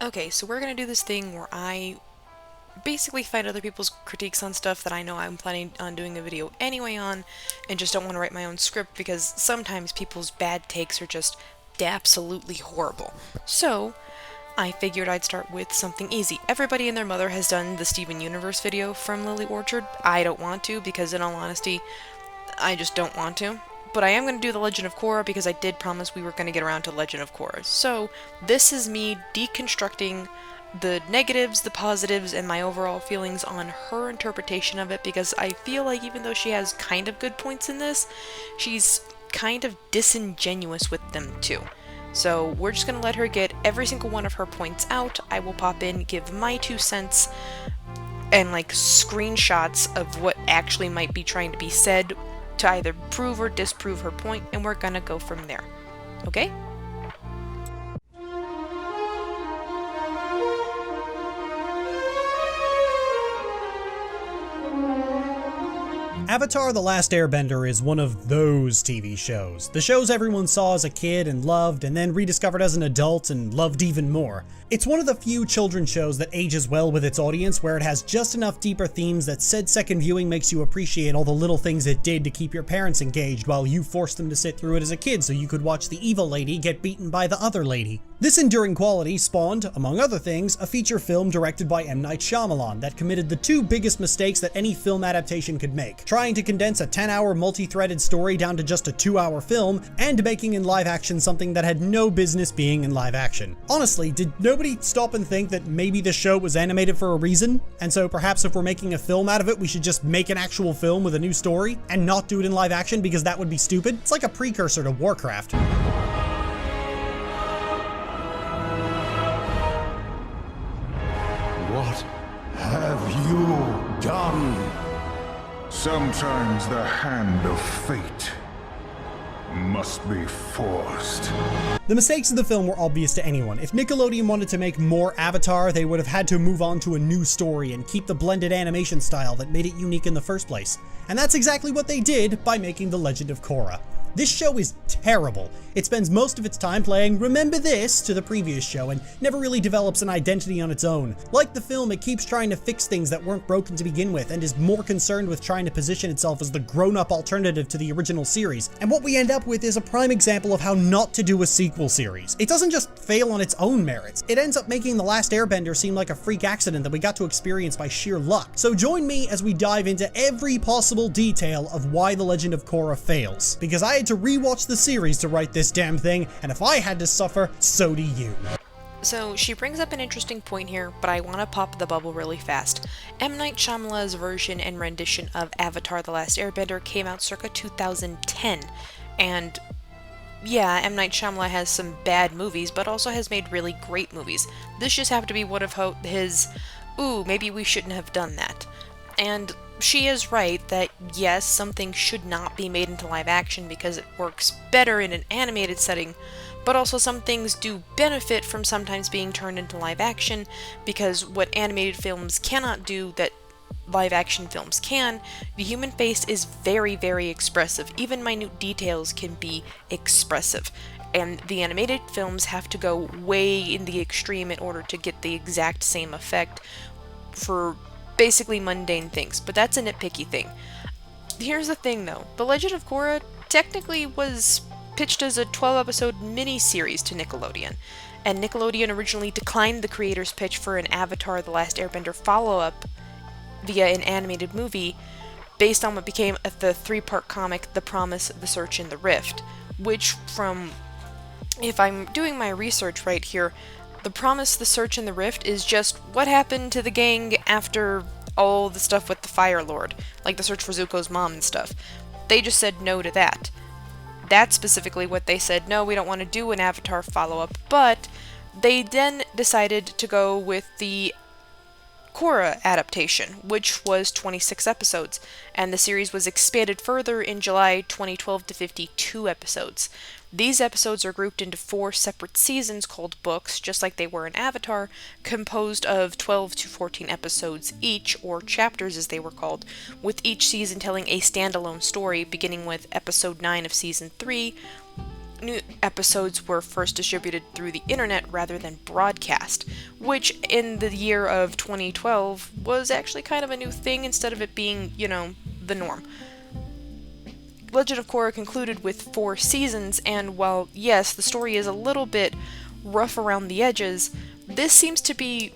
Okay, so we're gonna do this thing where I basically find other people's critiques on stuff that I know I'm planning on doing a video anyway on, and just don't want to write my own script because sometimes people's bad takes are just absolutely horrible. So, I figured I'd start with something easy. Everybody and their mother has done the Steven Universe video from Lily Orchard. I don't want to because, in all honesty, I just don't want to. But I am going to do The Legend of Korra because I did promise we were going to get around to Legend of Korra. So, this is me deconstructing the negatives, the positives, and my overall feelings on her interpretation of it because I feel like even though she has kind of good points in this, she's kind of disingenuous with them too. So we're just gonna let her get every single one of her points out. I will pop in, give my 2 cents, and like screenshots of what actually might be trying to be said to either prove or disprove her point, and we're gonna go from there. Okay? Avatar: The Last Airbender is one of those TV shows. The shows everyone saw as a kid and loved, and then rediscovered as an adult and loved even more. It's one of the few children's shows that ages well with its audience, where it has just enough deeper themes that said second viewing makes you appreciate all the little things it did to keep your parents engaged while you forced them to sit through it as a kid so you could watch the evil lady get beaten by the other lady. This enduring quality spawned, among other things, a feature film directed by M. Night Shyamalan that committed the two biggest mistakes that any film adaptation could make: trying to condense a 10-hour multi-threaded story down to just a 2-hour film, and making in live action something that had no business being in live action. Honestly, did nobody stop and think that maybe the show was animated for a reason? And so perhaps if we're making a film out of it, we should just make an actual film with a new story, and not do it in live action because that would be stupid? It's like a precursor to Warcraft. What have you done? Sometimes the hand of fate must be forced. The mistakes of the film were obvious to anyone. If Nickelodeon wanted to make more Avatar, they would have had to move on to a new story and keep the blended animation style that made it unique in the first place. And that's exactly what they did by making The Legend of Korra. This show is terrible. It spends most of its time playing "remember this" to the previous show and never really develops an identity on its own. Like the film, it keeps trying to fix things that weren't broken to begin with and is more concerned with trying to position itself as the grown-up alternative to the original series. And what we end up with is a prime example of how not to do a sequel series. It doesn't just fail on its own merits, it ends up making The Last Airbender seem like a freak accident that we got to experience by sheer luck. So join me as we dive into every possible detail of why The Legend of Korra fails. Because I had to rewatch the series to write this damn thing, and if I had to suffer, so do you. So she brings up an interesting point here, but I want to pop the bubble really fast. M. Night Shyamalan's version and rendition of Avatar: The Last Airbender came out circa 2010, and yeah, M. Night Shyamalan has some bad movies, but also has made really great movies. This just happened to be one of his, ooh, maybe we shouldn't have done that. And she is right that yes, something should not be made into live action because it works better in an animated setting, but also some things do benefit from sometimes being turned into live action because what animated films cannot do that live action films can, the human face is very, very expressive. Even minute details can be expressive. And the animated films have to go way in the extreme in order to get the exact same effect for basically mundane things, but that's a nitpicky thing. Here's the thing though, The Legend of Korra technically was pitched as a 12-episode mini-series to Nickelodeon, and Nickelodeon originally declined the creator's pitch for an Avatar: The Last Airbender follow-up via an animated movie based on what became the 3-part comic The Promise, The Search, and The Rift, which from, if I'm doing my research right here, The Promise, The Search, and The Rift is just what happened to the gang after all the stuff with the Fire Lord, like the search for Zuko's mom and stuff. They just said no to that. That's specifically what they said, no, we don't want to do an Avatar follow-up, but they then decided to go with the Korra adaptation, which was 26 episodes, and the series was expanded further in July 2012 to 52 episodes. These episodes are grouped into 4 separate seasons called books, just like they were in Avatar, composed of 12 to 14 episodes each, or chapters as they were called, with each season telling a standalone story, beginning with episode 9 of season 3, new episodes were first distributed through the internet rather than broadcast, which in the year of 2012 was actually kind of a new thing instead of it being, the norm. Legend of Korra concluded with 4 seasons, and while, yes, the story is a little bit rough around the edges, this seems to be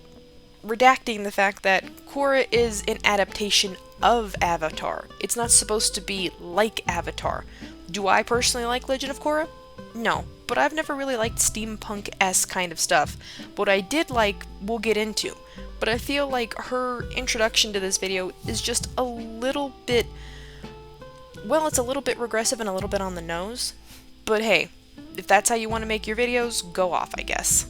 redacting the fact that Korra is an adaptation of Avatar. It's not supposed to be like Avatar. Do I personally like Legend of Korra? No, but I've never really liked steampunk-esque kind of stuff. What I did like, we'll get into, but I feel like her introduction to this video is just a little bit, well, it's a little bit regressive and a little bit on the nose, but hey, if that's how you want to make your videos, go off, I guess.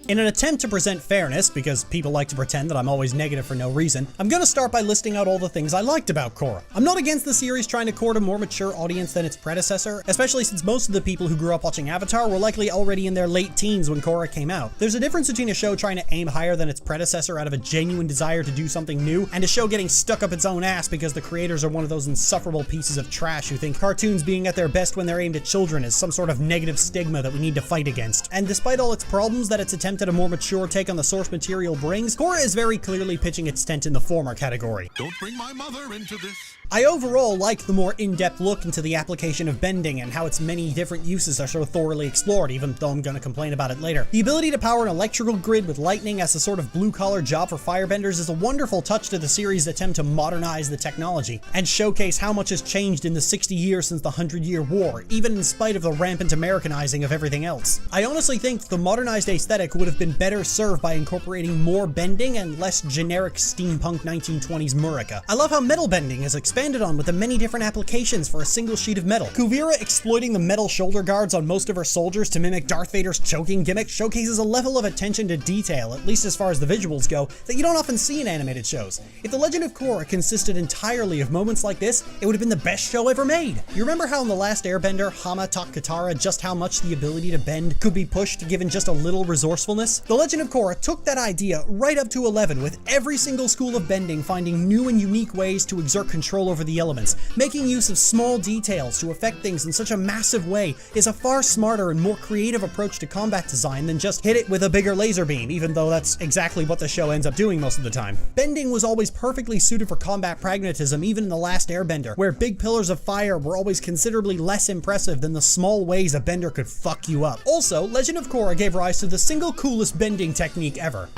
In an attempt to present fairness, because people like to pretend that I'm always negative for no reason, I'm gonna start by listing out all the things I liked about Korra. I'm not against the series trying to court a more mature audience than its predecessor, especially since most of the people who grew up watching Avatar were likely already in their late teens when Korra came out. There's a difference between a show trying to aim higher than its predecessor out of a genuine desire to do something new, and a show getting stuck up its own ass because the creators are one of those insufferable pieces of trash who think cartoons being at their best when they're aimed at children is some sort of negative stigma that we need to fight against. And despite all its problems that its attempt at a more mature take on the source material brings, Korra is very clearly pitching its tent in the former category. Don't bring my mother into this. I overall like the more in-depth look into the application of bending and how its many different uses are so thoroughly explored, even though I'm gonna complain about it later. The ability to power an electrical grid with lightning as a sort of blue-collar job for firebenders is a wonderful touch to the series' attempt to modernize the technology, and showcase how much has changed in the 60 years since the 100-Year War, even in spite of the rampant Americanizing of everything else. I honestly think the modernized aesthetic would have been better served by incorporating more bending and less generic steampunk 1920s Murica. I love how metal bending is expanded on with the many different applications for a single sheet of metal. Kuvira exploiting the metal shoulder guards on most of her soldiers to mimic Darth Vader's choking gimmick showcases a level of attention to detail, at least as far as the visuals go, that you don't often see in animated shows. If The Legend of Korra consisted entirely of moments like this, it would have been the best show ever made. You remember how in The Last Airbender, Hama taught Katara just how much the ability to bend could be pushed given just a little resourcefulness? The Legend of Korra took that idea right up to 11, with every single school of bending finding new and unique ways to exert control over the elements. Making use of small details to affect things in such a massive way is a far smarter and more creative approach to combat design than just hit it with a bigger laser beam, even though that's exactly what the show ends up doing most of the time. Bending was always perfectly suited for combat pragmatism, even in The Last Airbender, where big pillars of fire were always considerably less impressive than the small ways a bender could fuck you up. Also, Legend of Korra gave rise to the single coolest bending technique ever.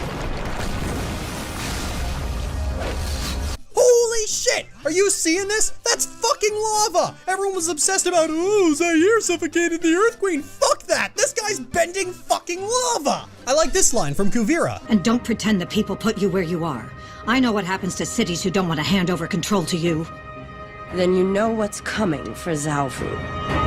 Holy shit! Are you seeing this? That's fucking lava! Everyone was obsessed about, oh, Zaire suffocated the Earth Queen. Fuck that! This guy's bending fucking lava! I like this line from Kuvira. And don't pretend that people put you where you are. I know what happens to cities who don't want to hand over control to you. Then you know what's coming for Zaofu.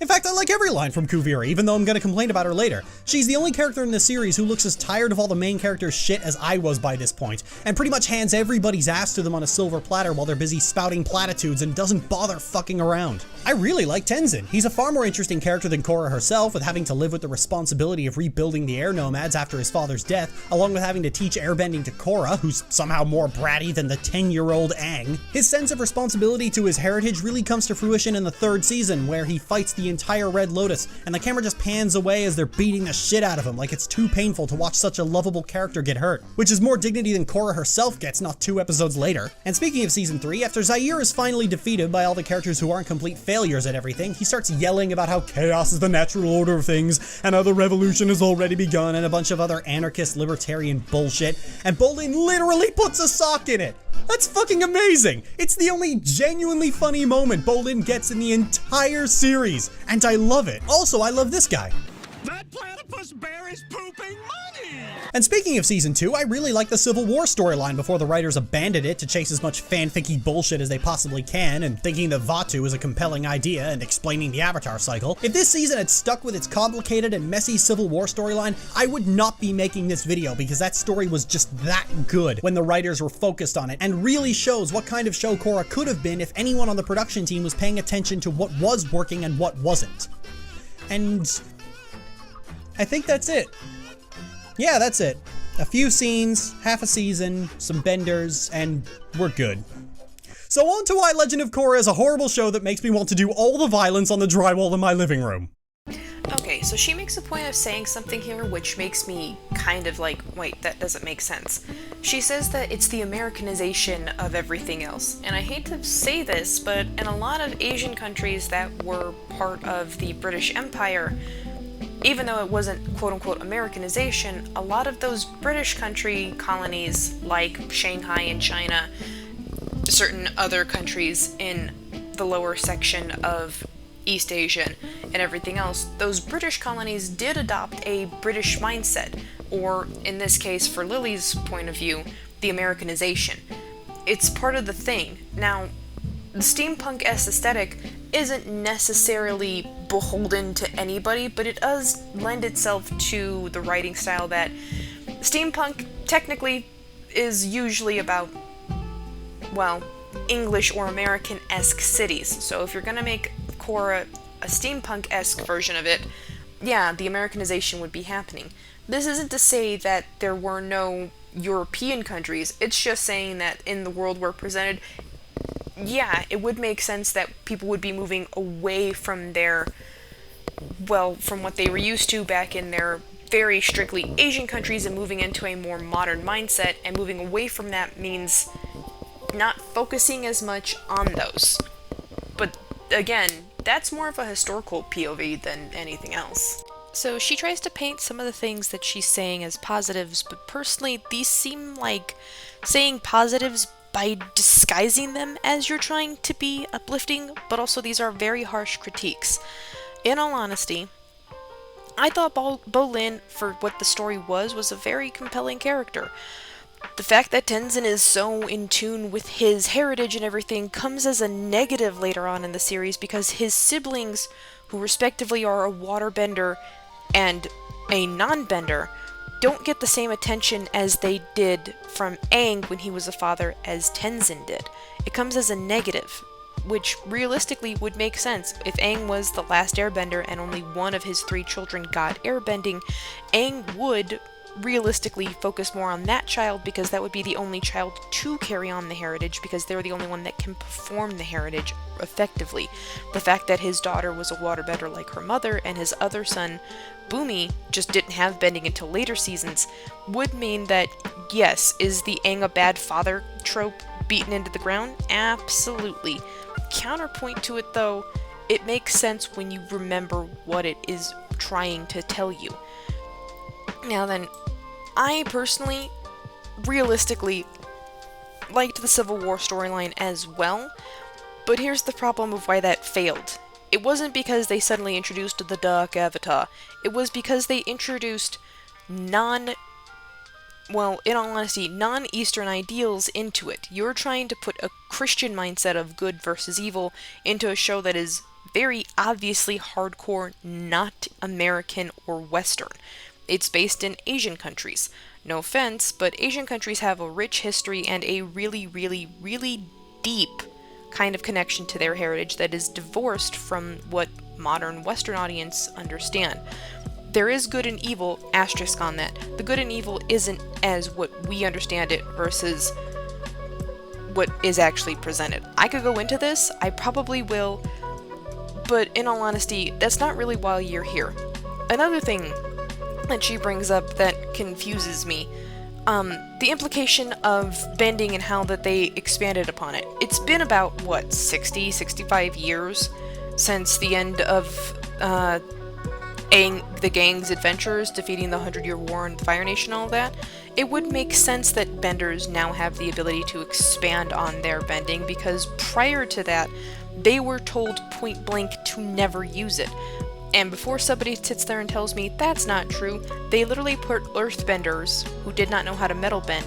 In fact, I like every line from Kuvira, even though I'm gonna complain about her later. She's the only character in the series who looks as tired of all the main characters' shit as I was by this point, and pretty much hands everybody's ass to them on a silver platter while they're busy spouting platitudes and doesn't bother fucking around. I really like Tenzin. He's a far more interesting character than Korra herself, with having to live with the responsibility of rebuilding the air nomads after his father's death, along with having to teach airbending to Korra, who's somehow more bratty than the 10-year-old Aang. His sense of responsibility to his heritage really comes to fruition in the 3rd season, where he fights the entire Red Lotus, and the camera just pans away as they're beating the shit out of him, like it's too painful to watch such a lovable character get hurt, which is more dignity than Korra herself gets not 2 episodes later. And speaking of season 3, after Zaire is finally defeated by all the characters who aren't complete failures at everything, he starts yelling about how chaos is the natural order of things, and how the revolution has already begun, and a bunch of other anarchist libertarian bullshit, and Bolin literally puts a sock in it! That's fucking amazing! It's the only genuinely funny moment Bolin gets in the entire series, and I love it. Also, I love this guy. That platypus bear is pooping money! And speaking of season 2, I really like the Civil War storyline before the writers abandoned it to chase as much fanficky bullshit as they possibly can, and thinking that Vaatu is a compelling idea and explaining the Avatar cycle. If this season had stuck with its complicated and messy Civil War storyline, I would not be making this video, because that story was just that good when the writers were focused on it, and really shows what kind of show Korra could have been if anyone on the production team was paying attention to what was working and what wasn't. And I think that's it. Yeah, that's it. A few scenes, half a season, some benders, and we're good. So on to why Legend of Korra is a horrible show that makes me want to do all the violence on the drywall in my living room. Okay, so she makes a point of saying something here which makes me kind of like, wait, that doesn't make sense. She says that it's the Americanization of everything else. And I hate to say this, but in a lot of Asian countries that were part of the British Empire, even though it wasn't quote-unquote Americanization, a lot of those British country colonies, like Shanghai in China, certain other countries in the lower section of East Asia and everything else, those British colonies did adopt a British mindset, or in this case, for Lily's point of view, the Americanization. It's part of the thing. Now, the steampunk-esque aesthetic isn't necessarily beholden to anybody, but it does lend itself to the writing style that steampunk technically is usually about, well, English or American-esque cities. So if you're gonna make Korra a steampunk-esque version of it, yeah, the Americanization would be happening. This isn't to say that there were no European countries, it's just saying that in the world we're presented, yeah, it would make sense that people would be moving away from their, well, from what they were used to back in their very strictly Asian countries and moving into a more modern mindset, and moving away from that means not focusing as much on those. But again, that's more of a historical POV than anything else. So she tries to paint some of the things that she's saying as positives, but personally, these seem like saying positives by disguising them as you're trying to be uplifting, but also these are very harsh critiques. In all honesty, I thought Bolin, for what the story was a very compelling character. The fact that Tenzin is so in tune with his heritage and everything comes as a negative later on in the series, because his siblings, who respectively are a waterbender and a non-bender, don't get the same attention as they did from Aang when he was a father as Tenzin did. It comes as a negative, which realistically would make sense. If Aang was the last airbender and only one of his 3 children got airbending, Aang would realistically focus more on that child, because that would be the only child to carry on the heritage, because they're the only one that can perform the heritage effectively. The fact that his daughter was a waterbender like her mother, and his other son, Boomy, just didn't have bending until later seasons, would mean that, yes, is the Aang a bad father trope beaten into the ground? Absolutely. Counterpoint to it, though, it makes sense when you remember what it is trying to tell you. Now then, I personally, realistically, liked the Civil War storyline as well, but here's the problem of why that failed. It wasn't because they suddenly introduced the Dark Avatar, it was because they introduced in all honesty, non-Eastern ideals into it. You're trying to put a Christian mindset of good versus evil into a show that is very obviously hardcore, not American or Western. It's based in Asian countries. No offense, but Asian countries have a rich history and a really, really, really deep kind of connection to their heritage that is divorced from what modern Western audience understand. There is good and evil, asterisk on that. The good and evil isn't as what we understand it versus what is actually presented. I could go into this, I probably will, but in all honesty, that's not really why you're here. Another thing that she brings up that confuses me, the implication of bending and how that they expanded upon it. It's been about, 65 years since the end of Aang the gang's adventures, defeating the 100-Year War and the Fire Nation and all that. It would make sense that benders now have the ability to expand on their bending, because prior to that, they were told point blank to never use it. And before somebody sits there and tells me that's not true, they literally put earthbenders, who did not know how to metal bend,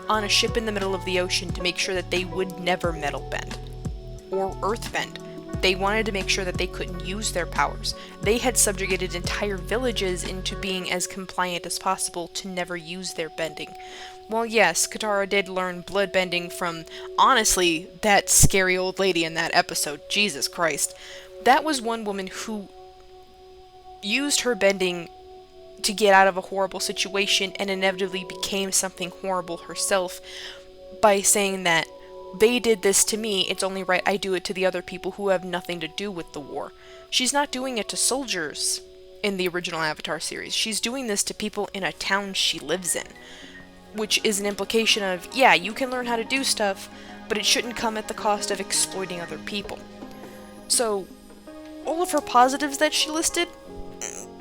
on a ship in the middle of the ocean to make sure that they would never metal bend. Or earthbend. They wanted to make sure that they couldn't use their powers. They had subjugated entire villages into being as compliant as possible to never use their bending. Well, yes, Katara did learn bloodbending from, honestly, that scary old lady in that episode. Jesus Christ. That was one woman who used her bending to get out of a horrible situation and inevitably became something horrible herself by saying that they did this to me, it's only right I do it to the other people who have nothing to do with the war. She's not doing it to soldiers. in the original Avatar series. She's doing this to people in a town she lives in, which is an implication of, yeah, you can learn how to do stuff, but it shouldn't come at the cost of exploiting other people. So, all of her positives that she listed,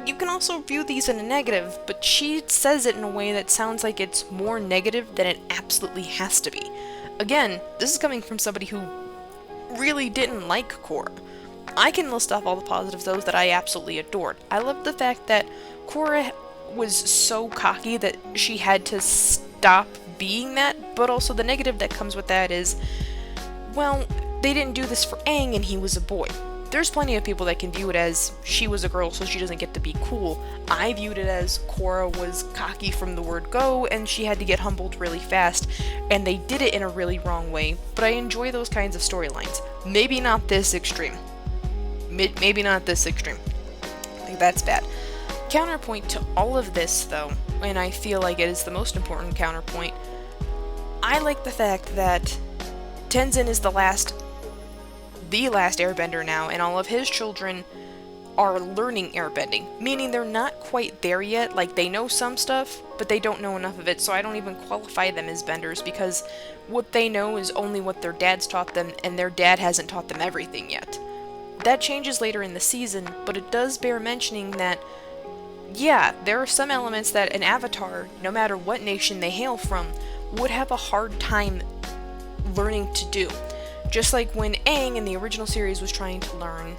you can also view these in a negative, but she says it in a way that sounds like it's more negative than it absolutely has to be. Again, this is coming from somebody who really didn't like Korra. I can list off all the positives, those that I absolutely adored. I loved the fact that Korra was so cocky that she had to stop being that, but also the negative that comes with that is, well, they didn't do this for Aang and he was a boy. There's plenty of people that can view it as she was a girl so she doesn't get to be cool. I viewed it as Korra was cocky from the word go and she had to get humbled really fast, and they did it in a really wrong way, but I enjoy those kinds of storylines. Maybe not this extreme. Maybe not this extreme. Like, that's bad. Counterpoint to all of this, though, and I feel like it is the most important counterpoint, I like the fact that Tenzin is the last airbender now, and all of his children are learning airbending, meaning they're not quite there yet. Like, they know some stuff, but they don't know enough of it, so I don't even qualify them as benders, because what they know is only what their dads taught them, and their dad hasn't taught them everything yet. That changes later in the season, but it does bear mentioning that, yeah, there are some elements that an Avatar, no matter what nation they hail from, would have a hard time learning to do. Just like when Aang in the original series was trying to learn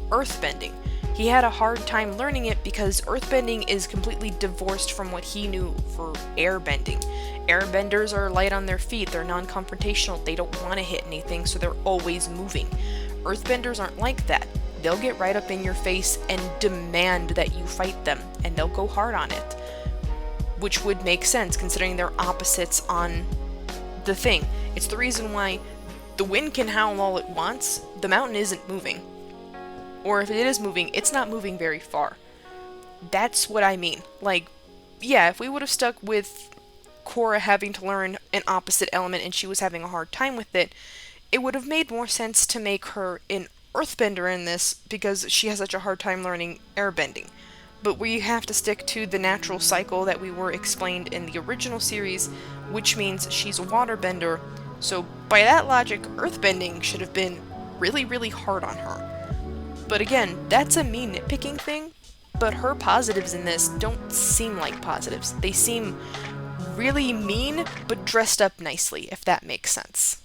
earthbending. He had a hard time learning it because earthbending is completely divorced from what he knew for airbending. Airbenders are light on their feet, they're non-confrontational, they don't want to hit anything, so they're always moving. Earthbenders aren't like that. They'll get right up in your face and demand that you fight them, and they'll go hard on it. Which would make sense considering they're opposites on the thing. It's the reason why the wind can howl all it wants, the mountain isn't moving. Or if it is moving, it's not moving very far. That's what I mean. Like, yeah, if we would have stuck with Korra having to learn an opposite element and she was having a hard time with it, it would have made more sense to make her an earthbender in this because she has such a hard time learning airbending. But we have to stick to the natural cycle that we were explained in the original series, which means she's a waterbender. So by that logic, earthbending should have been really, really hard on her. But again, that's a me nitpicking thing, but her positives in this don't seem like positives. They seem really mean, but dressed up nicely, if that makes sense.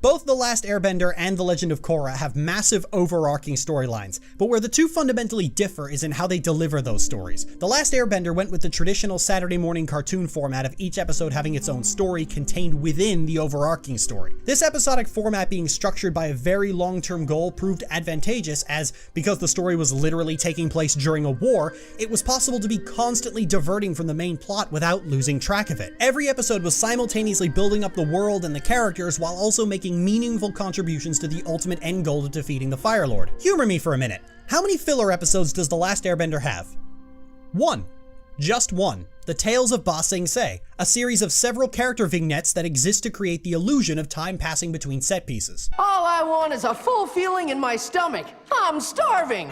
Both The Last Airbender and The Legend of Korra have massive overarching storylines, but where the two fundamentally differ is in how they deliver those stories. The Last Airbender went with the traditional Saturday morning cartoon format of each episode having its own story contained within the overarching story. This episodic format being structured by a very long-term goal proved advantageous as, because the story was literally taking place during a war, it was possible to be constantly diverting from the main plot without losing track of it. Every episode was simultaneously building up the world and the characters while also making meaningful contributions to the ultimate end goal of defeating the Fire Lord. Humor me for a minute. How many filler episodes does The Last Airbender have? One. Just one. The Tales of Ba Sing Se, a series of several character vignettes that exist to create the illusion of time passing between set pieces. All I want is a full feeling in my stomach. I'm starving.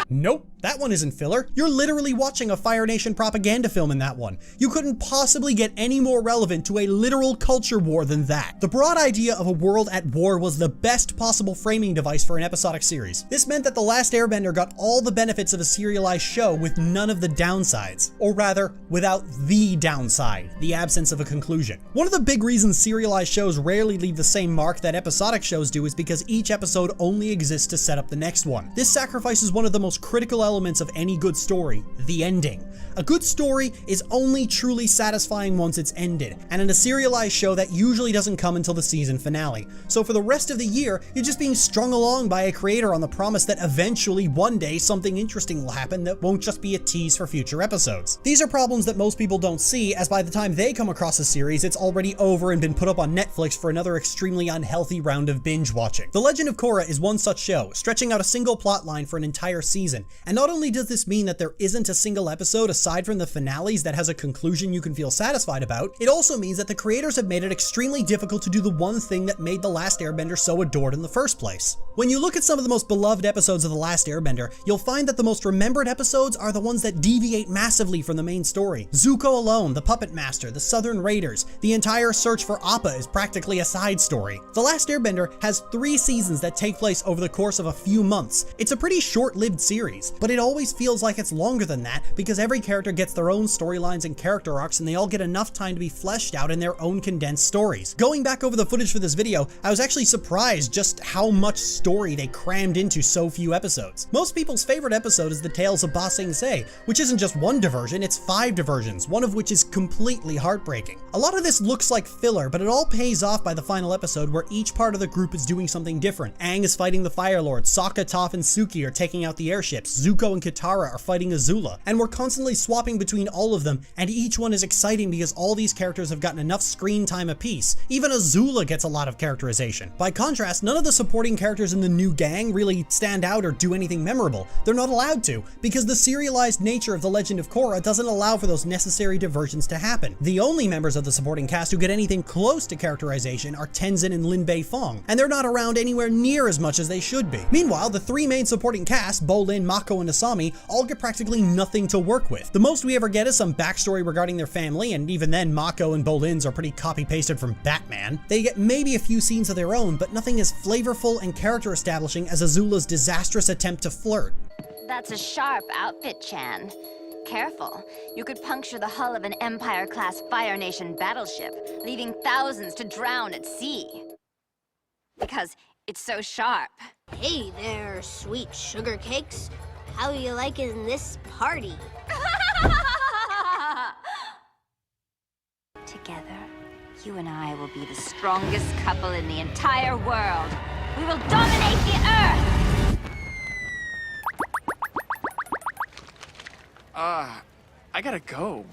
Nope, that one isn't filler. You're literally watching a Fire Nation propaganda film in that one. You couldn't possibly get any more relevant to a literal culture war than that. The broad idea of a world at war was the best possible framing device for an episodic series. This meant that The Last Airbender got all the benefits of a serialized show with none of the downsides. Or rather, without the downside, the absence of a conclusion. One of the big reasons serialized shows rarely leave the same mark that episodic shows do is because each episode only exists to set up the next one. This sacrifices one of the most critical elements of any good story, the ending. A good story is only truly satisfying once it's ended, and in a serialized show that usually doesn't come until the season finale. So for the rest of the year, you're just being strung along by a creator on the promise that eventually one day something interesting will happen that won't just be a tease for future episodes. These are problems that most people don't see, as by the time they come across a series, it's already over and been put up on Netflix for another extremely unhealthy round of binge watching. The Legend of Korra is one such show, stretching out a single plot line for an entire season. And not only does this mean that there isn't a single episode aside from the finales that has a conclusion you can feel satisfied about, it also means that the creators have made it extremely difficult to do the one thing that made The Last Airbender so adored in the first place. When you look at some of the most beloved episodes of The Last Airbender, you'll find that the most remembered episodes are the ones that deviate massively from the main story. Zuko alone, the Puppet Master, the Southern Raiders, the entire search for Appa is practically a side story. The Last Airbender has 3 seasons that take place over the course of a few months. It's a pretty short-lived series, but it always feels like it's longer than that because every character gets their own storylines and character arcs, and they all get enough time to be fleshed out in their own condensed stories. Going back over the footage for this video, I was actually surprised just how much story they crammed into so few episodes. Most people's favorite episode is the Tales of Ba Sing Se, which isn't just one diversion, it's 5 diversions, one of which is completely heartbreaking. A lot of this looks like filler, but it all pays off by the final episode where each part of the group is doing something different. Aang is fighting the Fire Lord, Sokka, Toph, and Suki are taking out the airships, Zuko and Katara are fighting Azula, and we're constantly swapping between all of them, and each one is exciting because all these characters have gotten enough screen time apiece. Even Azula gets a lot of characterization. By contrast, none of the supporting characters in the new gang really stand out or do anything memorable. They're not allowed to, because the serialized nature of The Legend of Korra doesn't allow for those necessary diversions to happen. The only members of the supporting cast who get anything close to characterization are Tenzin and Lin Beifong, and they're not around anywhere near as much as they should be. Meanwhile, the 3 main supporting cast, Bolin, Mako, and Asami, all get practically nothing to work with. The most we ever get is some backstory regarding their family, and even then Mako and Bolin's are pretty copy-pasted from Batman. They get maybe a few scenes of their own, but nothing as flavorful and character establishing as Azula's disastrous attempt to flirt. That's a sharp outfit, Chan. Careful, you could puncture the hull of an Empire-class Fire Nation battleship, leaving thousands to drown at sea. Because it's so sharp. Hey there, sweet sugar cakes. How you liking this party? Together, you and I will be the strongest couple in the entire world. We will dominate the Earth! I gotta go.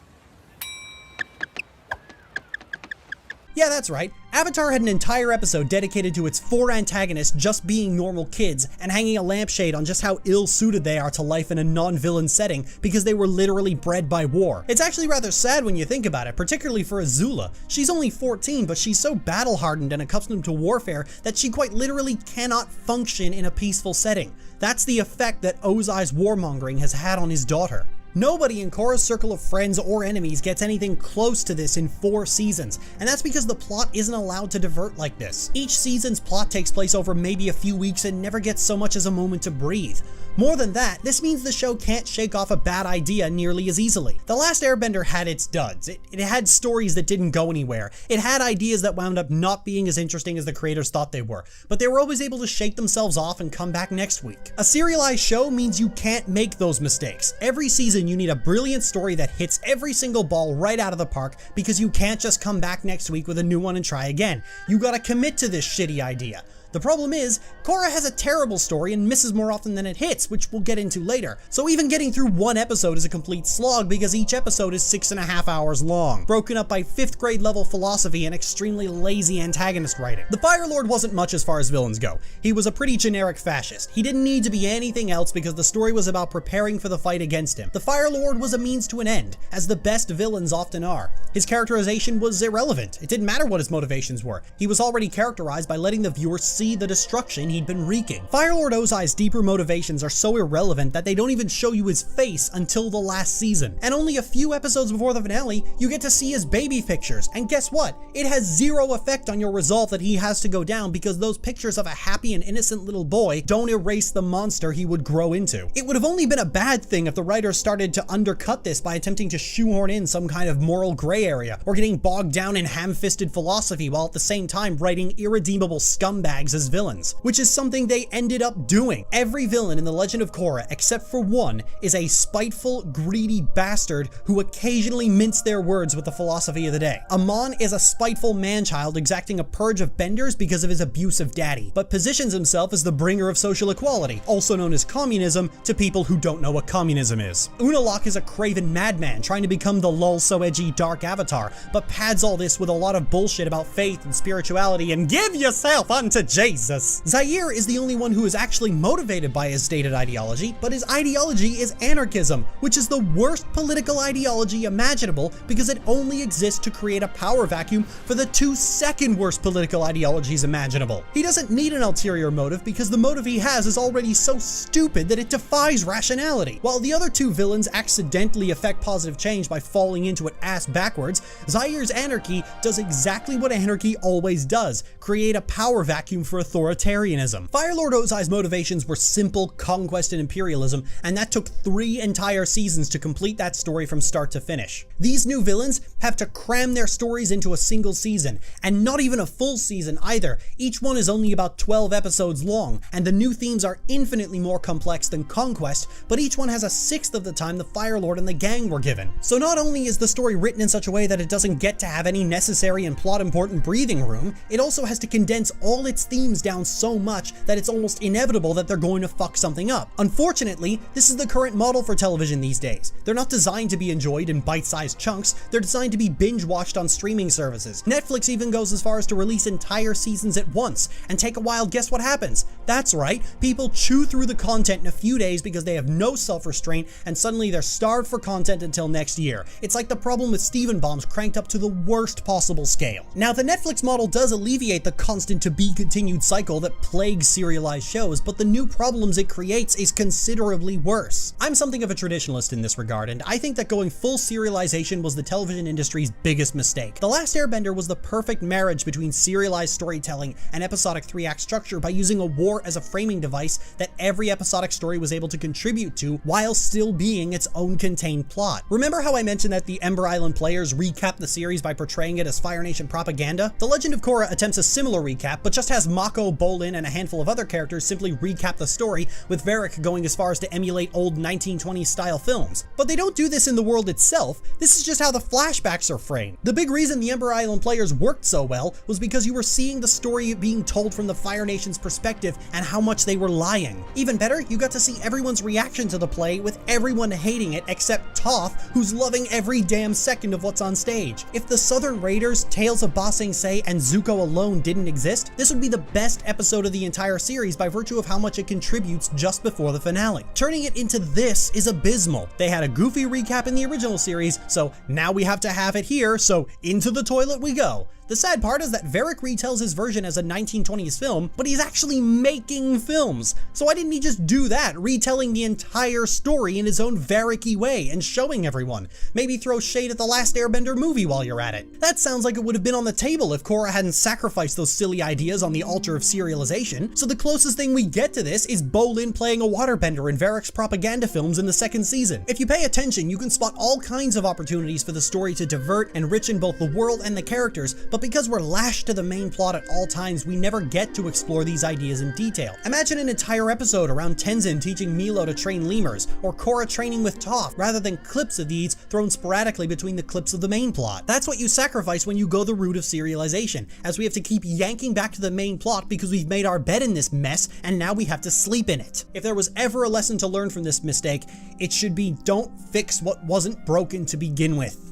Yeah, that's right. Avatar had an entire episode dedicated to its 4 antagonists just being normal kids and hanging a lampshade on just how ill-suited they are to life in a non-villain setting because they were literally bred by war. It's actually rather sad when you think about it, particularly for Azula. She's only 14, but she's so battle-hardened and accustomed to warfare that she quite literally cannot function in a peaceful setting. That's the effect that Ozai's warmongering has had on his daughter. Nobody in Korra's circle of friends or enemies gets anything close to this in 4 seasons, and that's because the plot isn't allowed to divert like this. Each season's plot takes place over maybe a few weeks and never gets so much as a moment to breathe. More than that, this means the show can't shake off a bad idea nearly as easily. The Last Airbender had its duds. It had stories that didn't go anywhere. It had ideas that wound up not being as interesting as the creators thought they were, but they were always able to shake themselves off and come back next week. A serialized show means you can't make those mistakes. Every season you need a brilliant story that hits every single ball right out of the park, because you can't just come back next week with a new one and try again. You gotta commit to this shitty idea. The problem is, Korra has a terrible story and misses more often than it hits, which we'll get into later. So even getting through one episode is a complete slog because each episode is 6.5 hours long, broken up by 5th grade level philosophy and extremely lazy antagonist writing. The Fire Lord wasn't much as far as villains go. He was a pretty generic fascist. He didn't need to be anything else because the story was about preparing for the fight against him. The Fire Lord was a means to an end, as the best villains often are. His characterization was irrelevant. It didn't matter what his motivations were. He was already characterized by letting the viewer see the destruction he'd been wreaking. Fire Lord Ozai's deeper motivations are so irrelevant that they don't even show you his face until the last season. And only a few episodes before the finale, you get to see his baby pictures. And guess what? It has zero effect on your resolve that he has to go down, because those pictures of a happy and innocent little boy don't erase the monster he would grow into. It would have only been a bad thing if the writers started to undercut this by attempting to shoehorn in some kind of moral gray area, or getting bogged down in ham-fisted philosophy while at the same time writing irredeemable scumbags lives as villains, which is something they ended up doing. Every villain in The Legend of Korra, except for one, is a spiteful, greedy bastard who occasionally mince their words with the philosophy of the day. Amon is a spiteful man-child exacting a purge of benders because of his abusive daddy, but positions himself as the bringer of social equality, also known as communism, to people who don't know what communism is. Unalaq is a craven madman trying to become the lol so edgy dark avatar, but pads all this with a lot of bullshit about faith and spirituality and give yourself unto Jesus. Zaire is the only one who is actually motivated by his stated ideology, but his ideology is anarchism, which is the worst political ideology imaginable because it only exists to create a power vacuum for the two second worst political ideologies imaginable. He doesn't need an ulterior motive because the motive he has is already so stupid that it defies rationality. While the other two villains accidentally affect positive change by falling into it ass backwards, Zaire's anarchy does exactly what anarchy always does: create a power vacuum for authoritarianism. Firelord Ozai's motivations were simple conquest and imperialism, and that took 3 entire seasons to complete that story from start to finish. These new villains have to cram their stories into a single season, and not even a full season either. Each one is only about 12 episodes long, and the new themes are infinitely more complex than Conquest, but each one has a sixth of the time the Firelord and the gang were given. So not only is the story written in such a way that it doesn't get to have any necessary and plot important breathing room, it also has to condense all its themes down so much that it's almost inevitable that they're going to fuck something up. Unfortunately, this is the current model for television these days. They're not designed to be enjoyed in bite-sized chunks, they're designed to be binge-watched on streaming services. Netflix even goes as far as to release entire seasons at once, and take a while, guess what happens? That's right, people chew through the content in a few days because they have no self-restraint, and suddenly they're starved for content until next year. It's like the problem with Steven bombs cranked up to the worst possible scale. Now, the Netflix model does alleviate the constant to-be-continued cycle that plagues serialized shows, but the new problems it creates is considerably worse. I'm something of a traditionalist in this regard, and I think that going full serialization was the television industry's biggest mistake. The Last Airbender was the perfect marriage between serialized storytelling and episodic 3-act structure by using a war as a framing device that every episodic story was able to contribute to while still being its own contained plot. Remember how I mentioned that the Ember Island players recap the series by portraying it as Fire Nation propaganda? The Legend of Korra attempts a similar recap, but just has Mako, Bolin, and a handful of other characters simply recap the story, with Varric going as far as to emulate old 1920s style films. But they don't do this in the world itself, this is just how the flashbacks are framed. The big reason the Ember Island players worked so well was because you were seeing the story being told from the Fire Nation's perspective and how much they were lying. Even better, you got to see everyone's reaction to the play, with everyone hating it except Toph, who's loving every damn second of what's on stage. If the Southern Raiders, Tales of Ba Sing Se, and Zuko alone didn't exist, this would be the best episode of the entire series by virtue of how much it contributes just before the finale. Turning it into this is abysmal. They had a goofy recap in the original series, so now we have to have it here, so into the toilet we go. The sad part is that Varric retells his version as a 1920s film, but he's actually making films. So why didn't he just do that, retelling the entire story in his own Varric-y way and showing everyone? Maybe throw shade at the Last Airbender movie while you're at it. That sounds like it would have been on the table if Korra hadn't sacrificed those silly ideas on the altar of serialization. So the closest thing we get to this is Bolin playing a waterbender in Varric's propaganda films in the second season. If you pay attention, you can spot all kinds of opportunities for the story to divert and enrich in both the world and the characters, but because we're lashed to the main plot at all times, we never get to explore these ideas in detail. Imagine an entire episode around Tenzin teaching Milo to train lemurs, or Korra training with Toph, rather than clips of these thrown sporadically between the clips of the main plot. That's what you sacrifice when you go the route of serialization, as we have to keep yanking back to the main plot because we've made our bed in this mess and now we have to sleep in it. If there was ever a lesson to learn from this mistake, it should be don't fix what wasn't broken to begin with.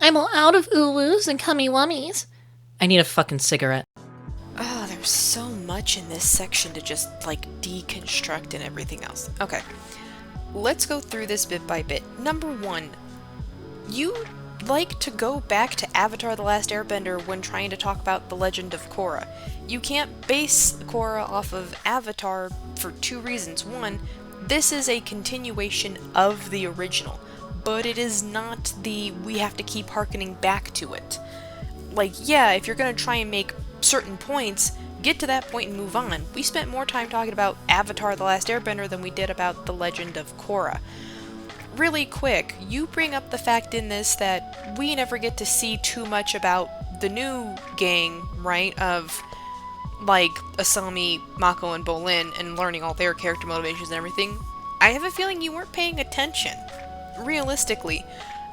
I'm all out of uwus and cummy wummies. I need a fucking cigarette. Oh, there's so much in this section to just, like, deconstruct and everything else. Okay, let's go through this bit by bit. Number 1, you like to go back to Avatar: The Last Airbender when trying to talk about The Legend of Korra. You can't base Korra off of Avatar for 2 reasons. 1, this is a continuation of the original, but it is not we have to keep harkening back to it. Like, yeah, if you're gonna try and make certain points, get to that point and move on. We spent more time talking about Avatar: The Last Airbender than we did about The Legend of Korra. Really quick, you bring up the fact in this that we never get to see too much about the new gang, right, of like Asami, Mako, and Bolin, and learning all their character motivations and everything, I have a feeling you weren't paying attention. Realistically,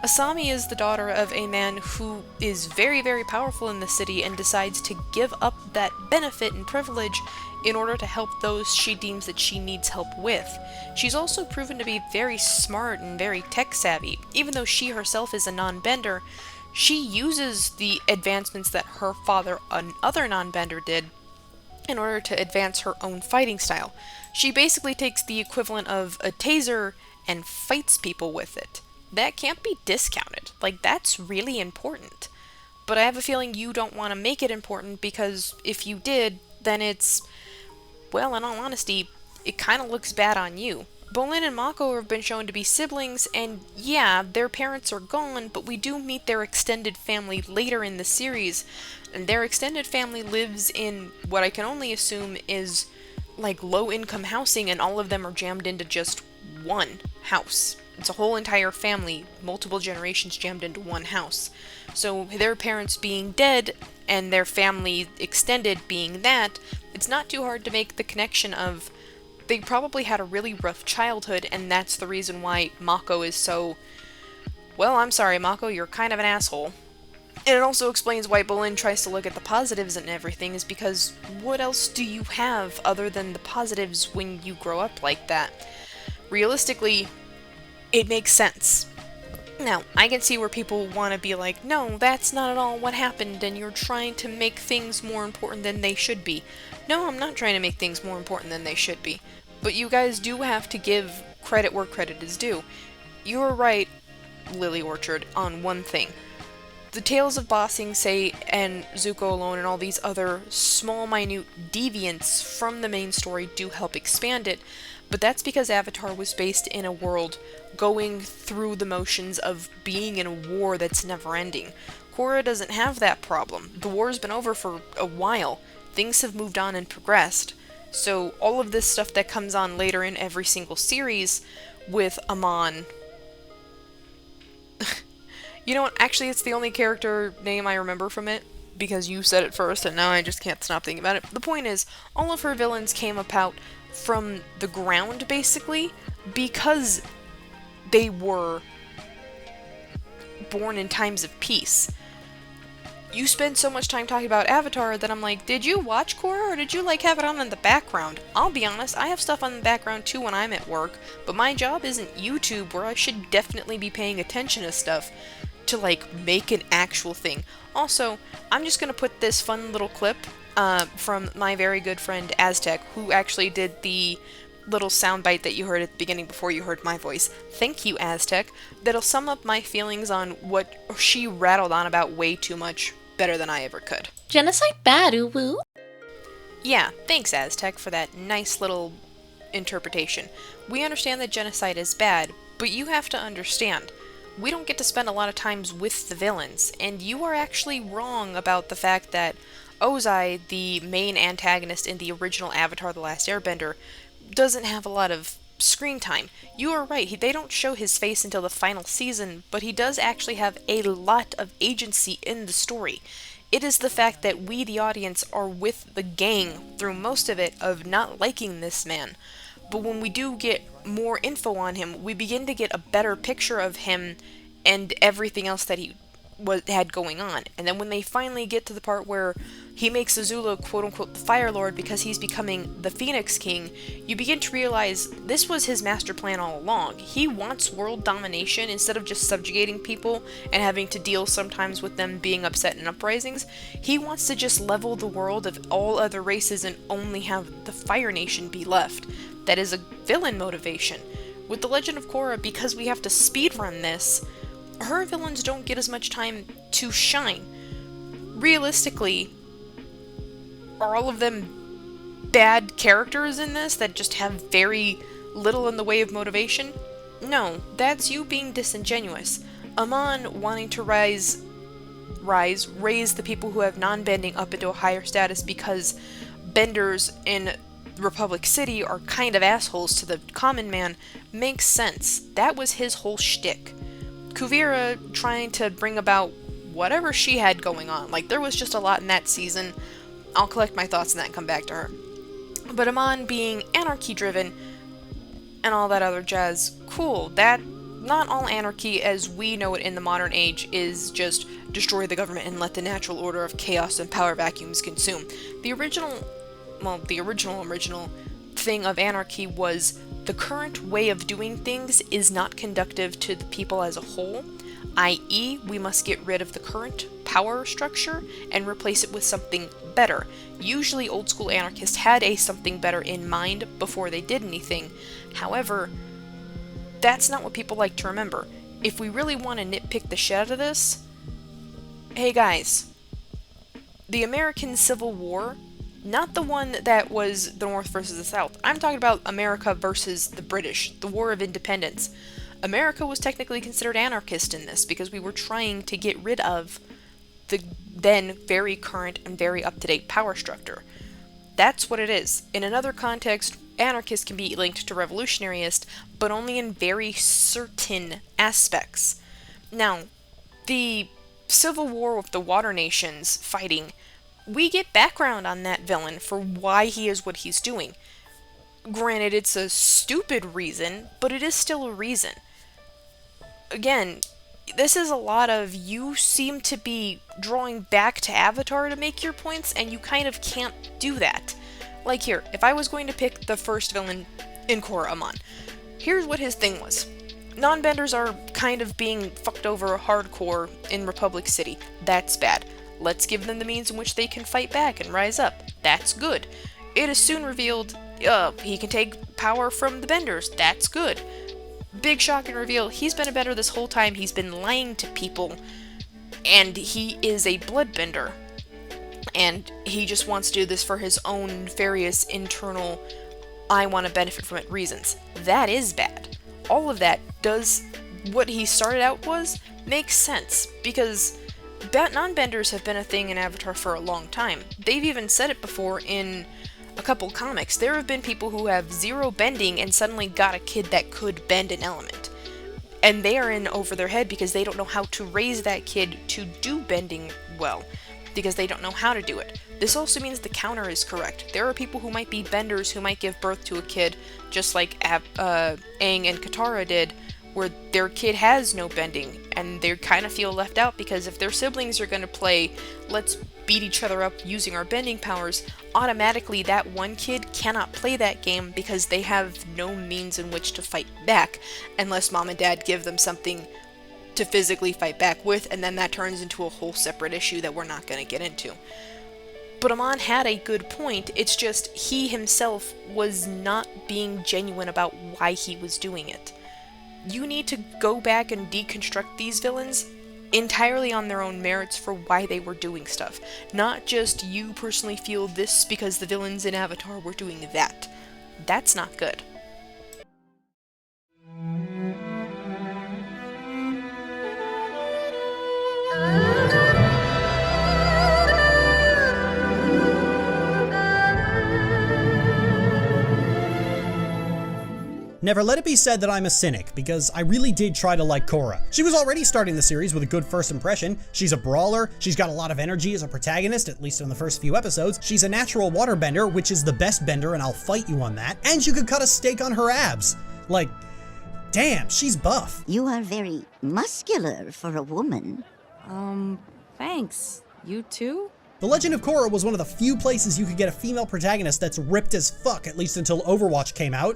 Asami is the daughter of a man who is very, very powerful in the city and decides to give up that benefit and privilege in order to help those she deems that she needs help with. She's also proven to be very smart and very tech savvy. Even though she herself is a non-bender, she uses the advancements that her father, another non-bender, did in order to advance her own fighting style. She basically takes the equivalent of a taser and fights people with it. That can't be discounted. Like, that's really important. But I have a feeling you don't want to make it important, because if you did, then it's, well, in all honesty, it kind of looks bad on you. Bolin and Mako have been shown to be siblings, and yeah, their parents are gone, but we do meet their extended family later in the series, and their extended family lives in what I can only assume is like low-income housing, and all of them are jammed into just one house. It's a whole entire family, multiple generations jammed into one house. So their parents being dead and their family extended being that, it's not too hard to make the connection of they probably had a really rough childhood, and that's the reason why Mako is so, well, I'm sorry, Mako, you're kind of an asshole. And it also explains why Bolin tries to look at the positives and everything, is because what else do you have other than the positives when you grow up like that? Realistically, it makes sense. Now, I can see where people want to be like, no, that's not at all what happened, and you're trying to make things more important than they should be. No, I'm not trying to make things more important than they should be. But you guys do have to give credit where credit is due. You're right, Lily Orchard, on one thing. The Tales of Ba Sing Se and Zuko Alone and all these other small, minute deviants from the main story do help expand it, but that's because Avatar was based in a world going through the motions of being in a war that's never-ending. Korra doesn't have that problem. The war's been over for a while. Things have moved on and progressed. So all of this stuff that comes on later in every single series with Amon... You know what, actually it's the only character name I remember from it, because you said it first and now I just can't stop thinking about it. The point is, all of her villains came about from the ground, basically, because they were born in times of peace. You spend so much time talking about Avatar that I'm like, did you watch Korra, or did you like have it on in the background? I'll be honest, I have stuff on the background too when I'm at work, but my job isn't YouTube, where I should definitely be paying attention to stuff to like make an actual thing. Also, I'm just gonna put this fun little clip from my very good friend Aztec, who actually did the little soundbite that you heard at the beginning before you heard my voice. Thank you, Aztec. That'll sum up my feelings on what she rattled on about way too much better than I ever could. Genocide bad, uwu. Yeah, thanks, Aztec, for that nice little interpretation. We understand that genocide is bad, but you have to understand, we don't get to spend a lot of times with the villains, and you are actually wrong about the fact that Ozai, the main antagonist in the original Avatar: The Last Airbender, doesn't have a lot of screen time. You are right, they don't show his face until the final season, but he does actually have a lot of agency in the story. It is the fact that we, the audience, are with the gang through most of it of not liking this man. But when we do get more info on him, we begin to get a better picture of him and everything else that he had going on. And then when they finally get to the part where he makes Azula quote-unquote the Fire Lord because he's becoming the Phoenix King, you begin to realize this was his master plan all along. He wants world domination instead of just subjugating people and having to deal sometimes with them being upset in uprisings. He wants to just level the world of all other races and only have the Fire Nation be left. That is a villain motivation. With The Legend of Korra, because we have to speedrun this, her villains don't get as much time to shine. Realistically, are all of them bad characters in this that just have very little in the way of motivation? No, that's you being disingenuous. Amon wanting to raise the people who have non-bending up into a higher status because benders in Republic City are kind of assholes to the common man makes sense. That was his whole shtick. Kuvira trying to bring about whatever she had going on. Like, there was just a lot in that season. I'll collect my thoughts on that and come back to her. But Amon being anarchy-driven and all that other jazz, cool. That, not all anarchy as we know it in the modern age is just destroy the government and let the natural order of chaos and power vacuums consume. The original thing of anarchy was the current way of doing things is not conducive to the people as a whole, i.e., we must get rid of the current power structure and replace it with something better. Usually old school anarchists had a something better in mind before they did anything. However, that's not what people like to remember. If we really want to nitpick the shit out of this, hey guys, the American Civil War, not the one that was the North versus the South. I'm talking about America versus the British, the War of Independence. America was technically considered anarchist in this because we were trying to get rid of the then very current and very up-to-date power structure. That's what it is. In another context, anarchist can be linked to revolutionarist, but only in very certain aspects. Now, the Civil War with the Water Nations fighting, we get background on that villain for why he is what he's doing. Granted, it's a stupid reason, but it is still a reason. Again, this is a lot of you seem to be drawing back to Avatar to make your points, and you kind of can't do that. Like here, if I was going to pick the first villain in Korra, Amon, here's what his thing was. Non-benders are kind of being fucked over hardcore in Republic City. That's bad. Let's give them the means in which they can fight back and rise up. That's good. It is soon revealed he can take power from the benders. That's good. Big shocking reveal, he's been a bender this whole time. He's been lying to people, and he is a bloodbender. And he just wants to do this for his own nefarious internal, I want to benefit from it reasons. That is bad. All of that does what he started out was makes sense, because non-benders have been a thing in Avatar for a long time. They've even said it before in a couple comics. There have been people who have zero bending and suddenly got a kid that could bend an element. And they are in over their head because they don't know how to raise that kid to do bending well, because they don't know how to do it. This also means the counter is correct. There are people who might be benders who might give birth to a kid, just like Aang and Katara did, where their kid has no bending, and they kind of feel left out because if their siblings are going to play, let's beat each other up using our bending powers, automatically that one kid cannot play that game because they have no means in which to fight back, unless mom and dad give them something to physically fight back with, and then that turns into a whole separate issue that we're not going to get into. But Amon had a good point, it's just he himself was not being genuine about why he was doing it. You need to go back and deconstruct these villains entirely on their own merits for why they were doing stuff. Not just you personally feel this because the villains in Avatar were doing that. That's not good. Never let it be said that I'm a cynic, because I really did try to like Korra. She was already starting the series with a good first impression. She's a brawler, she's got a lot of energy as a protagonist, at least in the first few episodes. She's a natural waterbender, which is the best bender, and I'll fight you on that. And you could cut a steak on her abs. Like, damn, she's buff. You are very muscular for a woman. Thanks. You too? The Legend of Korra was one of the few places you could get a female protagonist that's ripped as fuck, at least until Overwatch came out.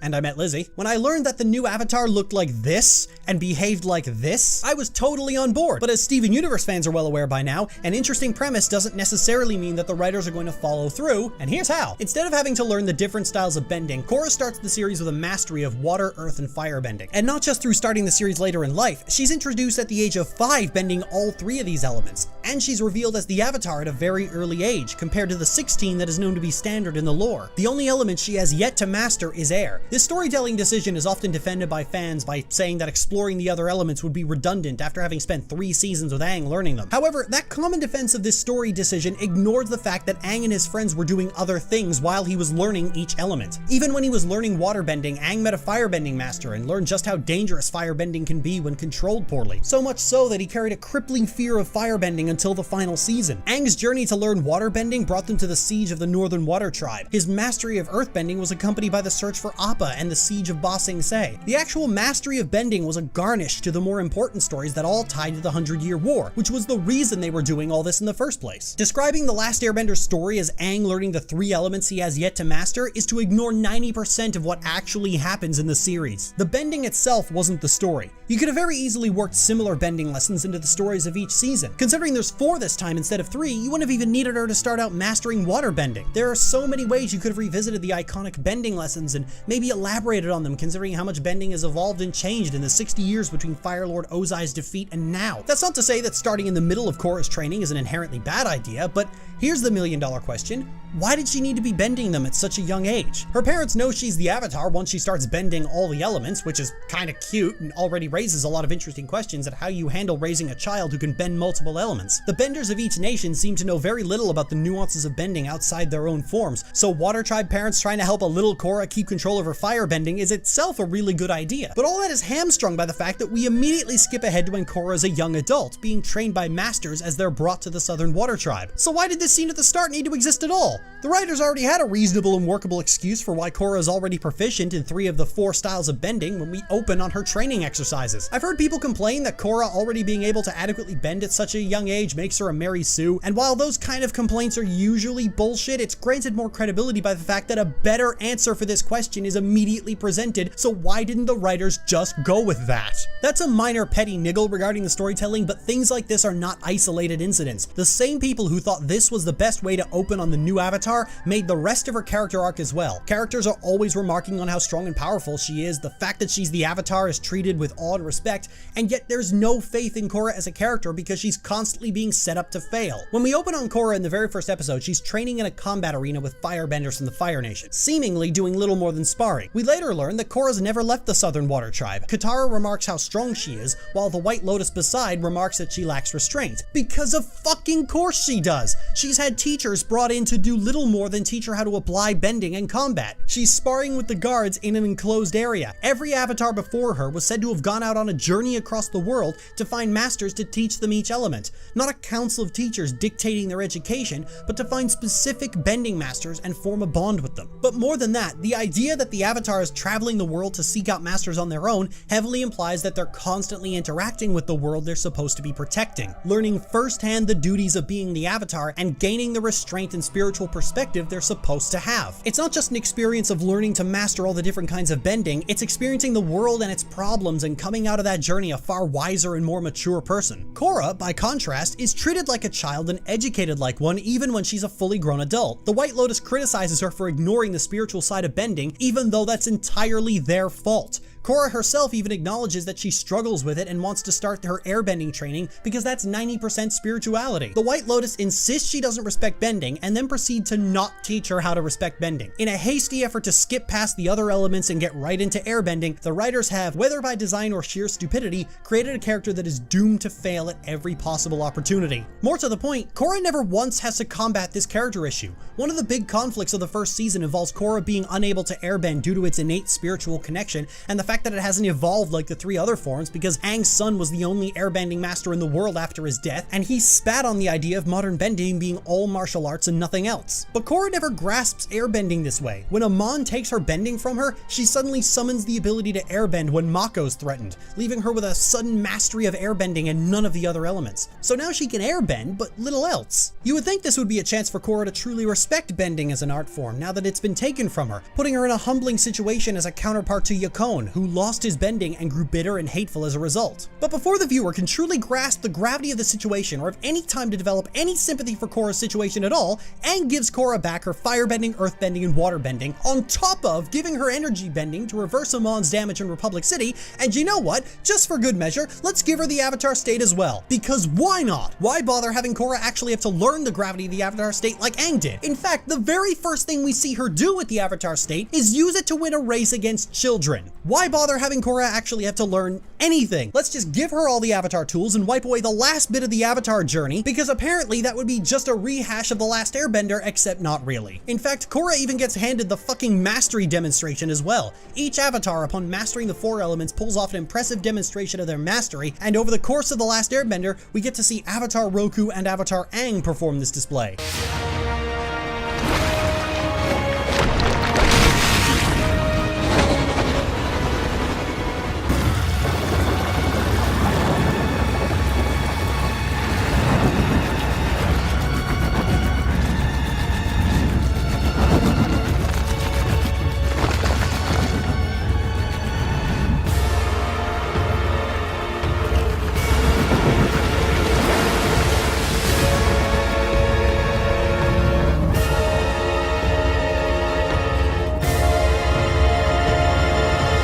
And I met Lizzie. When I learned that the new Avatar looked like this and behaved like this, I was totally on board. But as Steven Universe fans are well aware by now, an interesting premise doesn't necessarily mean that the writers are going to follow through, and here's how. Instead of having to learn the different styles of bending, Korra starts the series with a mastery of water, earth, and fire bending. And not just through starting the series later in life, she's introduced at the age of 5 bending all 3 of these elements, and she's revealed as the Avatar at a very early age, compared to the 16 that is known to be standard in the lore. The only element she has yet to master is air. This storytelling decision is often defended by fans by saying that exploring the other elements would be redundant after having spent 3 seasons with Aang learning them. However, that common defense of this story decision ignores the fact that Aang and his friends were doing other things while he was learning each element. Even when he was learning waterbending, Aang met a firebending master and learned just how dangerous firebending can be when controlled poorly. So much so that he carried a crippling fear of firebending until the final season. Aang's journey to learn waterbending brought them to the siege of the Northern Water Tribe. His mastery of earthbending was accompanied by the search for Appa and the siege of Ba Sing Se. The actual mastery of bending was a garnish to the more important stories that all tied to the 100-Year War, which was the reason they were doing all this in the first place. Describing The Last Airbender's story as Aang learning the 3 elements he has yet to master is to ignore 90% of what actually happens in the series. The bending itself wasn't the story. You could have very easily worked similar bending lessons into the stories of each season. Considering there's 4 this time instead of 3, you wouldn't have even needed her to start out mastering waterbending. There are so many ways you could have revisited the iconic bending lessons and maybe elaborated on them, considering how much bending has evolved and changed in the 60 years between Fire Lord Ozai's defeat and now. That's not to say that starting in the middle of Korra's training is an inherently bad idea, but here's the million-dollar question. Why did she need to be bending them at such a young age? Her parents know she's the Avatar once she starts bending all the elements, which is kinda cute and already raises a lot of interesting questions at how you handle raising a child who can bend multiple elements. The benders of each nation seem to know very little about the nuances of bending outside their own forms, so Water Tribe parents trying to help a little Korra keep control of her fire bending is itself a really good idea. But all that is hamstrung by the fact that we immediately skip ahead to when Korra is a young adult, being trained by masters as they're brought to the Southern Water Tribe. So why did this scene at the start need to exist at all? The writers already had a reasonable and workable excuse for why Korra is already proficient in 3 of the 4 styles of bending when we open on her training exercises. I've heard people complain that Korra already being able to adequately bend at such a young age makes her a Mary Sue, and while those kind of complaints are usually bullshit, it's granted more credibility by the fact that a better answer for this question is immediately presented, so why didn't the writers just go with that? That's a minor petty niggle regarding the storytelling, but things like this are not isolated incidents. The same people who thought this was the best way to open on the new Avatar made the rest of her character arc as well. Characters are always remarking on how strong and powerful she is, the fact that she's the Avatar is treated with awe and respect, and yet there's no faith in Korra as a character because she's constantly being set up to fail. When we open on Korra in the very first episode, she's training in a combat arena with firebenders from the Fire Nation, seemingly doing little more than sparring. We later learn that Korra's never left the Southern Water Tribe. Katara remarks how strong she is, while the White Lotus beside remarks that she lacks restraint. Because of fucking course she does! She's had teachers brought in to do little more than teach her how to apply bending and combat. She's sparring with the guards in an enclosed area. Every Avatar before her was said to have gone out on a journey across the world to find masters to teach them each element. Not a council of teachers dictating their education, but to find specific bending masters and form a bond with them. But more than that, the idea that the Avatar is traveling the world to seek out masters on their own heavily implies that they're constantly interacting with the world they're supposed to be protecting, learning firsthand the duties of being the Avatar and gaining the restraint and spiritual perspective they're supposed to have. It's not just an experience of learning to master all the different kinds of bending, it's experiencing the world and its problems and coming out of that journey a far wiser and more mature person. Korra, by contrast, is treated like a child and educated like one even when she's a fully grown adult. The White Lotus criticizes her for ignoring the spiritual side of bending, even though that's entirely their fault. Korra herself even acknowledges that she struggles with it and wants to start her airbending training because that's 90% spirituality. The White Lotus insists she doesn't respect bending and then proceed to not teach her how to respect bending. In a hasty effort to skip past the other elements and get right into airbending, the writers have, whether by design or sheer stupidity, created a character that is doomed to fail at every possible opportunity. More to the point, Korra never once has to combat this character issue. One of the big conflicts of the first season involves Korra being unable to airbend due to its innate spiritual connection and the fact that it hasn't evolved like the 3 other forms because Aang's son was the only airbending master in the world after his death, and he spat on the idea of modern bending being all martial arts and nothing else. But Korra never grasps airbending this way. When Amon takes her bending from her, she suddenly summons the ability to airbend when Mako's threatened, leaving her with a sudden mastery of airbending and none of the other elements. So now she can airbend, but little else. You would think this would be a chance for Korra to truly respect bending as an art form now that it's been taken from her, putting her in a humbling situation as a counterpart to Yakone, who who lost his bending and grew bitter and hateful as a result. But before the viewer can truly grasp the gravity of the situation or have any time to develop any sympathy for Korra's situation at all, Aang gives Korra back her firebending, earthbending, and waterbending, on top of giving her energy bending to reverse Amon's damage in Republic City, and you know what? Just for good measure, let's give her the Avatar state as well. Because why not? Why bother having Korra actually have to learn the gravity of the Avatar state like Aang did? In fact, the very first thing we see her do with the Avatar state is use it to win a race against children. Why bother having Korra actually have to learn anything? Let's just give her all the Avatar tools and wipe away the last bit of the Avatar journey, because apparently that would be just a rehash of The Last Airbender, except not really. In fact, Korra even gets handed the fucking mastery demonstration as well. Each Avatar, upon mastering the 4 elements, pulls off an impressive demonstration of their mastery, and over the course of The Last Airbender, we get to see Avatar Roku and Avatar Aang perform this display.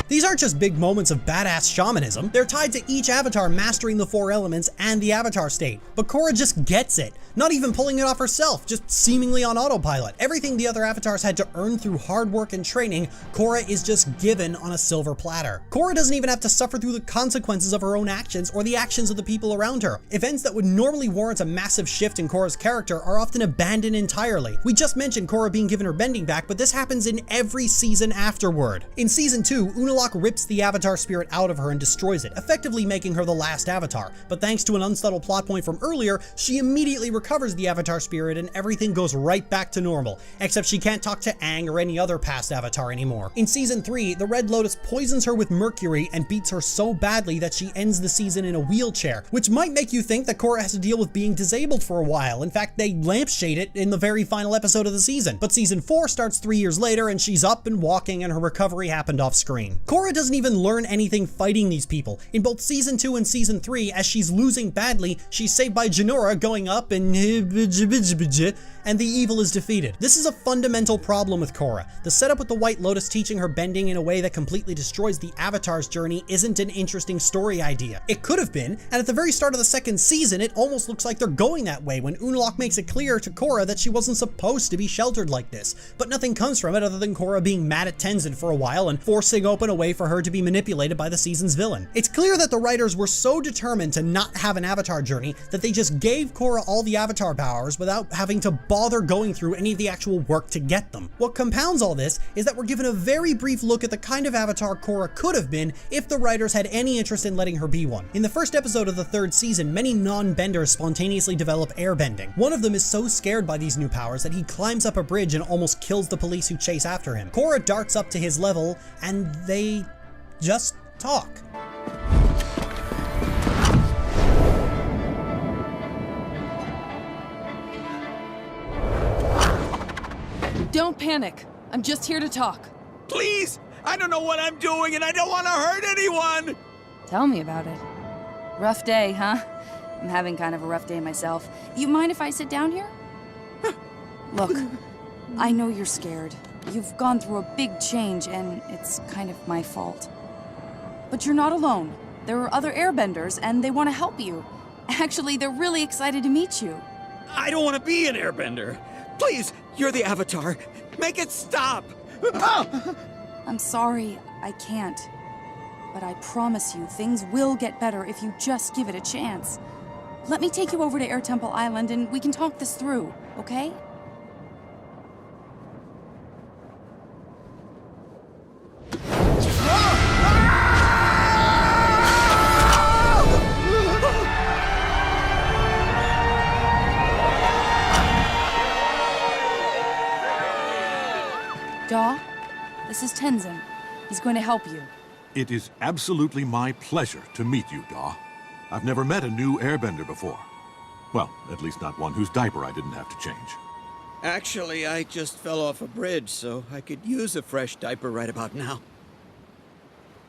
These aren't just big moments of badass shamanism, they're tied to each Avatar mastering the 4 elements and the Avatar state. But Korra just gets it, not even pulling it off herself, just seemingly on autopilot. Everything the other Avatars had to earn through hard work and training, Korra is just given on a silver platter. Korra doesn't even have to suffer through the consequences of her own actions or the actions of the people around her. Events that would normally warrant a massive shift in Korra's character are often abandoned entirely. We just mentioned Korra being given her bending back, but this happens in every season afterward. In season 2, Unalaq rips the Avatar spirit out of her and destroys it, effectively making her the last Avatar. But thanks to an unsubtle plot point from earlier, she immediately recovers the Avatar spirit and everything goes right back to normal, except she can't talk to Aang or any other past Avatar anymore. In season 3, the Red Lotus poisons her with mercury and beats her so badly that she ends the season in a wheelchair, which might make you think that Korra has to deal with being disabled for a while. In fact, they lampshade it in the very final episode of the season. But season 4 starts 3 years later and she's up and walking and her recovery happened off screen. Korra doesn't even learn anything fighting these people. In both season 2 and season 3, as she's losing badly, she's saved by Jinora going up and the evil is defeated. This is a fundamental problem with Korra. The setup with the White Lotus teaching her bending in a way that completely destroys the Avatar's journey isn't an interesting story idea. It could have been, and at the very start of the second season, it almost looks like they're going that way when Unalaq makes it clear to Korra that she wasn't supposed to be sheltered like this. But nothing comes from it other than Korra being mad at Tenzin for a while and forcing open a way for her to be manipulated by the season's villain. It's clear that the writers were so determined to not have an Avatar journey that they just gave Korra all the Avatar powers without having to bother going through any of the actual work to get them. What compounds all this is that we're given a very brief look at the kind of Avatar Korra could have been if the writers had any interest in letting her be one. In the first episode of the 3rd season, many non-benders spontaneously develop airbending. One of them is so scared by these new powers that he climbs up a bridge and almost kills the police who chase after him. Korra darts up to his level and they just talk. Don't panic. I'm just here to talk. Please! I don't know what I'm doing and I don't want to hurt anyone! Tell me about it. Rough day, huh? I'm having kind of a rough day myself. You mind if I sit down here? Look, I know you're scared. You've gone through a big change and it's kind of my fault. But you're not alone. There are other airbenders and they want to help you. Actually, they're really excited to meet you. I don't want to be an airbender. Please, you're the Avatar. Make it stop! I'm sorry, I can't. But I promise you, things will get better if you just give it a chance. Let me take you over to Air Temple Island and we can talk this through, okay? Daw, this is Tenzin. He's going to help you. It is absolutely my pleasure to meet you, Daw. I've never met a new airbender before. Well, at least not one whose diaper I didn't have to change. Actually, I just fell off a bridge, so I could use a fresh diaper right about now.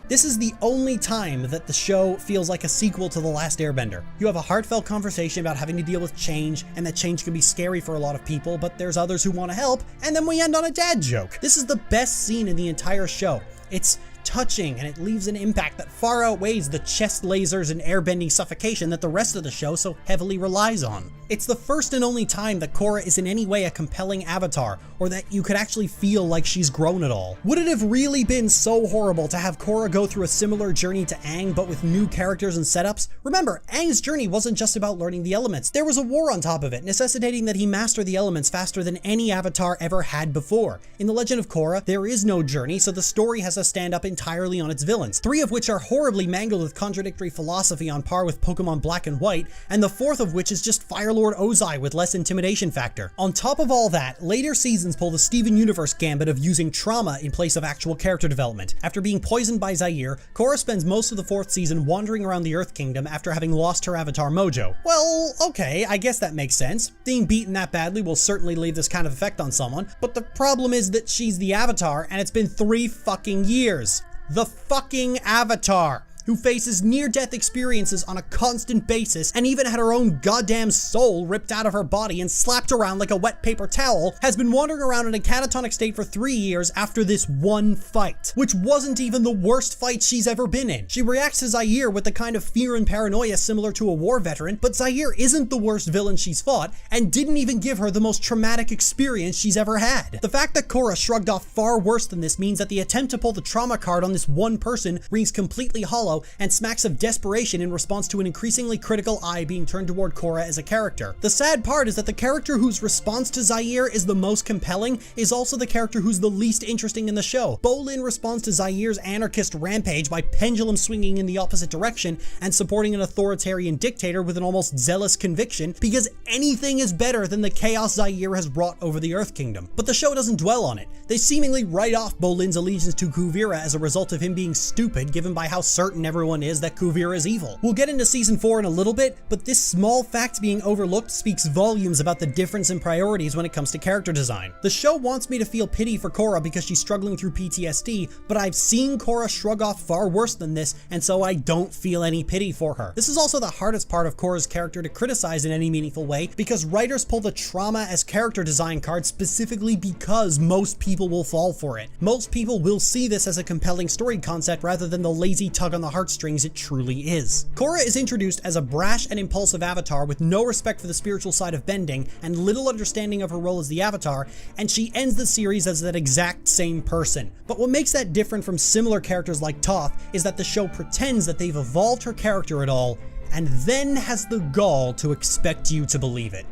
This is the only time that the show feels like a sequel to The Last Airbender. You have a heartfelt conversation about having to deal with change, and that change can be scary for a lot of people, but there's others who want to help, and then we end on a dad joke. This is the best scene in the entire show. It's touching, and it leaves an impact that far outweighs the chest lasers and airbending suffocation that the rest of the show so heavily relies on. It's the first and only time that Korra is in any way a compelling avatar, or that you could actually feel like she's grown at all. Would it have really been so horrible to have Korra go through a similar journey to Aang, but with new characters and setups? Remember, Aang's journey wasn't just about learning the elements. There was a war on top of it, necessitating that he master the elements faster than any avatar ever had before. In The Legend of Korra, there is no journey, so the story has to stand up entirely on its villains, 3 of which are horribly mangled with contradictory philosophy on par with Pokemon Black and White, and the 4th of which is just Firelord Ozai with less intimidation factor. On top of all that, later seasons pull the Steven Universe gambit of using trauma in place of actual character development. After being poisoned by Zaire, Korra spends most of the 4th season wandering around the Earth Kingdom after having lost her avatar mojo. Well, okay, I guess that makes sense. Being beaten that badly will certainly leave this kind of effect on someone, but the problem is that she's the avatar and it's been 3 fucking years. The fucking avatar, who faces near-death experiences on a constant basis and even had her own goddamn soul ripped out of her body and slapped around like a wet paper towel, has been wandering around in a catatonic state for 3 years after this one fight, which wasn't even the worst fight she's ever been in. She reacts to Zaire with the kind of fear and paranoia similar to a war veteran, but Zaire isn't the worst villain she's fought and didn't even give her the most traumatic experience she's ever had. The fact that Korra shrugged off far worse than this means that the attempt to pull the trauma card on this one person rings completely hollow and smacks of desperation in response to an increasingly critical eye being turned toward Korra as a character. The sad part is that the character whose response to Zaire is the most compelling is also the character who's the least interesting in the show. Bolin responds to Zaire's anarchist rampage by pendulum swinging in the opposite direction and supporting an authoritarian dictator with an almost zealous conviction because anything is better than the chaos Zaire has wrought over the Earth Kingdom. But the show doesn't dwell on it. They seemingly write off Bolin's allegiance to Kuvira as a result of him being stupid, given by how certain everyone is that Kuvira is evil. We'll get into season 4 in a little bit, but this small fact being overlooked speaks volumes about the difference in priorities when it comes to character design. The show wants me to feel pity for Korra because she's struggling through PTSD, but I've seen Korra shrug off far worse than this, and so I don't feel any pity for her. This is also the hardest part of Korra's character to criticize in any meaningful way, because writers pull the trauma as character design card specifically because most people will fall for it. Most people will see this as a compelling story concept rather than the lazy tug on the heartstrings it truly is. Korra is introduced as a brash and impulsive avatar with no respect for the spiritual side of bending and little understanding of her role as the avatar, and she ends the series as that exact same person. But what makes that different from similar characters like Toph is that the show pretends that they've evolved her character at all, and then has the gall to expect you to believe it.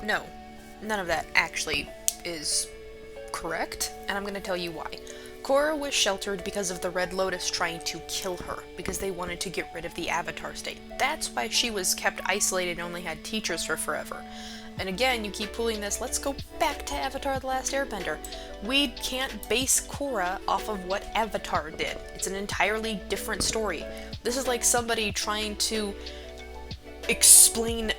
No. None of that actually is correct, and I'm gonna tell you why. Korra was sheltered because of the Red Lotus trying to kill her, because they wanted to get rid of the Avatar state. That's why she was kept isolated and only had teachers for forever. And again, you keep pulling this, let's go back to Avatar The Last Airbender. We can't base Korra off of what Avatar did. It's an entirely different story. This is like somebody trying to explain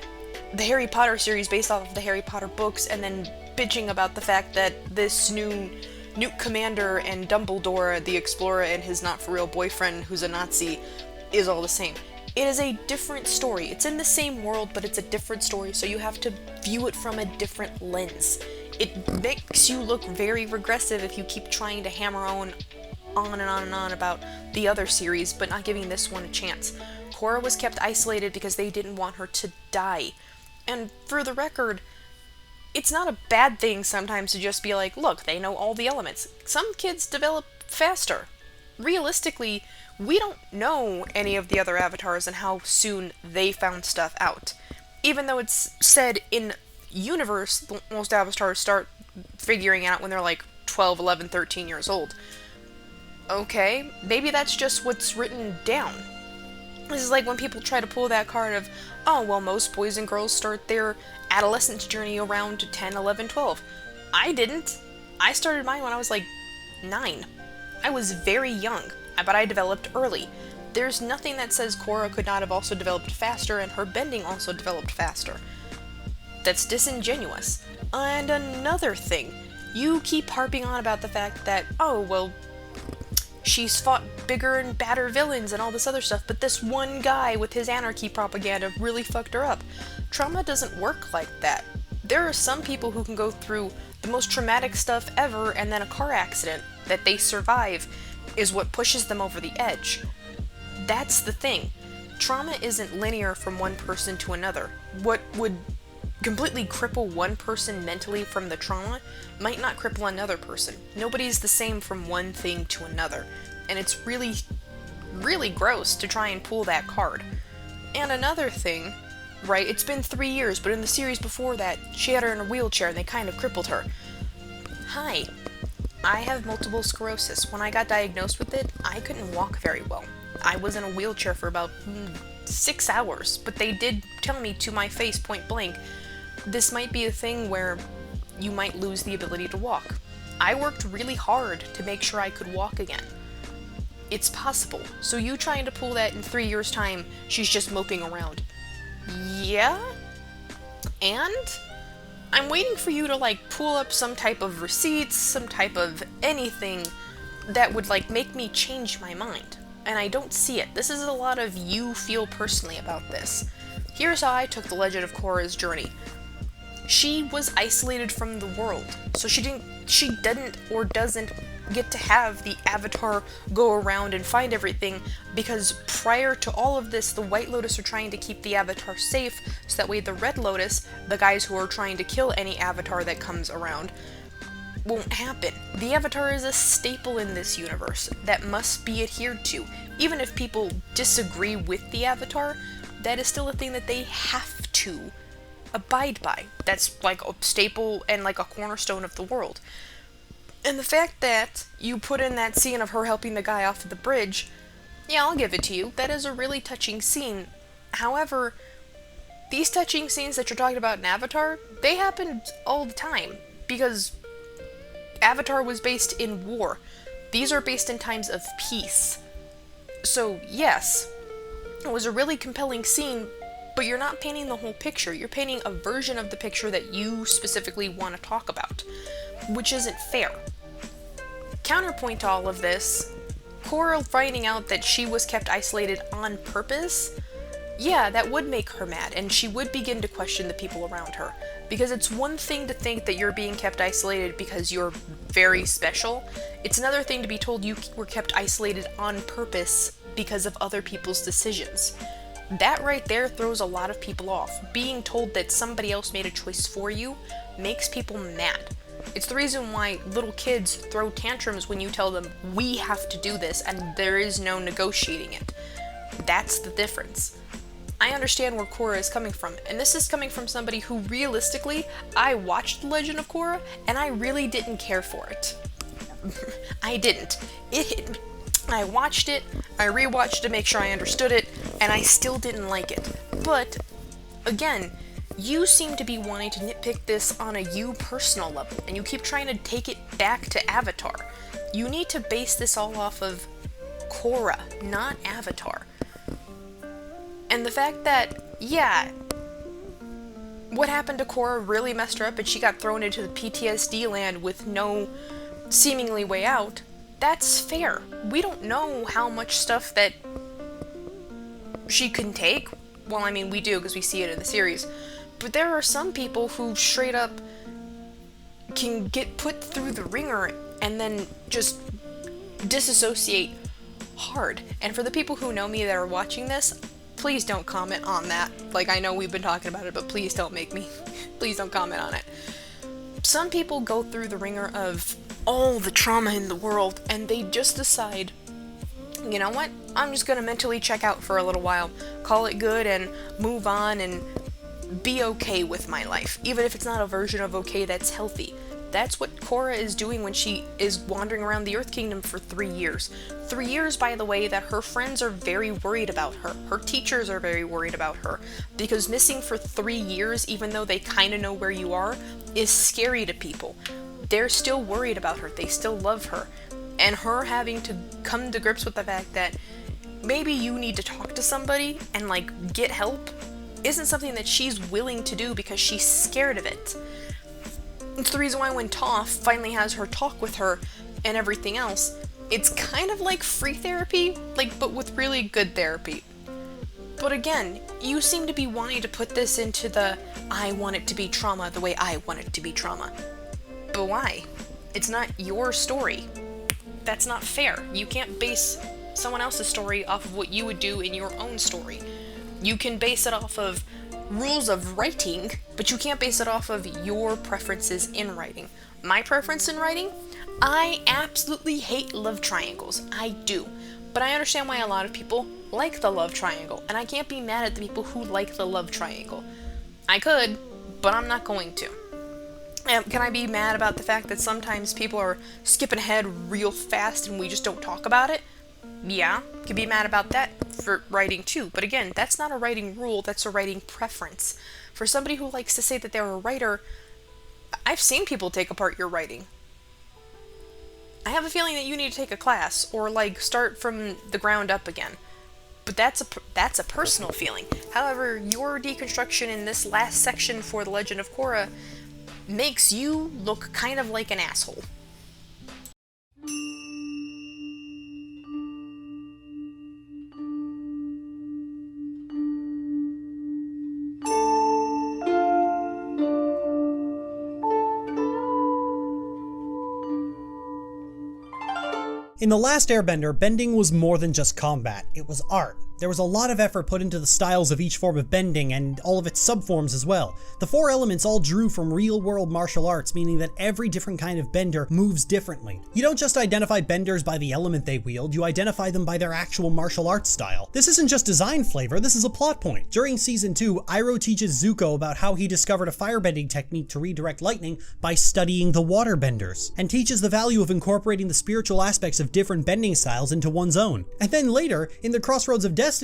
the Harry Potter series based off of the Harry Potter books and then bitching about the fact that this new Newt Commander and Dumbledore, the Explorer, and his not-for-real boyfriend who's a Nazi is all the same. It is a different story. It's in the same world, but it's a different story, so you have to view it from a different lens. It makes you look very regressive if you keep trying to hammer on and on and on about the other series, but not giving this one a chance. Korra was kept isolated because they didn't want her to die. And for the record, it's not a bad thing sometimes to just be like, look, they know all the elements. Some kids develop faster. Realistically, we don't know any of the other avatars and how soon they found stuff out. Even though it's said in universe, most avatars start figuring out when they're like 12, 11, 13 years old. Okay, maybe that's just what's written down. This is like when people try to pull that card of, oh, well, most boys and girls start their adolescence journey around 10, 11, 12. I didn't. I started mine when I was like 9. I was very young, but I developed early. There's nothing that says Korra could not have also developed faster and her bending also developed faster. That's disingenuous. And another thing, you keep harping on about the fact that, oh, well, she's fought bigger and badder villains and all this other stuff, but this one guy with his anarchy propaganda really fucked her up. Trauma doesn't work like that. There are some people who can go through the most traumatic stuff ever, and then a car accident that they survive is what pushes them over the edge. That's the thing. Trauma isn't linear from one person to another. What would completely cripple one person mentally from the trauma might not cripple another person. Nobody's the same from one thing to another, and it's really, really gross to try and pull that card. And another thing, right, it's been 3 years, but in the series before that, she had her in a wheelchair and they kind of crippled her. Hi, I have multiple sclerosis. When I got diagnosed with it, I couldn't walk very well. I was in a wheelchair for about 6 hours, but they did tell me to my face point blank, this might be a thing where you might lose the ability to walk. I worked really hard to make sure I could walk again. It's possible. So you trying to pull that in 3 years' time, she's just moping around. Yeah? And? I'm waiting for you to, like, pull up some type of receipts, some type of anything that would, like, make me change my mind. And I don't see it. This is a lot of you feel personally about this. Here's how I took the Legend of Korra's journey. She was isolated from the world, so she didn't or doesn't get to have the Avatar go around and find everything, because prior to all of this, the White Lotus are trying to keep the Avatar safe, so that way the Red Lotus, the guys who are trying to kill any Avatar that comes around, won't happen. The Avatar is a staple in this universe that must be adhered to. Even if people disagree with the Avatar, that is still a thing that they have to abide by. That's like a staple and like a cornerstone of the world. And the fact that you put in that scene of her helping the guy off of the bridge, yeah, I'll give it to you. That is a really touching scene. However, these touching scenes that you're talking about in Avatar, they happened all the time, because Avatar was based in war. These are based in times of peace. So, yes, it was a really compelling scene, but you're not painting the whole picture. You're painting a version of the picture that you specifically want to talk about, which isn't fair. Counterpoint to all of this, Korra finding out that she was kept isolated on purpose, yeah, that would make her mad, and she would begin to question the people around her. Because it's one thing to think that you're being kept isolated because you're very special. It's another thing to be told you were kept isolated on purpose because of other people's decisions. That right there throws a lot of people off. Being told that somebody else made a choice for you makes people mad. It's the reason why little kids throw tantrums when you tell them, we have to do this, and there is no negotiating it. That's the difference. I understand where Korra is coming from, and this is coming from somebody who realistically, I watched The Legend of Korra, and I really didn't care for it. I didn't. I watched it, I rewatched to make sure I understood it, and I still didn't like it. But, again, you seem to be wanting to nitpick this on a you personal level, and you keep trying to take it back to Avatar. You need to base this all off of Korra, not Avatar. And the fact that, yeah, what happened to Korra really messed her up and she got thrown into the PTSD land with no seemingly way out, that's fair. We don't know how much stuff that she can take. Well, I mean, we do because we see it in the series. But there are some people who straight up can get put through the ringer and then just disassociate hard. And for the people who know me that are watching this, please don't comment on that. Like, I know we've been talking about it, but please don't make me. Please don't comment on it. Some people go through the ringer of all the trauma in the world, and they just decide, you know what? I'm just gonna mentally check out for a little while, call it good, and move on, and be okay with my life, even if it's not a version of okay that's healthy. That's what Korra is doing when she is wandering around the Earth Kingdom for 3 years. 3 years, by the way, that her friends are very worried about her. Her teachers are very worried about her. Because missing for 3 years, even though they kind of know where you are, is scary to people. They're still worried about her. They still love her. And her having to come to grips with the fact that maybe you need to talk to somebody and, like, get help isn't something that she's willing to do because she's scared of it. It's the reason why when Toph finally has her talk with her and everything else, it's kind of like free therapy, but with really good therapy. But again, you seem to be wanting to put this into the I want it to be trauma the way I want it to be trauma. But why? It's not your story. That's not fair. You can't base someone else's story off of what you would do in your own story. You can base it off of rules of writing, but you can't base it off of your preferences in writing. My preference in writing? I absolutely hate love triangles. I do. But I understand why a lot of people like the love triangle, and I can't be mad at the people who like the love triangle. I could, but I'm not going to. Can I be mad about the fact that sometimes people are skipping ahead real fast and we just don't talk about it? Yeah, could be mad about that for writing too, but again, that's not a writing rule, that's a writing preference. For somebody who likes to say that they're a writer, I've seen people take apart your writing. I have a feeling that you need to take a class, or start from the ground up again. But that's a personal feeling. However, your deconstruction in this last section for The Legend of Korra makes you look kind of like an asshole. In The Last Airbender, bending was more than just combat, it was art. There was a lot of effort put into the styles of each form of bending and all of its subforms as well. The 4 elements all drew from real-world martial arts, meaning that every different kind of bender moves differently. You don't just identify benders by the element they wield, you identify them by their actual martial arts style. This isn't just design flavor, this is a plot point. During Season 2, Iroh teaches Zuko about how he discovered a firebending technique to redirect lightning by studying the waterbenders, and teaches the value of incorporating the spiritual aspects of different bending styles into one's own. And then later, in the Crossroads of Destiny,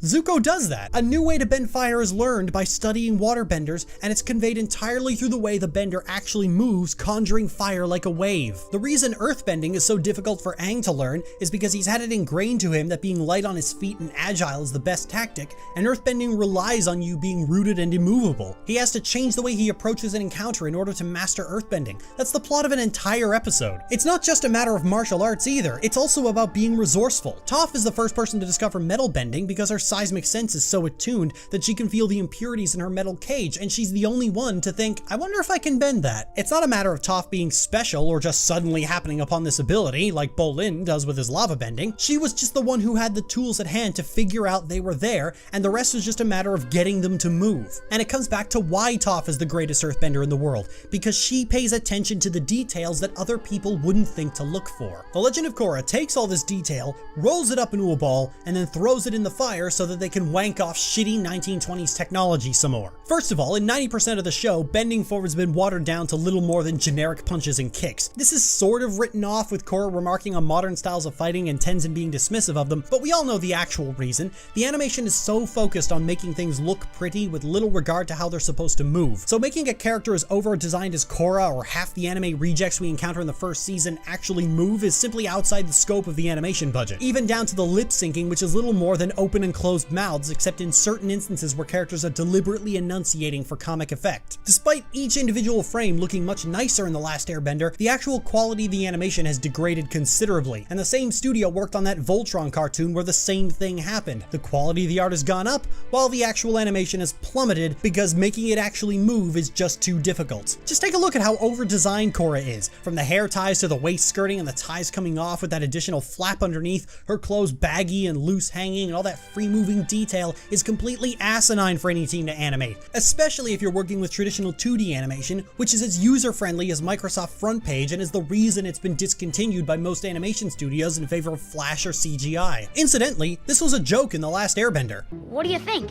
Zuko does that. A new way to bend fire is learned by studying waterbenders, and it's conveyed entirely through the way the bender actually moves, conjuring fire like a wave. The reason earthbending is so difficult for Aang to learn is because he's had it ingrained to him that being light on his feet and agile is the best tactic, and earthbending relies on you being rooted and immovable. He has to change the way he approaches an encounter in order to master earthbending. That's the plot of an entire episode. It's not just a matter of martial arts either, it's also about being resourceful. Toph is the first person to discover metal bending because her seismic sense is so attuned that she can feel the impurities in her metal cage, and she's the only one to think, I wonder if I can bend that. It's not a matter of Toph being special or just suddenly happening upon this ability, like Bolin does with his lava bending. She was just the one who had the tools at hand to figure out they were there, and the rest was just a matter of getting them to move. And it comes back to why Toph is the greatest earthbender in the world, because she pays attention to the details that other people wouldn't think to look for. The Legend of Korra takes all this detail, rolls it up into a ball, and then throws it in the fire so that they can wank off shitty 1920s technology some more. First of all, in 90% of the show, bending forward has been watered down to little more than generic punches and kicks. This is sort of written off with Korra remarking on modern styles of fighting and Tenzin being dismissive of them, but we all know the actual reason. The animation is so focused on making things look pretty with little regard to how they're supposed to move. So making a character as over-designed as Korra or half the anime rejects we encounter in the first season actually move is simply outside the scope of the animation budget. Even down to the lip syncing, which is little more than open and closed mouths, except in certain instances where characters are deliberately enunciating for comic effect. Despite each individual frame looking much nicer in The Last Airbender, the actual quality of the animation has degraded considerably, and the same studio worked on that Voltron cartoon where the same thing happened. The quality of the art has gone up, while the actual animation has plummeted because making it actually move is just too difficult. Just take a look at how over-designed Korra is, from the hair ties to the waist skirting and the ties coming off with that additional flap underneath, her clothes baggy and loose hanging, and all that free-moving detail is completely asinine for any team to animate, especially if you're working with traditional 2D animation, which is as user-friendly as Microsoft Front Page and is the reason it's been discontinued by most animation studios in favor of Flash or CGI. Incidentally, this was a joke in The Last Airbender. What do you think?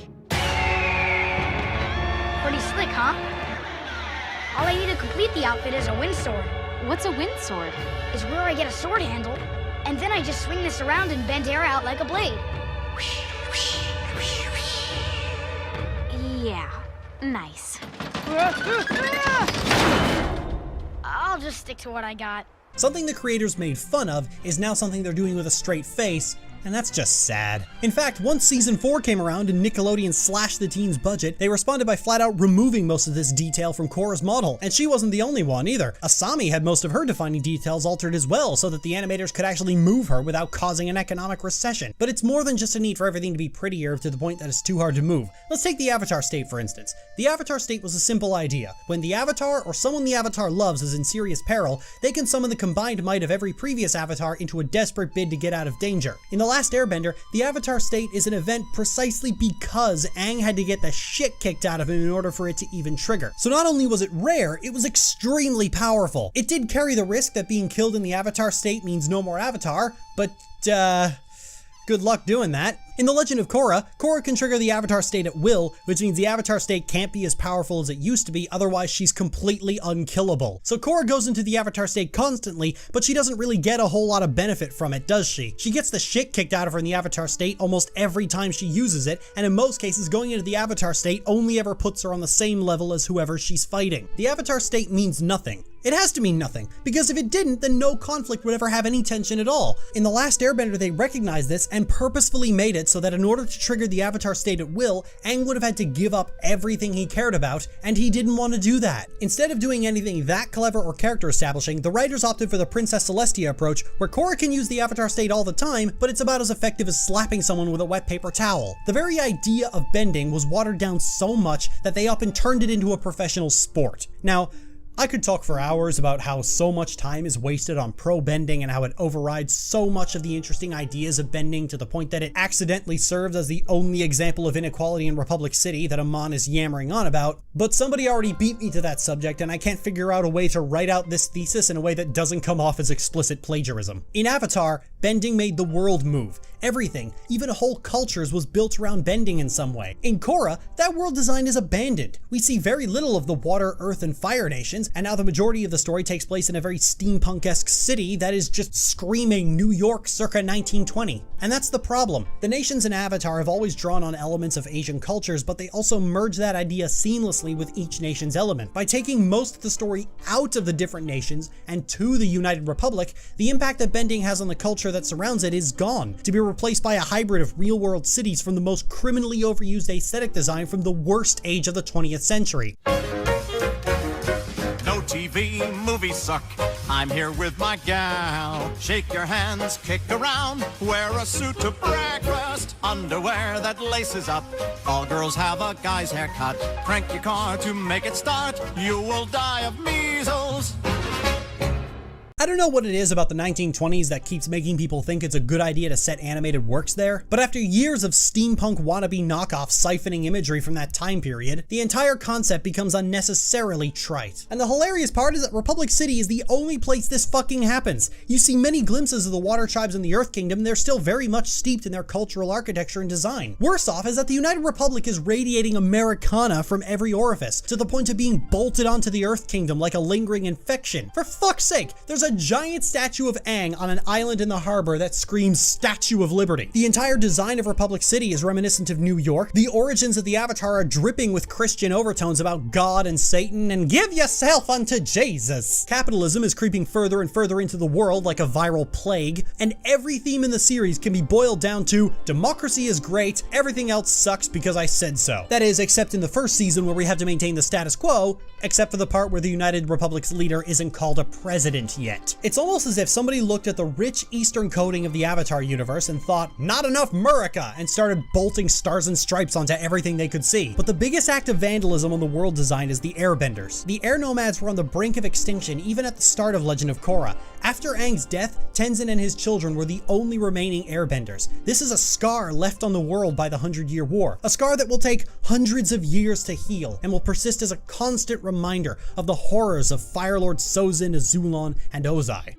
Pretty slick, huh? All I need to complete the outfit is a wind sword. What's a wind sword? Is where I get a sword handle, and then I just swing this around and bend air out like a blade. Yeah, nice. I'll just stick to what I got. Something the creators made fun of is now something they're doing with a straight face, And that's just sad. In fact, once season 4 came around and Nickelodeon slashed the teen's budget, they responded by flat out removing most of this detail from Korra's model. And she wasn't the only one either. Asami had most of her defining details altered as well, so that the animators could actually move her without causing an economic recession. But it's more than just a need for everything to be prettier to the point that it's too hard to move. Let's take the Avatar state for instance. The Avatar state was a simple idea. When the Avatar or someone the Avatar loves is in serious peril, they can summon the combined might of every previous Avatar into a desperate bid to get out of danger. In The Last Airbender, the Avatar state is an event precisely because Aang had to get the shit kicked out of him in order for it to even trigger. So not only was it rare, it was extremely powerful. It did carry the risk that being killed in the Avatar state means no more Avatar, but good luck doing that. In The Legend of Korra, Korra can trigger the Avatar state at will, which means the Avatar state can't be as powerful as it used to be, otherwise she's completely unkillable. So Korra goes into the Avatar state constantly, but she doesn't really get a whole lot of benefit from it, does she? She gets the shit kicked out of her in the Avatar state almost every time she uses it, and in most cases going into the Avatar state only ever puts her on the same level as whoever she's fighting. The Avatar state means nothing. It has to mean nothing, because if it didn't, then no conflict would ever have any tension at all. In The Last Airbender, they recognized this and purposefully made it so that in order to trigger the Avatar state at will, Aang would have had to give up everything he cared about, and he didn't want to do that. Instead of doing anything that clever or character establishing, the writers opted for the Princess Celestia approach, where Korra can use the Avatar state all the time, but it's about as effective as slapping someone with a wet paper towel. The very idea of bending was watered down so much that they up and turned it into a professional sport. Now, I could talk for hours about how so much time is wasted on pro bending and how it overrides so much of the interesting ideas of bending to the point that it accidentally serves as the only example of inequality in Republic City that Amon is yammering on about, but somebody already beat me to that subject and I can't figure out a way to write out this thesis in a way that doesn't come off as explicit plagiarism. In Avatar, bending made the world move. Everything, even whole cultures, was built around bending in some way. In Korra, that world design is abandoned. We see very little of the water, earth, and fire nations, and now the majority of the story takes place in a very steampunk-esque city that is just screaming New York circa 1920. And that's the problem. The nations in Avatar have always drawn on elements of Asian cultures, but they also merge that idea seamlessly with each nation's element. By taking most of the story out of the different nations and to the United Republic, the impact that bending has on the culture that surrounds it is gone, to be replaced by a hybrid of real-world cities from the most criminally overused aesthetic design from the worst age of the 20th century. No TV, movies suck. I'm here with my gal. Shake your hands, kick around. Wear a suit to breakfast. Underwear that laces up. All girls have a guy's haircut. Crank your car to make it start. You will die of measles. I don't know what it is about the 1920s that keeps making people think it's a good idea to set animated works there, but after years of steampunk wannabe knockoffs siphoning imagery from that time period, the entire concept becomes unnecessarily trite. And the hilarious part is that Republic City is the only place this fucking happens. You see many glimpses of the water tribes in the Earth Kingdom, they're still very much steeped in their cultural architecture and design. Worse off is that the United Republic is radiating Americana from every orifice, to the point of being bolted onto the Earth Kingdom like a lingering infection. For fuck's sake, there's a giant statue of Aang on an island in the harbor that screams Statue of Liberty. The entire design of Republic City is reminiscent of New York. The origins of the Avatar are dripping with Christian overtones about God and Satan and give yourself unto Jesus. Capitalism is creeping further and further into the world like a viral plague, and every theme in the series can be boiled down to democracy is great, everything else sucks because I said so. That is, except in the first season where we have to maintain the status quo, except for the part where the United Republic's leader isn't called a president yet. It's almost as if somebody looked at the rich Eastern coding of the Avatar universe and thought, not enough Murica, and started bolting stars and stripes onto everything they could see. But the biggest act of vandalism on the world design is the Airbenders. The air nomads were on the brink of extinction even at the start of Legend of Korra. After Aang's death, Tenzin and his children were the only remaining airbenders. This is a scar left on the world by the 100-Year War. A scar that will take hundreds of years to heal and will persist as a constant reminder of the horrors of Fire Lord Sozin, Azulon, and Ozai.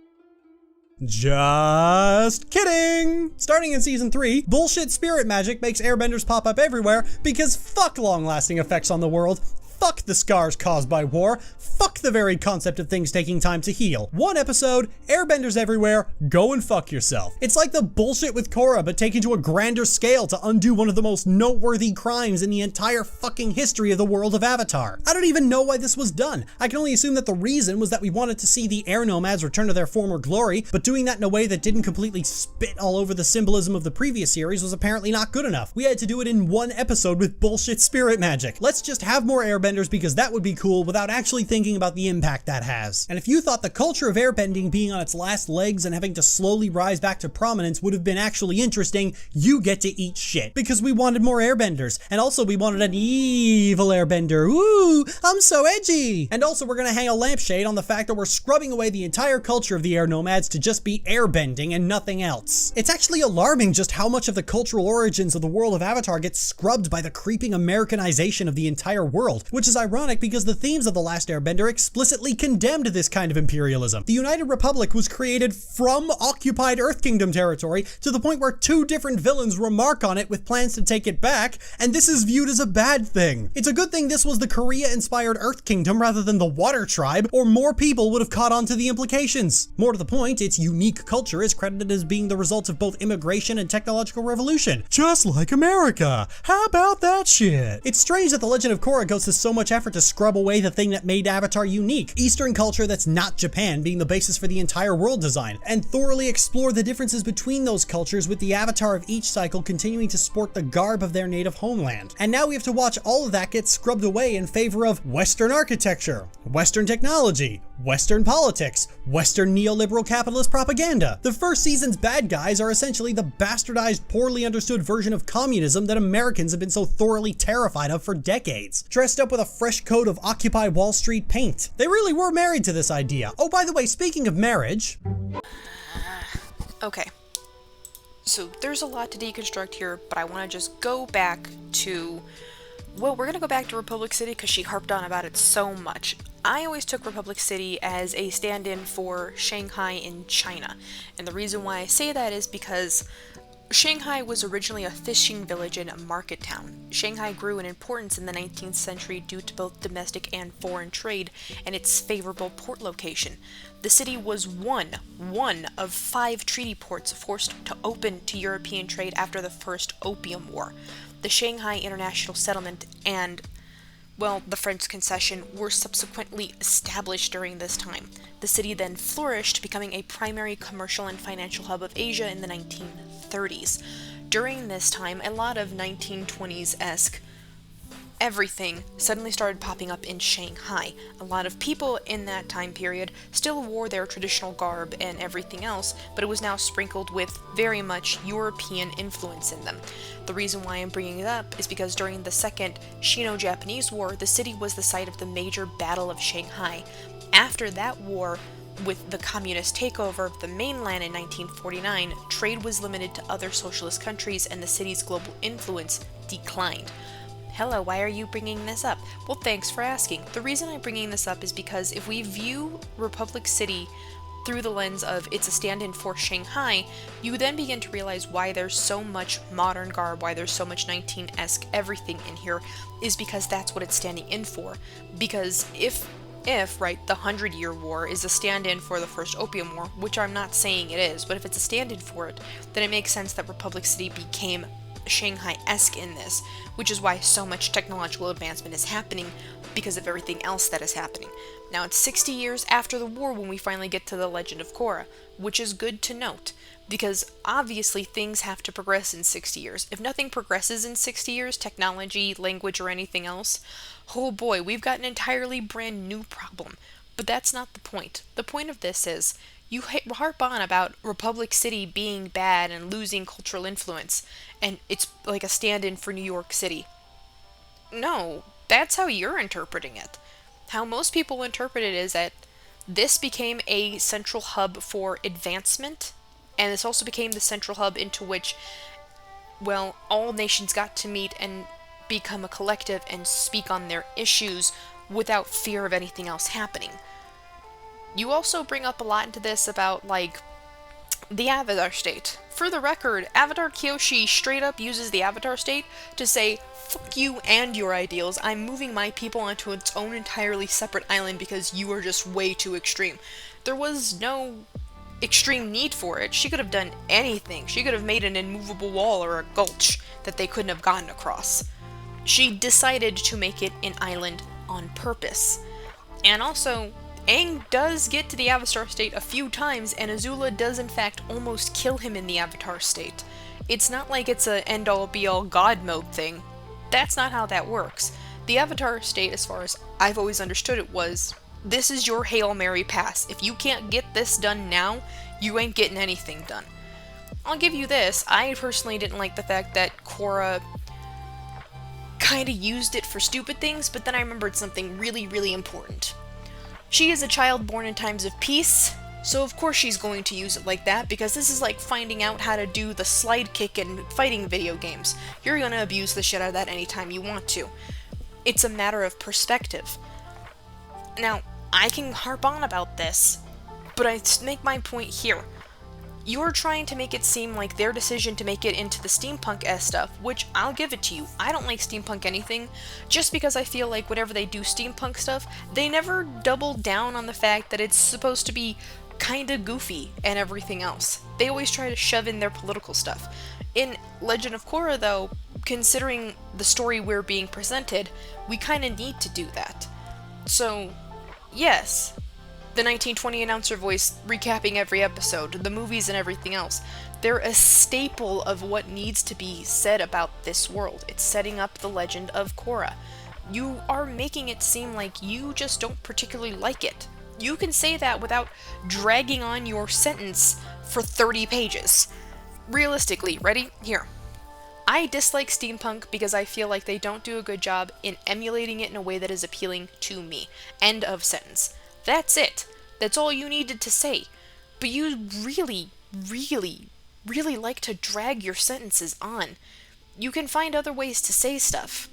Just kidding! Starting in season 3, bullshit spirit magic makes airbenders pop up everywhere because fuck long-lasting effects on the world. Fuck the scars caused by war. Fuck the very concept of things taking time to heal. One episode, airbenders everywhere, go and fuck yourself. It's like the bullshit with Korra, but taken to a grander scale to undo one of the most noteworthy crimes in the entire fucking history of the world of Avatar. I don't even know why this was done. I can only assume that the reason was that we wanted to see the air nomads return to their former glory, but doing that in a way that didn't completely spit all over the symbolism of the previous series was apparently not good enough. We had to do it in one episode with bullshit spirit magic. Let's just have more airbenders because that would be cool without actually thinking about the impact that has. And if you thought the culture of airbending being on its last legs and having to slowly rise back to prominence would have been actually interesting, you get to eat shit. Because we wanted more airbenders. And also we wanted an evil airbender. Ooh, I'm so edgy. And also we're gonna hang a lampshade on the fact that we're scrubbing away the entire culture of the air nomads to just be airbending and nothing else. It's actually alarming just how much of the cultural origins of the world of Avatar gets scrubbed by the creeping Americanization of the entire world, which is ironic because the themes of The Last Airbender explicitly condemned this kind of imperialism. The United Republic was created from occupied Earth Kingdom territory to the point where two different villains remark on it with plans to take it back, and this is viewed as a bad thing. It's a good thing this was the Korea-inspired Earth Kingdom rather than the Water Tribe, or more people would have caught on to the implications. More to the point, its unique culture is credited as being the result of both immigration and technological revolution. Just like America. How about that shit? It's strange that The Legend of Korra goes to so much effort to scrub away the thing that made Avatar unique, Eastern culture that's not Japan being the basis for the entire world design, and thoroughly explore the differences between those cultures with the avatar of each cycle continuing to sport the garb of their native homeland. And now we have to watch all of that get scrubbed away in favor of Western architecture, Western technology, Western politics, Western neoliberal capitalist propaganda. The first season's bad guys are essentially the bastardized, poorly understood version of communism that Americans have been so thoroughly terrified of for decades, dressed up with a fresh coat of Occupy Wall Street paint. They really were married to this idea. Oh, by the way, speaking of marriage... Okay. So there's a lot to deconstruct here, but I want to just go back to... Well, we're going to go back to Republic City because she harped on about it so much. I always took Republic City as a stand-in for Shanghai in China. And the reason why I say that is because Shanghai was originally a fishing village and a market town. Shanghai grew in importance in the 19th century due to both domestic and foreign trade and its favorable port location. The city was one of 5 treaty ports forced to open to European trade after the First Opium War. The Shanghai International Settlement and, well, the French concession were subsequently established during this time. The city then flourished, becoming a primary commercial and financial hub of Asia in the 1930s. During this time, a lot of 1920s-esque everything suddenly started popping up in Shanghai. A lot of people in that time period still wore their traditional garb and everything else, but it was now sprinkled with very much European influence in them. The reason why I'm bringing it up is because during the Second Sino-Japanese War, the city was the site of the major Battle of Shanghai. After that war, with the communist takeover of the mainland in 1949, trade was limited to other socialist countries and the city's global influence declined. Hello, why are you bringing this up? Well, thanks for asking. The reason I'm bringing this up is because if we view Republic City through the lens of it's a stand-in for Shanghai, you then begin to realize why there's so much modern garb, why there's so much 19-esque everything in here, is because that's what it's standing in for. Because if right, the 100-Year War is a stand-in for the First Opium War, which I'm not saying it is, but if it's a stand-in for it, then it makes sense that Republic City became Shanghai-esque in this, which is why so much technological advancement is happening because of everything else that is happening. Now it's 60 years after the war when we finally get to The Legend of Korra, which is good to note, because obviously things have to progress in 60 years. If nothing progresses in 60 years, technology, language, or anything else, oh boy, we've got an entirely brand new problem. But that's not the point. The point of this is, you harp on about Republic City being bad and losing cultural influence, and it's like a stand-in for New York City. No, that's how you're interpreting it. How most people interpret it is that this became a central hub for advancement, and this also became the central hub into which, well, all nations got to meet and become a collective and speak on their issues without fear of anything else happening. You also bring up a lot into this about, like, the Avatar State. For the record, Avatar Kyoshi straight up uses the Avatar State to say, fuck you and your ideals, I'm moving my people onto its own entirely separate island because you are just way too extreme. There was no extreme need for it. She could have done anything. She could have made an immovable wall or a gulch that they couldn't have gotten across. She decided to make it an island on purpose. And also, Aang does get to the Avatar State a few times, and Azula does in fact almost kill him in the Avatar State. It's not like it's a end-all be-all God mode thing. That's not how that works. The Avatar State, as far as I've always understood it, was, this is your Hail Mary pass. If you can't get this done now, you ain't getting anything done. I'll give you this, I personally didn't like the fact that Korra kinda used it for stupid things, but then I remembered something really, really important. She is a child born in times of peace, so of course she's going to use it like that, because this is like finding out how to do the slide kick in fighting video games. You're gonna abuse the shit out of that anytime you want to. It's a matter of perspective. Now, I can harp on about this, but I make my point here. You're trying to make it seem like their decision to make it into the steampunk-esque stuff, which I'll give it to you. I don't like steampunk anything, just because I feel like whenever they do steampunk stuff, they never double down on the fact that it's supposed to be kinda goofy and everything else. They always try to shove in their political stuff. In Legend of Korra, though, considering the story we're being presented, we kinda need to do that. So, yes, the 1920 announcer voice recapping every episode, the movies and everything else. They're a staple of what needs to be said about this world. It's setting up the legend of Korra. You are making it seem like you just don't particularly like it. You can say that without dragging on your sentence for 30 pages. Realistically, ready? Here. I dislike steampunk because I feel like they don't do a good job in emulating it in a way that is appealing to me. End of sentence. That's it. That's all you needed to say. But you really, really, really like to drag your sentences on. You can find other ways to say stuff.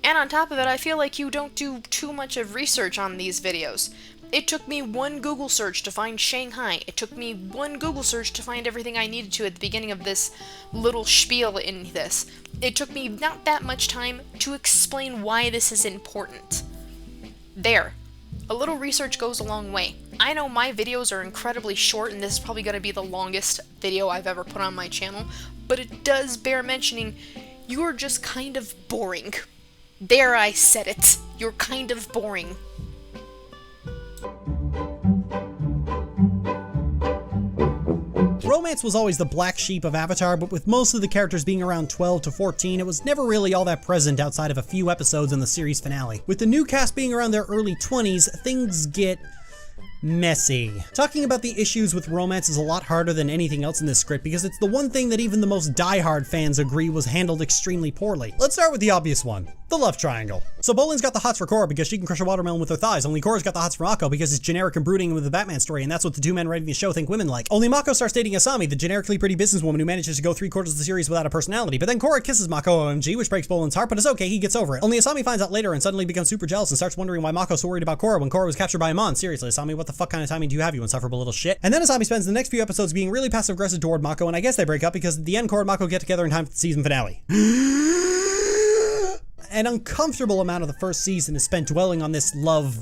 And on top of it, I feel like you don't do too much of research on these videos. It took me one Google search to find Shanghai. It took me one Google search to find everything I needed to at the beginning of this little spiel in this. It took me not that much time to explain why this is important. There. A little research goes a long way. I know my videos are incredibly short, and this is probably going to be the longest video I've ever put on my channel, but it does bear mentioning, you are just kind of boring. There, I said it. You're kind of boring. Romance was always the black sheep of Avatar, but with most of the characters being around 12 to 14, it was never really all that present outside of a few episodes in the series finale. With the new cast being around their early 20s, things get messy. Talking about the issues with romance is a lot harder than anything else in this script because it's the one thing that even the most diehard fans agree was handled extremely poorly. Let's start with the obvious one. The love triangle. So Bolin's got the hots for Korra because she can crush a watermelon with her thighs, only Korra's got the hots for Mako because it's generic and brooding with the Batman story, and that's what the two men writing the show think women like. Only Mako starts dating Asami, the generically pretty businesswoman who manages to go 3/4 of the series without a personality, but then Korra kisses Mako OMG, which breaks Bolin's heart, but it's okay, he gets over it. Only Asami finds out later and suddenly becomes super jealous and starts wondering why Mako's so worried about Korra when Korra was captured by Amon. Seriously, Asami, what the fuck kind of timing do you have, you insufferable little shit? And then Asami spends the next few episodes being really passive-aggressive toward Mako, and I guess they break up because at the end Korra and Mako get together in time for the season finale. An uncomfortable amount of the first season is spent dwelling on this love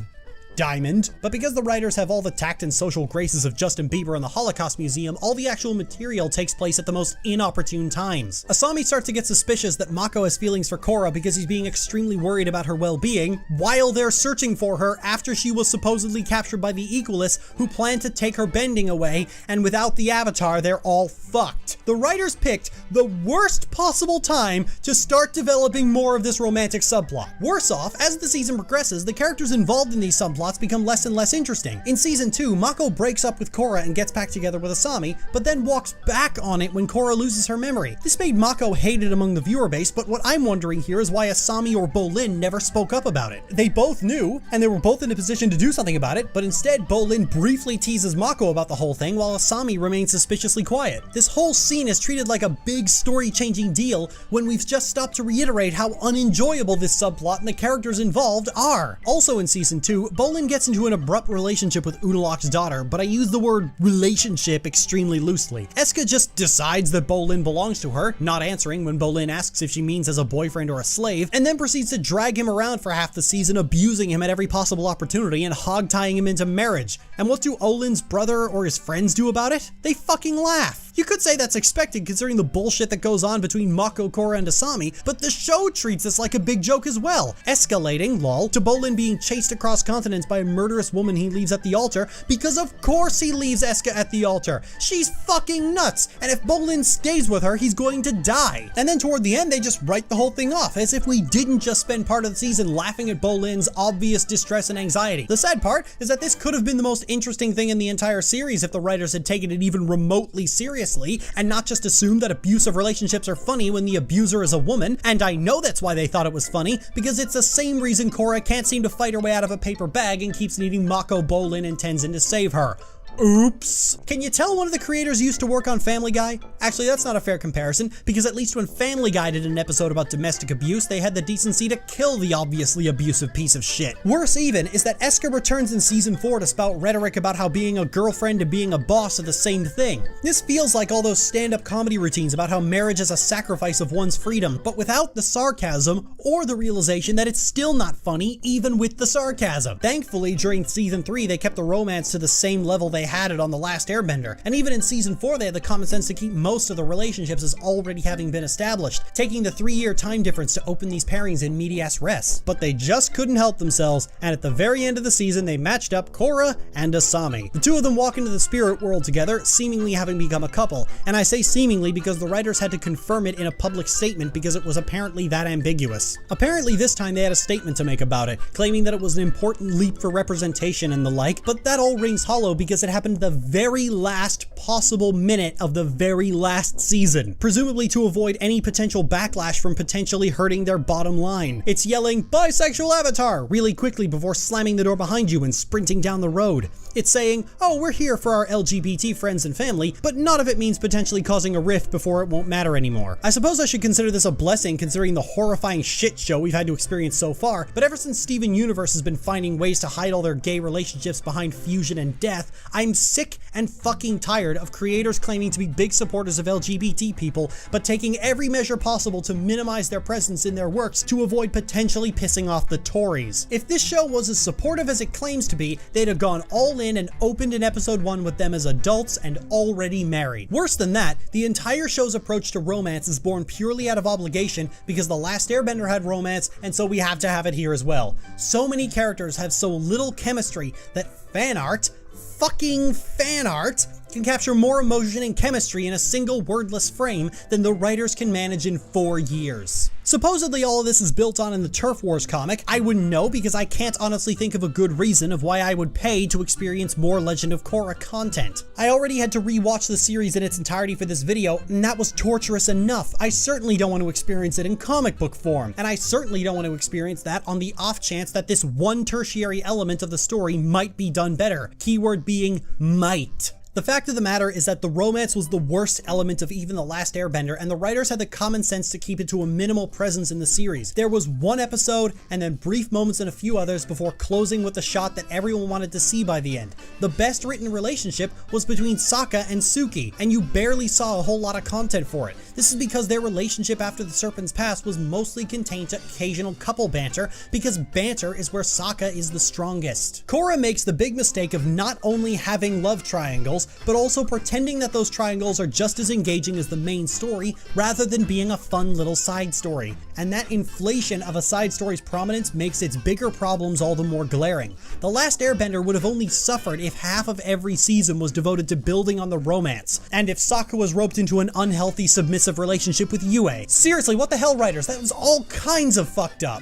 diamond, but because the writers have all the tact and social graces of Justin Bieber and the Holocaust Museum, all the actual material takes place at the most inopportune times. Asami starts to get suspicious that Mako has feelings for Korra because he's being extremely worried about her well-being, while they're searching for her after she was supposedly captured by the Equalists who plan to take her bending away, and without the Avatar, they're all fucked. The writers picked the worst possible time to start developing more of this romantic subplot. Worse off, as the season progresses, the characters involved in these subplots become less and less interesting. In season 2, Mako breaks up with Korra and gets back together with Asami, but then walks back on it when Korra loses her memory. This made Mako hated among the viewer base, but what I'm wondering here is why Asami or Bolin never spoke up about it. They both knew, and they were both in a position to do something about it, but instead Bolin briefly teases Mako about the whole thing while Asami remains suspiciously quiet. This whole scene is treated like a big story-changing deal when we've just stopped to reiterate how unenjoyable this subplot and the characters involved are. Also in season 2, Bolin Bolin gets into an abrupt relationship with Unalaq's daughter, but I use the word relationship extremely loosely. Eska just decides that Bolin belongs to her, not answering when Bolin asks if she means as a boyfriend or a slave, and then proceeds to drag him around for half the season, abusing him at every possible opportunity and hog-tying him into marriage. And what do Olin's brother or his friends do about it? They fucking laugh. You could say that's expected considering the bullshit that goes on between Mako, Korra, and Asami, but the show treats this like a big joke as well, escalating, lol, to Bolin being chased across continents by a murderous woman he leaves at the altar, because of course he leaves Eska at the altar. She's fucking nuts, and if Bolin stays with her, he's going to die. And then toward the end, they just write the whole thing off, as if we didn't just spend part of the season laughing at Bolin's obvious distress and anxiety. The sad part is that this could have been the most interesting thing in the entire series if the writers had taken it even remotely seriously, and not just assumed that abusive relationships are funny when the abuser is a woman, and I know that's why they thought it was funny, because it's the same reason Korra can't seem to fight her way out of a paper bag and keeps needing Mako, Bolin, and Tenzin to save her. Oops. Can you tell one of the creators used to work on Family Guy? Actually, that's not a fair comparison, because at least when Family Guy did an episode about domestic abuse, they had the decency to kill the obviously abusive piece of shit. Worse even is that Eska returns in season 4 to spout rhetoric about how being a girlfriend and being a boss are the same thing. This feels like all those stand-up comedy routines about how marriage is a sacrifice of one's freedom, but without the sarcasm or the realization that it's still not funny even with the sarcasm. Thankfully, during season 3, they kept the romance to the same level they had it on The Last Airbender, and even in season 4 they had the common sense to keep most of the relationships as already having been established, taking the 3-year time difference to open these pairings in medias res. But they just couldn't help themselves, and at the very end of the season they matched up Korra and Asami. The two of them walk into the spirit world together, seemingly having become a couple, and I say seemingly because the writers had to confirm it in a public statement because it was apparently that ambiguous. Apparently this time they had a statement to make about it, claiming that it was an important leap for representation and the like, but that all rings hollow because it happened the very last possible minute of the very last season, presumably to avoid any potential backlash from potentially hurting their bottom line. It's yelling, "Bisexual Avatar!" really quickly before slamming the door behind you and sprinting down the road. It's saying, "Oh, we're here for our LGBT friends and family," but none of it means potentially causing a rift before it won't matter anymore. I suppose I should consider this a blessing considering the horrifying shit show we've had to experience so far, but ever since Steven Universe has been finding ways to hide all their gay relationships behind fusion and death, I'm sick and fucking tired of creators claiming to be big supporters of LGBT people, but taking every measure possible to minimize their presence in their works to avoid potentially pissing off the Tories. If this show was as supportive as it claims to be, they'd have gone all in and opened in episode 1 with them as adults and already married. Worse than that, the entire show's approach to romance is born purely out of obligation because The Last Airbender had romance, and so we have to have it here as well. So many characters have so little chemistry that fucking fan art can capture more emotion and chemistry in a single wordless frame than the writers can manage in 4 years. Supposedly all of this is built on in the Turf Wars comic. I wouldn't know because I can't honestly think of a good reason of why I would pay to experience more Legend of Korra content. I already had to rewatch the series in its entirety for this video, and that was torturous enough. I certainly don't want to experience it in comic book form, and I certainly don't want to experience that on the off chance that this one tertiary element of the story might be done better. Keyword being might. The fact of the matter is that the romance was the worst element of even The Last Airbender, and the writers had the common sense to keep it to a minimal presence in the series. There was one episode, and then brief moments in a few others before closing with the shot that everyone wanted to see by the end. The best written relationship was between Sokka and Suki, and you barely saw a whole lot of content for it. This is because their relationship after the Serpent's Pass was mostly contained to occasional couple banter, because banter is where Sokka is the strongest. Korra makes the big mistake of not only having love triangles, but also pretending that those triangles are just as engaging as the main story rather than being a fun little side story. And that inflation of a side story's prominence makes its bigger problems all the more glaring. The Last Airbender would have only suffered if half of every season was devoted to building on the romance, and if Sokka was roped into an unhealthy submissive relationship with Yue. Seriously, what the hell, writers? That was all kinds of fucked up.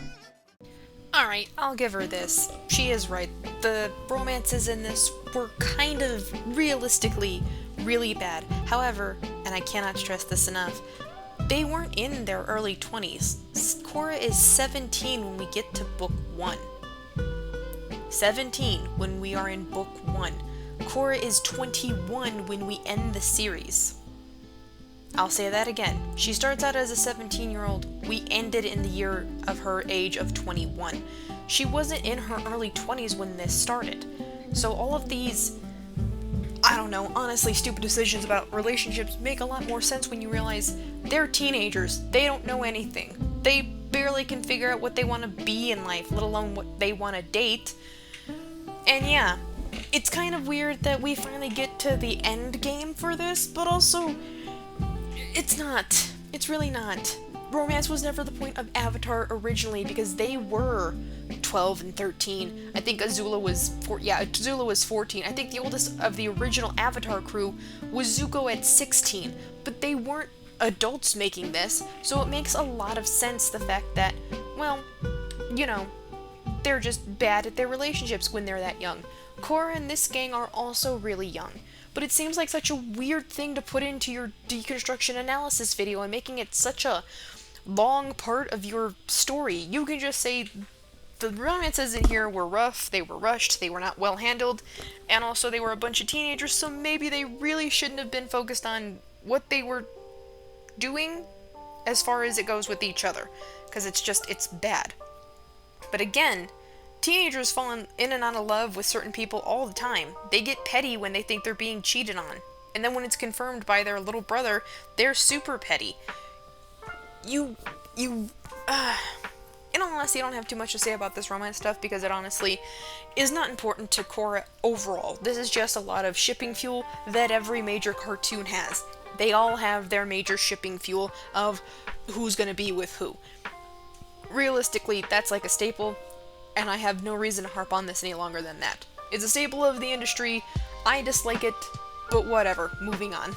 Alright, I'll give her this. She is right. The romances in this were kind of realistically really bad. However, and I cannot stress this enough, they weren't in their early 20s. Korra is 17 when we get to book 1. 17 when we are in book 1. Korra is 21 when we end the series. I'll say that again. She starts out as a 17-year-old. We ended in the year of her age of 21. She wasn't in her early 20s when this started. So all of these, I don't know, honestly stupid decisions about relationships make a lot more sense when you realize they're teenagers. They don't know anything. They barely can figure out what they want to be in life, let alone what they want to date. And yeah, it's kind of weird that we finally get to the end game for this, but also, it's not. It's really not. Romance was never the point of Avatar originally because they were 12 and 13. I think Azula was Azula was 14. I think the oldest of the original Avatar crew was Zuko at 16, but they weren't adults making this, so it makes a lot of sense the fact that, well, you know, they're just bad at their relationships when they're that young. Korra and this gang are also really young, but it seems like such a weird thing to put into your deconstruction analysis video and making it such a long part of your story. You can just say the romances in here were rough, they were rushed, they were not well handled, and also they were a bunch of teenagers, so maybe they really shouldn't have been focused on what they were doing as far as it goes with each other, because it's bad. But again, teenagers fall in and out of love with certain people all the time. They get petty when they think they're being cheated on, and then when it's confirmed by their little brother, they're super petty. In all honesty, I don't have too much to say about this romance stuff because it honestly is not important to Korra overall. This is just a lot of shipping fuel that every major cartoon has. They all have their major shipping fuel of who's gonna be with who. Realistically, that's like a staple, and I have no reason to harp on this any longer than that. It's a staple of the industry, I dislike it, but whatever, moving on.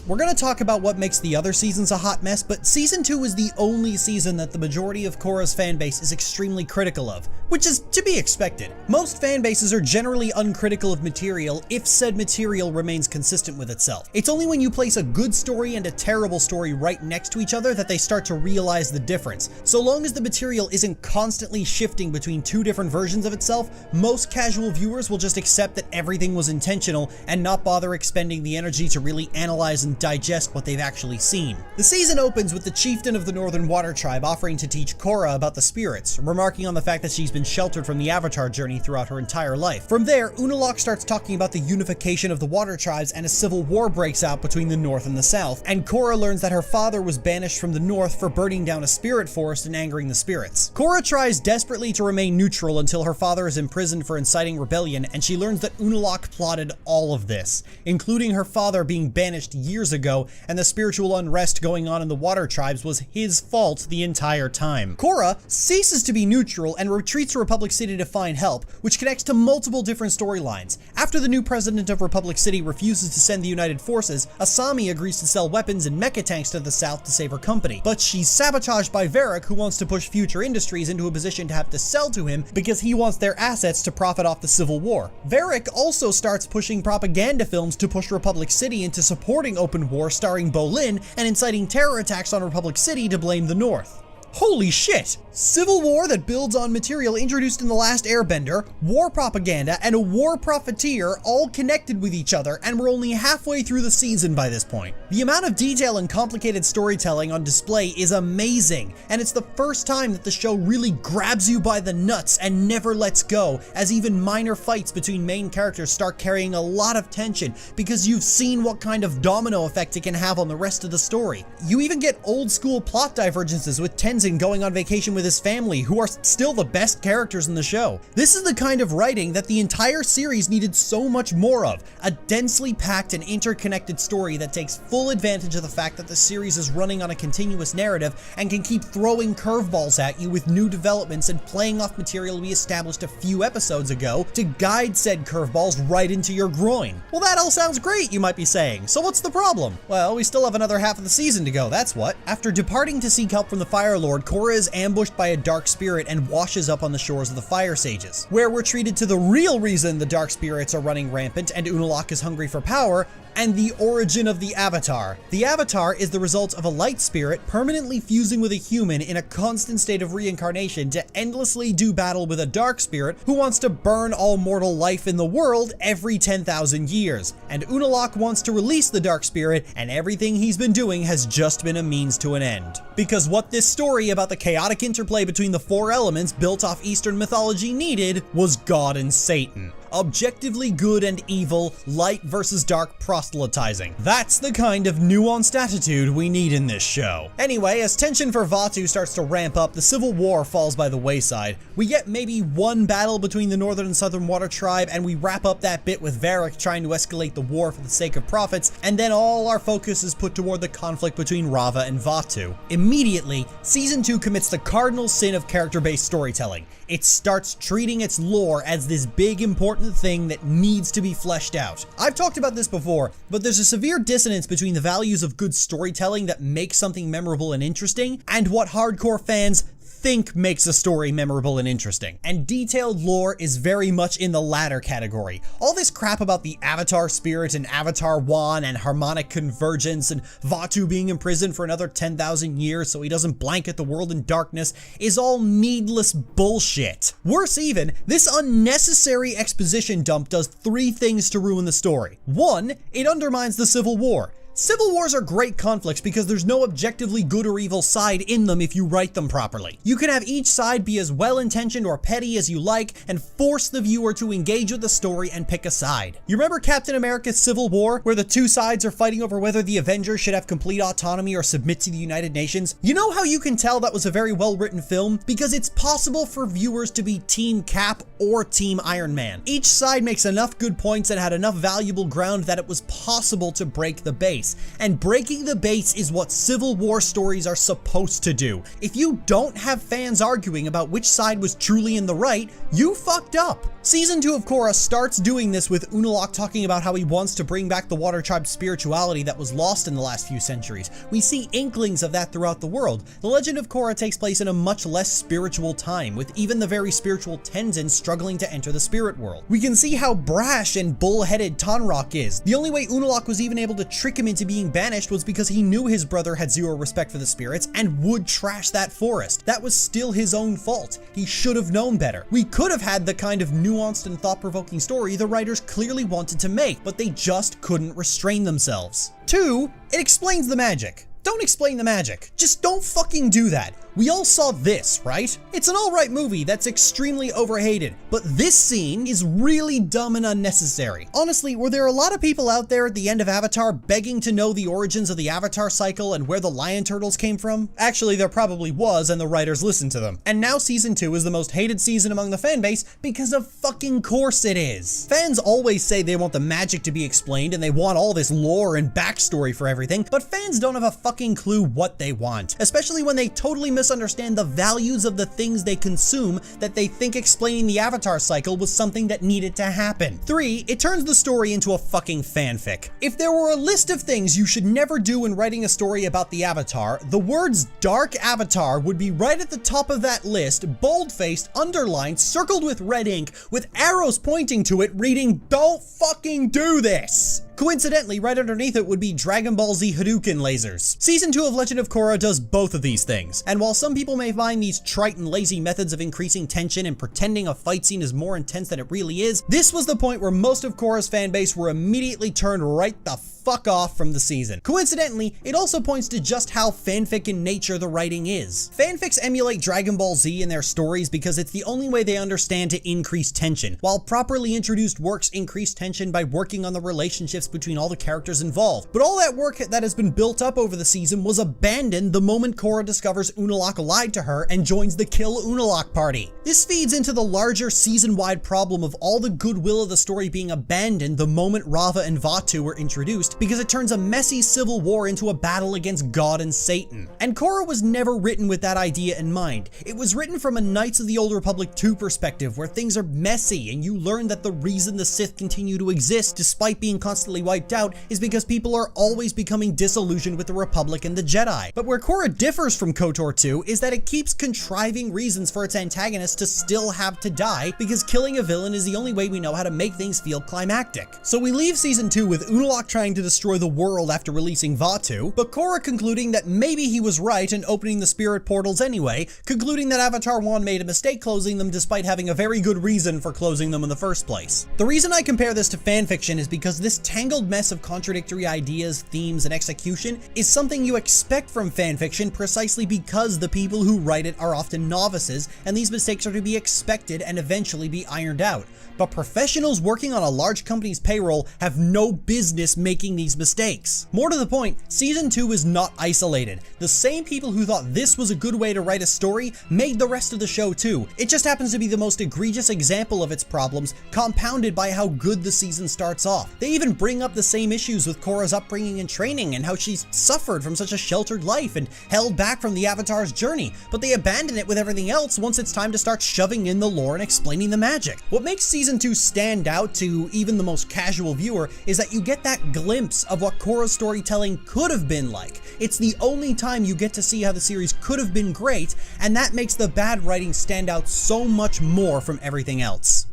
We're gonna talk about what makes the other seasons a hot mess, but Season 2 is the only season that the majority of Korra's fanbase is extremely critical of, which is to be expected. Most fanbases are generally uncritical of material if said material remains consistent with itself. It's only when you place a good story and a terrible story right next to each other that they start to realize the difference. So long as the material isn't constantly shifting between two different versions of itself, most casual viewers will just accept that everything was intentional and not bother expending the energy to really analyze and digest what they've actually seen. The season opens with the chieftain of the Northern Water Tribe offering to teach Korra about the spirits, remarking on the fact that she's been sheltered from the Avatar journey throughout her entire life. From there, Unalaq starts talking about the unification of the Water Tribes and a civil war breaks out between the North and the South, and Korra learns that her father was banished from the North for burning down a spirit forest and angering the spirits. Korra tries desperately to remain neutral until her father is imprisoned for inciting rebellion, and she learns that Unalaq plotted all of this, including her father being banished years ago, and the spiritual unrest going on in the Water Tribes was his fault the entire time. Korra ceases to be neutral and retreats to Republic City to find help, which connects to multiple different storylines. After the new president of Republic City refuses to send the United Forces, Asami agrees to sell weapons and mecha tanks to the south to save her company, but she's sabotaged by Varric, who wants to push Future Industries into a position to have to sell to him because he wants their assets to profit off the Civil War. Varric also starts pushing propaganda films to push Republic City into supporting open war starring Bolin and inciting terror attacks on Republic City to blame the North. Holy shit! Civil war that builds on material introduced in The Last Airbender, war propaganda, and a war profiteer all connected with each other, and we're only halfway through the season by this point. The amount of detail and complicated storytelling on display is amazing, and it's the first time that the show really grabs you by the nuts and never lets go, as even minor fights between main characters start carrying a lot of tension because you've seen what kind of domino effect it can have on the rest of the story. You even get old school plot divergences with Tenzin going on vacation with his family, who are still the best characters in the show. This is the kind of writing that the entire series needed so much more of, a densely packed and interconnected story that takes full advantage of the fact that the series is running on a continuous narrative and can keep throwing curveballs at you with new developments and playing off material we established a few episodes ago to guide said curveballs right into your groin. Well, that all sounds great, you might be saying, so what's the problem? Well, we still have another half of the season to go, that's what. After departing to seek help from the Fire Lord, Korra is ambushed by a dark spirit and washes up on the shores of the Fire Sages, where we're treated to the real reason the dark spirits are running rampant and Unalaq is hungry for power, and the origin of the Avatar. The Avatar is the result of a light spirit permanently fusing with a human in a constant state of reincarnation to endlessly do battle with a dark spirit who wants to burn all mortal life in the world every 10,000 years. And Unalaq wants to release the dark spirit, and everything he's been doing has just been a means to an end. Because what this story about the chaotic interplay between the four elements built off Eastern mythology needed was God and Satan. Objectively good and evil, light versus dark proselytizing. That's the kind of nuanced attitude we need in this show. Anyway, as tension for Vaatu starts to ramp up, the civil war falls by the wayside. We get maybe one battle between the Northern and Southern Water Tribe, and we wrap up that bit with Varric trying to escalate the war for the sake of profits, and then all our focus is put toward the conflict between Rava and Vaatu. Immediately, Season 2 commits the cardinal sin of character-based storytelling. It starts treating its lore as this big important thing that needs to be fleshed out. I've talked about this before, but there's a severe dissonance between the values of good storytelling that makes something memorable and interesting, and what hardcore fans think makes a story memorable and interesting. And detailed lore is very much in the latter category. All this crap about the Avatar spirit and Avatar Wan and harmonic convergence and Vaatu being imprisoned for another 10,000 years so he doesn't blanket the world in darkness is all needless bullshit. Worse even, this unnecessary exposition dump does three things to ruin the story. One, it undermines the Civil War. Civil wars are great conflicts because there's no objectively good or evil side in them if you write them properly. You can have each side be as well-intentioned or petty as you like and force the viewer to engage with the story and pick a side. You remember Captain America's Civil War, where the two sides are fighting over whether the Avengers should have complete autonomy or submit to the United Nations? You know how you can tell that was a very well-written film? Because it's possible for viewers to be Team Cap or Team Iron Man. Each side makes enough good points and had enough valuable ground that it was possible to break the base. And breaking the base is what Civil War stories are supposed to do. If you don't have fans arguing about which side was truly in the right, you fucked up. Season 2 of Korra starts doing this with Unalaq talking about how he wants to bring back the Water Tribe's spirituality that was lost in the last few centuries. We see inklings of that throughout the world. The Legend of Korra takes place in a much less spiritual time, with even the very spiritual Tenzin struggling to enter the spirit world. We can see how brash and bull-headed Tonraq is. The only way Unalaq was even able to trick him into being banished was because he knew his brother had zero respect for the spirits and would trash that forest. That was still his own fault. He should have known better. We could have had the kind of nuanced and thought-provoking story the writers clearly wanted to make, but they just couldn't restrain themselves. 2, it explains the magic. Don't explain the magic. Just don't fucking do that. We all saw this, right? It's an alright movie that's extremely overhated, but this scene is really dumb and unnecessary. Honestly, were there a lot of people out there at the end of Avatar begging to know the origins of the Avatar cycle and where the lion turtles came from? Actually, there probably was, and the writers listened to them. And now Season 2 is the most hated season among the fanbase because of fucking course it is. Fans always say they want the magic to be explained and they want all this lore and backstory for everything, but fans don't have a fucking clue what they want, especially when they totally misunderstand the values of the things they consume that they think explaining the Avatar cycle was something that needed to happen. 3, it turns the story into a fucking fanfic. If there were a list of things you should never do when writing a story about the Avatar, the words Dark Avatar would be right at the top of that list, bold-faced, underlined, circled with red ink, with arrows pointing to it reading, "Don't fucking do this!" Coincidentally, right underneath it would be Dragon Ball Z Hadouken lasers. Season 2 of Legend of Korra does both of these things, and while some people may find these trite and lazy methods of increasing tension and pretending a fight scene is more intense than it really is, this was the point where most of Korra's fanbase were immediately turned right the fuck off from the season. Coincidentally, it also points to just how fanfic in nature the writing is. Fanfics emulate Dragon Ball Z in their stories because it's the only way they understand to increase tension, while properly introduced works increase tension by working on the relationships between all the characters involved. But all that work that has been built up over the season was abandoned the moment Korra discovers Unalaq lied to her and joins the Kill Unalaq party. This feeds into the larger season-wide problem of all the goodwill of the story being abandoned the moment Rava and Vaatu were introduced, because it turns a messy civil war into a battle against God and Satan. And Korra was never written with that idea in mind. It was written from a Knights of the Old Republic 2 perspective, where things are messy and you learn that the reason the Sith continue to exist despite being constantly permanently wiped out is because people are always becoming disillusioned with the Republic and the Jedi. But where Korra differs from KOTOR 2 is that it keeps contriving reasons for its antagonist to still have to die, because killing a villain is the only way we know how to make things feel climactic. So we leave season 2 with Unalaq trying to destroy the world after releasing Vaatu, but Korra concluding that maybe he was right in opening the spirit portals anyway, concluding that Avatar 1 made a mistake closing them despite having a very good reason for closing them in the first place. The reason I compare this to fanfiction is because this tangled mess of contradictory ideas, themes, and execution is something you expect from fanfiction precisely because the people who write it are often novices, and these mistakes are to be expected and eventually be ironed out. But professionals working on a large company's payroll have no business making these mistakes. More to the point, season 2 is not isolated. The same people who thought this was a good way to write a story made the rest of the show too. It just happens to be the most egregious example of its problems, compounded by how good the season starts off. They even bring up the same issues with Korra's upbringing and training, and how she's suffered from such a sheltered life and held back from the Avatar's journey, but they abandon it with everything else once it's time to start shoving in the lore and explaining the magic. What makes season 2 stand out to even the most casual viewer is that you get that glimpse of what Korra's storytelling could have been like. It's the only time you get to see how the series could have been great, and that makes the bad writing stand out so much more from everything else.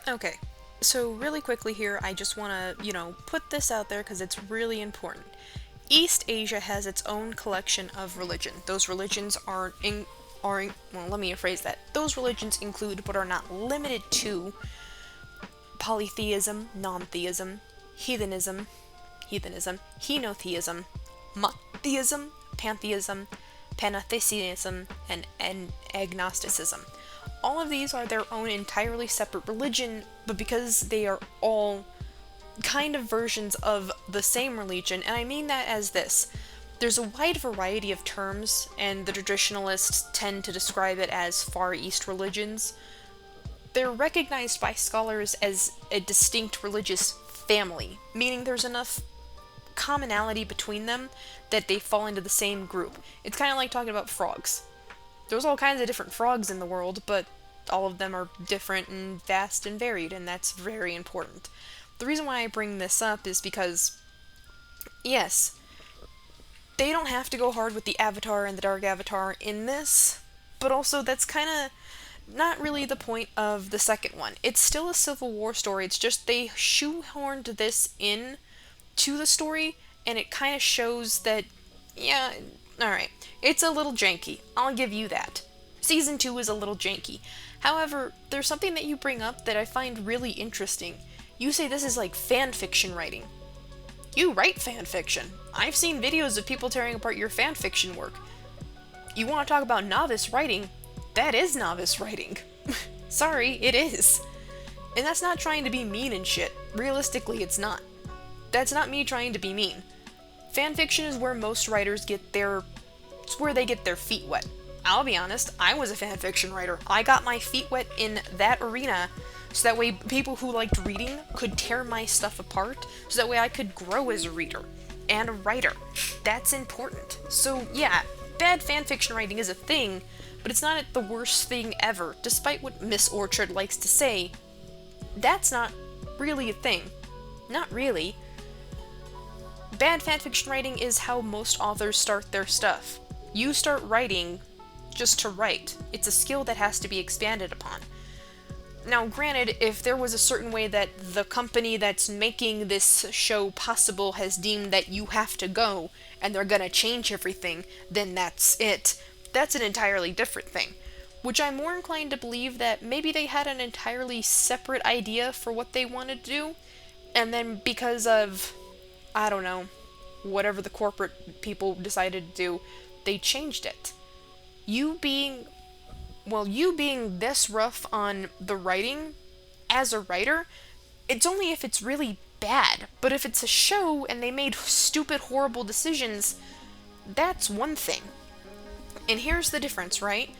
Okay, so really quickly here, I just want to, put this out there because it's really important. East Asia has its own collection of religion. Those religions well, let me rephrase that. Those religions include, but are not limited to, polytheism, non-theism, heathenism, henotheism, monotheism, pantheism, pantheism, and agnosticism. All of these are their own entirely separate religion, but because they are all kind of versions of the same religion, and I mean that as this. There's a wide variety of terms, and the traditionalists tend to describe it as Far East religions. They're recognized by scholars as a distinct religious family, meaning there's enough commonality between them that they fall into the same group. It's kind of like talking about frogs. There's all kinds of different frogs in the world, but all of them are different and vast and varied, and that's very important. The reason why I bring this up is because, yes, they don't have to go hard with the Avatar and the Dark Avatar in this, but also that's kind of not really the point of the second one. It's still a Civil War story, it's just they shoehorned this in to the story, and it kind of shows that, yeah, alright, it's a little janky, I'll give you that. Season 2 is a little janky. However, there's something that you bring up that I find really interesting. You say this is like fanfiction writing. You write fanfiction. I've seen videos of people tearing apart your fanfiction work. You want to talk about novice writing? That is novice writing. Sorry, it is. And that's not trying to be mean and shit. Realistically, it's not. That's not me trying to be mean. Fanfiction is where most writers it's where they get their feet wet. I'll be honest, I was a fanfiction writer. I got my feet wet in that arena so that way people who liked reading could tear my stuff apart, so that way I could grow as a reader and a writer. That's important. So yeah, bad fanfiction writing is a thing, but it's not the worst thing ever. Despite what Miss Orchard likes to say, that's not really a thing. Not really. Bad fanfiction writing is how most authors start their stuff. You start writing just to write. It's a skill that has to be expanded upon. Now, granted, if there was a certain way that the company that's making this show possible has deemed that you have to go, and they're gonna change everything, then that's it. That's an entirely different thing. Which I'm more inclined to believe that maybe they had an entirely separate idea for what they wanted to do, and then because of, I don't know, whatever the corporate people decided to do, they changed it. You being this rough on the writing, as a writer, it's only if it's really bad. But if it's a show and they made stupid, horrible decisions, that's one thing. And here's the difference, right?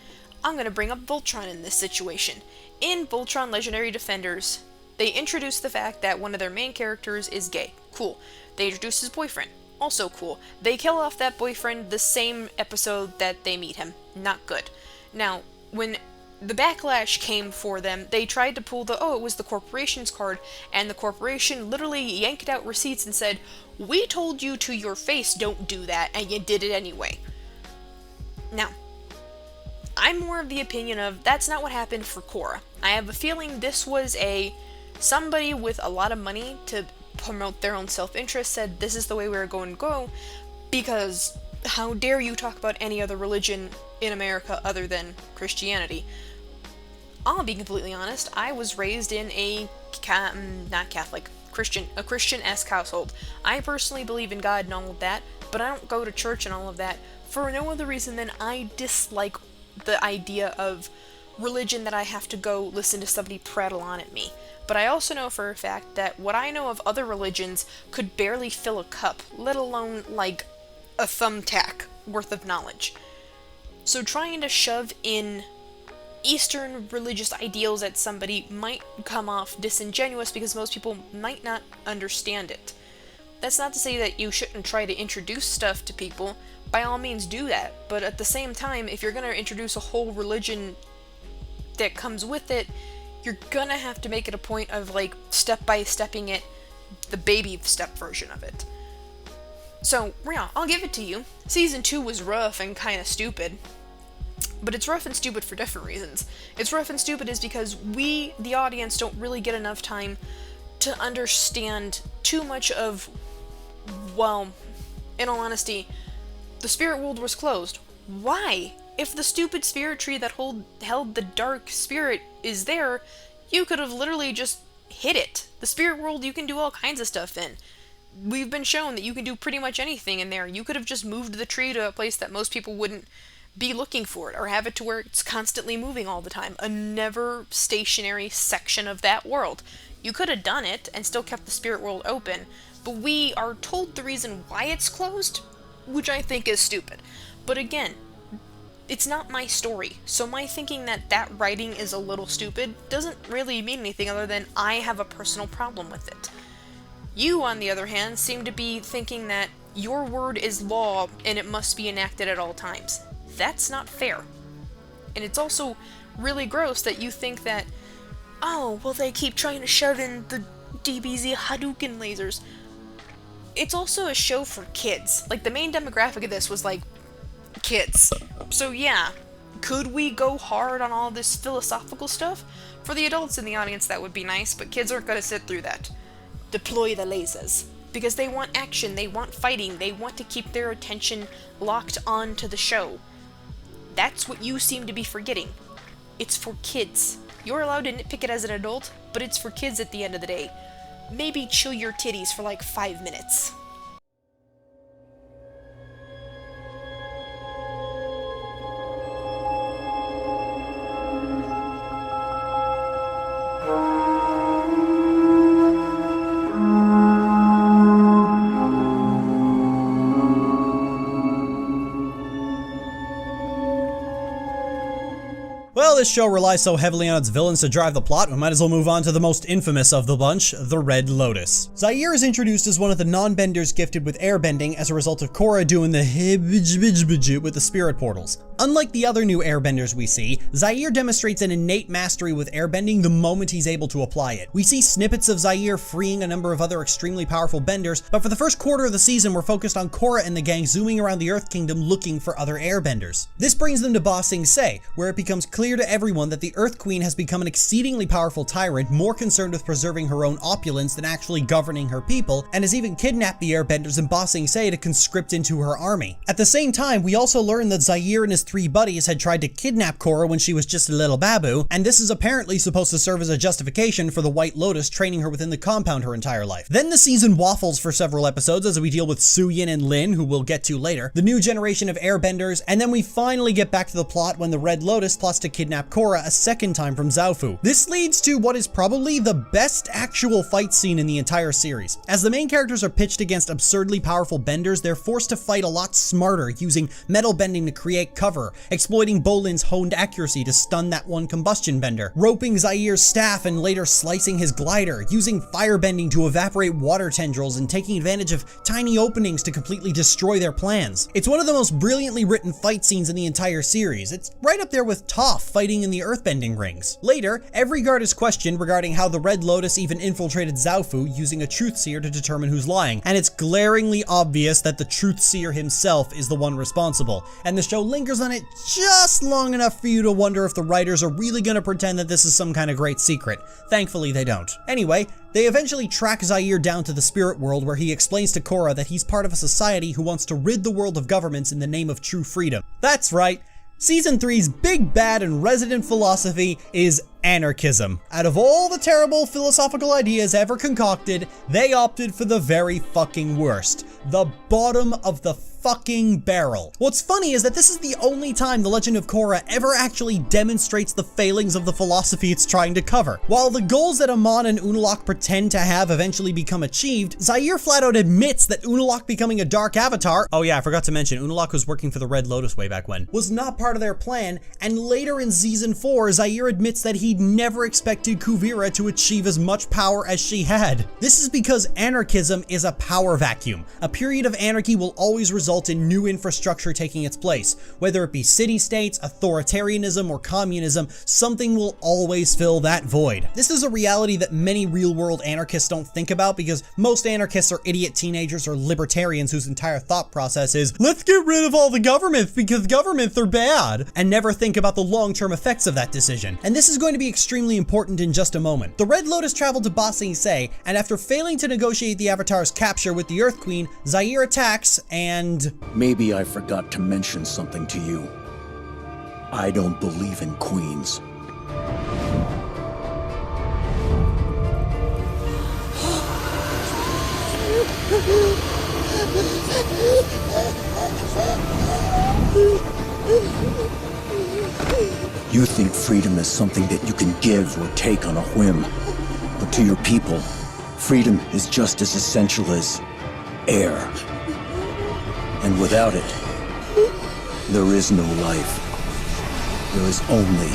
I'm gonna bring up Voltron in this situation. In Voltron Legendary Defenders, they introduce the fact that one of their main characters is gay. Cool. They introduce his boyfriend. Also cool. They kill off that boyfriend the same episode that they meet him. Not good. Now, when the backlash came for them. They tried to pull it was the corporation's card, and the corporation literally yanked out receipts and said, we told you to your face don't do that, and you did it anyway. Now, I'm more of the opinion of that's not what happened for Korra. I have a feeling this was somebody with a lot of money to promote their own self-interest said this is the way we're going to go, because how dare you talk about any other religion in America other than Christianity. I'll be completely honest, I was raised in a not Catholic, a Christian-esque household. I personally believe in God and all of that, but I don't go to church and all of that for no other reason than I dislike the idea of religion that I have to go listen to somebody prattle on at me. But I also know for a fact that what I know of other religions could barely fill a cup, let alone like a thumbtack worth of knowledge. So trying to shove in Eastern religious ideals at somebody might come off disingenuous because most people might not understand it. That's not to say that you shouldn't try to introduce stuff to people. By all means do that, but at the same time, if you're going to introduce a whole religion that comes with it, you're gonna have to make it a point of like step-by-stepping it, the baby step version of it. So yeah, I'll give it to you. Season 2 was rough and kind of stupid, but it's rough and stupid for different reasons. It's rough and stupid is because we, the audience, don't really get enough time to understand too much of, well, in all honesty, the spirit world was closed. Why? If the stupid spirit tree that held the dark spirit is there, you could have literally just hit it. The spirit world you can do all kinds of stuff in. We've been shown that you can do pretty much anything in there. You could have just moved the tree to a place that most people wouldn't be looking for it, or have it to where it's constantly moving all the time. A never stationary section of that world. You could have done it and still kept the spirit world open, but we are told the reason why it's closed, which I think is stupid. But again, it's not my story, so my thinking that writing is a little stupid doesn't really mean anything other than I have a personal problem with it. You, on the other hand, seem to be thinking that your word is law and it must be enacted at all times. That's not fair. And it's also really gross that you think that, oh, well, they keep trying to shove in the DBZ Hadouken lasers. It's also a show for kids. Like, the main demographic of this was, like, kids. So yeah, could we go hard on all this philosophical stuff? For the adults in the audience, that would be nice, but kids aren't going to sit through that. Deploy the lasers. Because they want action, they want fighting, they want to keep their attention locked on to the show. That's what you seem to be forgetting. It's for kids. You're allowed to nitpick it as an adult, but it's for kids at the end of the day. Maybe chill your titties for like 5 minutes. Well, this show relies so heavily on its villains to drive the plot, we might as well move on to the most infamous of the bunch, the Red Lotus. Zaire is introduced as one of the non-benders gifted with airbending as a result of Korra doing the with the spirit portals. Unlike the other new airbenders we see, Zaire demonstrates an innate mastery with airbending the moment he's able to apply it. We see snippets of Zaire freeing a number of other extremely powerful benders, but for the first quarter of the season we're focused on Korra and the gang zooming around the Earth Kingdom looking for other airbenders. This brings them to Ba Sing Se, where it becomes clear to everyone that the Earth Queen has become an exceedingly powerful tyrant, more concerned with preserving her own opulence than actually governing her people, and has even kidnapped the airbenders in Ba Sing Se to conscript into her army. At the same time, we also learn that Zaire and his 3 buddies had tried to kidnap Korra when she was just a little babu, and this is apparently supposed to serve as a justification for the White Lotus training her within the compound her entire life. Then the season waffles for several episodes as we deal with Suyin and Lin, who we'll get to later, the new generation of airbenders, and then we finally get back to the plot when the Red Lotus plots to kidnap Korra a second time from Zaofu. This leads to what is probably the best actual fight scene in the entire series. As the main characters are pitched against absurdly powerful benders, they're forced to fight a lot smarter, using metal bending to create cover cover, exploiting Bolin's honed accuracy to stun that one combustion bender, roping Zaire's staff and later slicing his glider, using firebending to evaporate water tendrils and taking advantage of tiny openings to completely destroy their plans. It's one of the most brilliantly written fight scenes in the entire series. It's right up there with Toph fighting in the earthbending rings. Later, every guard is questioned regarding how the Red Lotus even infiltrated Zaofu using a truth seer to determine who's lying, and it's glaringly obvious that the truth seer himself is the one responsible, and the show lingers on it just long enough for you to wonder if the writers are really gonna pretend that this is some kind of great secret. Thankfully they don't. Anyway, they eventually track Zaire down to the spirit world where he explains to Korra that he's part of a society who wants to rid the world of governments in the name of true freedom. That's right. Season 3's big bad and resident philosophy is anarchism. Out of all the terrible philosophical ideas ever concocted, they opted for the very fucking worst. The bottom of the fucking barrel. What's funny is that this is the only time The Legend of Korra ever actually demonstrates the failings of the philosophy it's trying to cover. While the goals that Amon and Unalaq pretend to have eventually become achieved, Zaire flat out admits that Unalaq becoming a dark avatar, oh yeah, I forgot to mention, Unalaq was working for the Red Lotus way back when, was not part of their plan, and later in season 4, Zaire admits that he'd never expected Kuvira to achieve as much power as she had. This is because anarchism is a power vacuum. A period of anarchy will always result in new infrastructure taking its place. Whether it be city-states, authoritarianism, or communism, something will always fill that void. This is a reality that many real-world anarchists don't think about because most anarchists are idiot teenagers or libertarians whose entire thought process is, let's get rid of all the governments because governments are bad, and never think about the long-term effects of that decision. And this is going to be extremely important in just a moment. The Red Lotus traveled to Ba Sing Se, and after failing to negotiate the Avatar's capture with the Earth Queen, Zaire attacks and... Maybe I forgot to mention something to you. I don't believe in queens. You think freedom is something that you can give or take on a whim. But to your people, freedom is just as essential as air. And without it, there is no life. There is only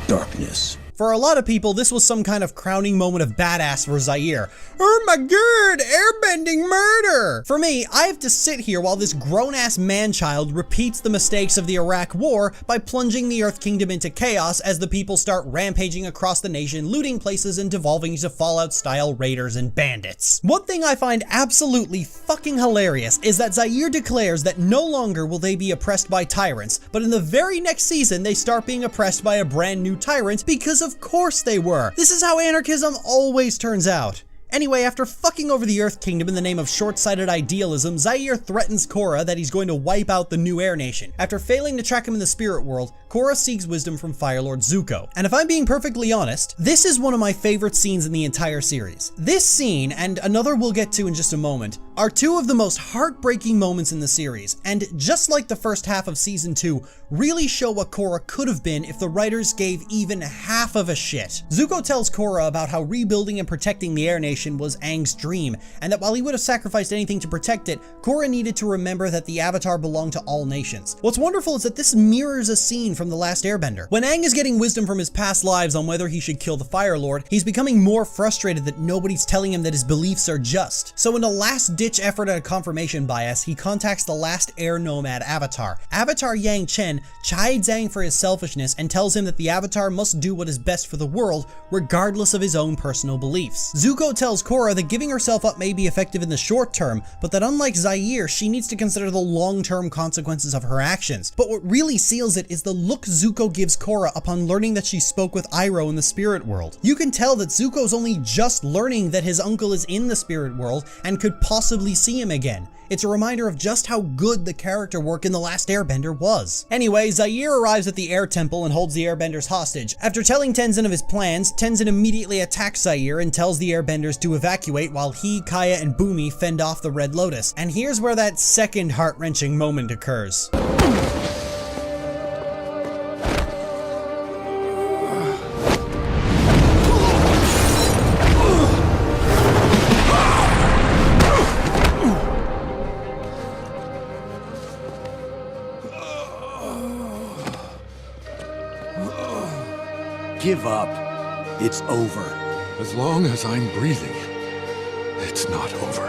darkness. For a lot of people, this was some kind of crowning moment of badass for Zaire. Oh my god, airbending murder! For me, I have to sit here while this grown-ass man-child repeats the mistakes of the Iraq War by plunging the Earth Kingdom into chaos as the people start rampaging across the nation, looting places and devolving into Fallout-style raiders and bandits. One thing I find absolutely fucking hilarious is that Zaire declares that no longer will they be oppressed by tyrants, but in the very next season they start being oppressed by a brand new tyrant because of course they were. This is how anarchism always turns out. Anyway, after fucking over the Earth Kingdom in the name of short-sighted idealism, Zaire threatens Korra that he's going to wipe out the new Air Nation. After failing to track him in the spirit world, Korra seeks wisdom from Fire Lord Zuko. And if I'm being perfectly honest, this is one of my favorite scenes in the entire series. This scene, and another we'll get to in just a moment, are two of the most heartbreaking moments in the series, and just like the first half of season 2, really show what Korra could have been if the writers gave even half of a shit. Zuko tells Korra about how rebuilding and protecting the Air Nation was Aang's dream, and that while he would have sacrificed anything to protect it, Korra needed to remember that the Avatar belonged to all nations. What's wonderful is that this mirrors a scene from The Last Airbender. When Aang is getting wisdom from his past lives on whether he should kill the Fire Lord, he's becoming more frustrated that nobody's telling him that his beliefs are just. So in a last-ditch effort at a confirmation bias, he contacts the last air nomad Avatar. Avatar Yang Chen chides Aang for his selfishness and tells him that the Avatar must do what is best for the world, regardless of his own personal beliefs. Zuko tells Korra that giving herself up may be effective in the short term, but that unlike Zaire, she needs to consider the long-term consequences of her actions. But what really seals it is the look Zuko gives Korra upon learning that she spoke with Iroh in the spirit world. You can tell that Zuko's only just learning that his uncle is in the spirit world and could possibly see him again. It's a reminder of just how good the character work in The Last Airbender was. Anyway, Zaire arrives at the Air Temple and holds the Airbenders hostage. After telling Tenzin of his plans, Tenzin immediately attacks Zaire and tells the Airbenders to evacuate while he, Kaya, and Bumi fend off the Red Lotus. And here's where that second heart-wrenching moment occurs. give up, it's over. As long as I'm breathing, it's not over.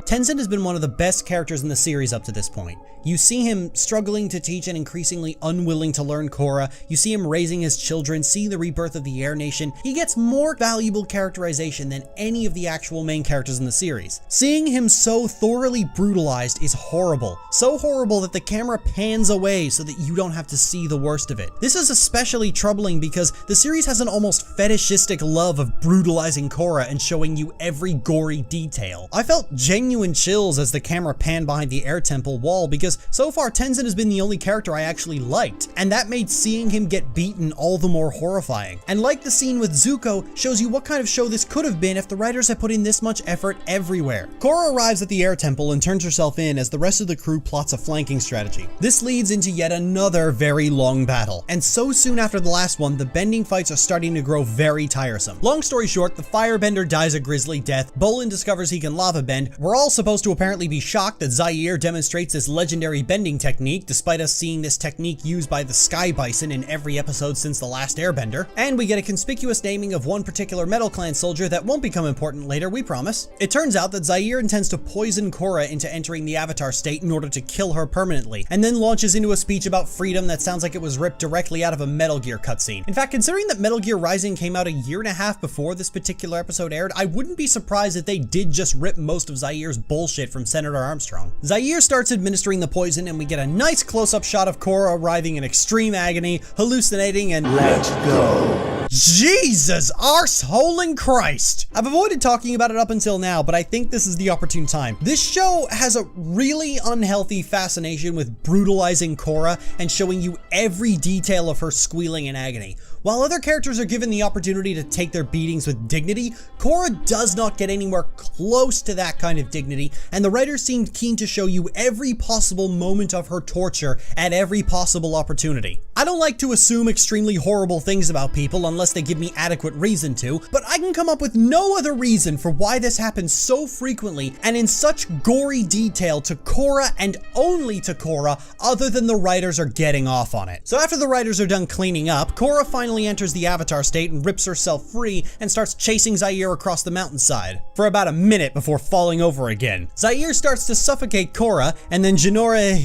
Tenzin has been one of the best characters in the series up to this point. You see him struggling to teach and increasingly unwilling to learn Korra. You see him raising his children, seeing the rebirth of the Air Nation. He gets more valuable characterization than any of the actual main characters in the series. Seeing him so thoroughly brutalized is horrible. So horrible that the camera pans away so that you don't have to see the worst of it. This is especially troubling because the series has an almost fetishistic love of brutalizing Korra and showing you every gory detail. I felt genuine chills as the camera panned behind the Air Temple wall because so far Tenzin has been the only character I actually liked, and that made seeing him get beaten all the more horrifying. And like the scene with Zuko, shows you what kind of show this could have been if the writers had put in this much effort everywhere. Korra arrives at the Air Temple and turns herself in as the rest of the crew plots a flanking strategy. This leads into yet another very long battle, and so soon after the last one, the bending fights are starting to grow very tiresome. Long story short, the firebender dies a grisly death, Bolin discovers he can lava bend, we're all supposed to apparently be shocked that Zaire demonstrates this legendary bending technique, despite us seeing this technique used by the Sky Bison in every episode since the last Airbender, and we get a conspicuous naming of one particular Metal Clan soldier that won't become important later, we promise. It turns out that Zaire intends to poison Korra into entering the Avatar state in order to kill her permanently, and then launches into a speech about freedom that sounds like it was ripped directly out of a Metal Gear cutscene. In fact, considering that Metal Gear Rising came out a year and a half before this particular episode aired, I wouldn't be surprised if they did just rip most of Zaire's bullshit from Senator Armstrong. Zaire starts administering the poison and we get a nice close-up shot of Korra arriving in extreme agony, hallucinating, and Let's go. Jesus arseholing Christ! I've avoided talking about it up until now, but I think this is the opportune time. This show has a really unhealthy fascination with brutalizing Korra and showing you every detail of her squealing in agony. While other characters are given the opportunity to take their beatings with dignity, Korra does not get anywhere close to that kind of dignity, and the writers seemed keen to show you every possible moment of her torture at every possible opportunity. I don't like to assume extremely horrible things about people unless they give me adequate reason to, but I can come up with no other reason for why this happens so frequently and in such gory detail to Korra and only to Korra, other than the writers are getting off on it. So after the writers are done cleaning up, Korra finally enters the Avatar state and rips herself free and starts chasing Zaire across the mountainside for about a minute before falling over again. Zaire starts to suffocate Korra, and then Jinora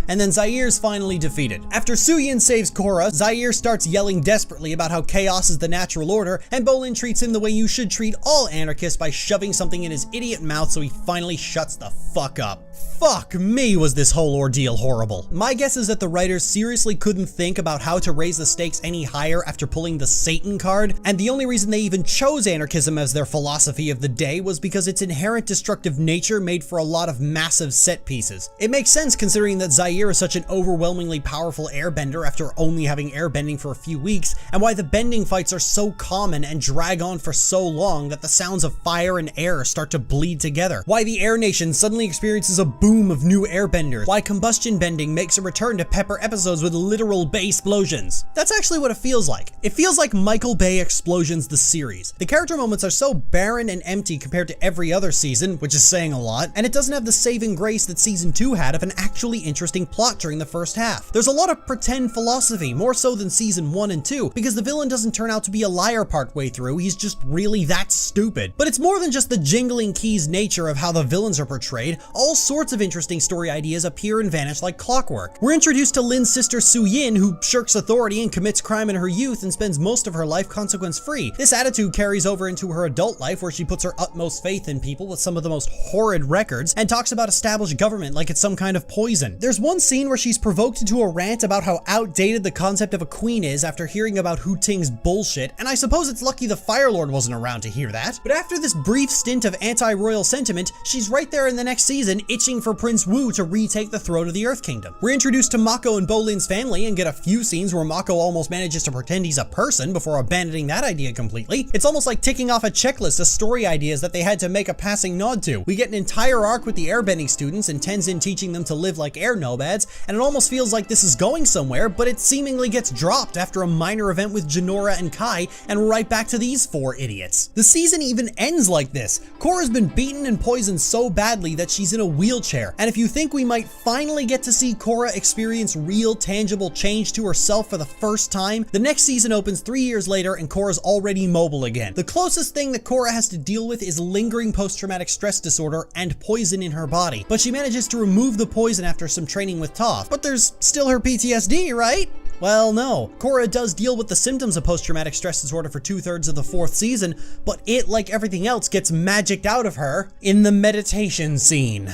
and then Zaire's finally defeated. After Suyin saves Korra, Zaire starts yelling desperately about how chaos is the natural order, and Bolin treats him the way you should treat all anarchists by shoving something in his idiot mouth so he finally shuts the fuck up. Fuck me, was this whole ordeal horrible. My guess is that the writers seriously couldn't think about how to raise the stakes any higher after pulling the Satan card, and the only reason they even chose anarchism as their philosophy of the day was because its inherent destructive nature made for a lot of massive set pieces. It makes sense considering that Zaire is such an overwhelmingly powerful airbender after only having airbending for a few weeks, and why the bending fights are so common and drag on for so long that the sounds of fire and air start to bleed together. Why the Air Nation suddenly experiences a boom of new airbenders. Why combustion bending makes a return to pepper episodes with literal bay explosions. That's actually what it feels like. It feels like Michael Bay Explosions the series. The character moments are so barren and empty compared to every other season, which is saying a lot, and it doesn't have the saving grace that season 2 had of an actually interesting plot during the first half. There's a lot of pretend philosophy, more so than season 1 and 2, because the villain doesn't turn out to be a liar partway through, he's just really that stupid. But it's more than just the jingling keys nature of how the villains are portrayed. All sorts of interesting story ideas appear and vanish like clockwork. We're introduced to Lin's sister Su-Yin, who shirks authority and commits crime in her youth and spends most of her life consequence-free. This attitude carries over into her adult life, where she puts her utmost faith in people with some of the most horrid records and talks about established government like it's some kind of poison. There's one scene where she's provoked into a rant about how outdated the concept of a queen is after hearing about Hu Ting's bullshit, and I suppose it's lucky the Fire Lord wasn't around to hear that. But after this brief stint of anti-royal sentiment, she's right there in the next season itching for Prince Wu to retake the throne of the Earth Kingdom. We're introduced to Mako and Bolin's family and get a few scenes where Mako almost manages to pretend he's a person before abandoning that idea completely. It's almost like ticking off a checklist of story ideas that they had to make a passing nod to. We get an entire arc with the airbending students and Tenzin teaching them to live like air nomads, and it almost feels like this is going somewhere, but it seemingly gets dropped after a minor event with Jinora and Kai, and we're right back to these four idiots. The season even ends like this. Korra's been beaten and poisoned so badly that she's in a wheelchair, and if you think we might finally get to see Korra experience real tangible change to herself for the first time, the next season opens 3 years later and Korra's already mobile again. The closest thing that Korra has to deal with is lingering post-traumatic stress disorder and poison in her body, but she manages to remove the poison after some training with Toph. But there's still her PTSD, right? Well, no. Korra does deal with the symptoms of post-traumatic stress disorder for 2/3 of the 4th season, but it, like everything else, gets magicked out of her in the meditation scene.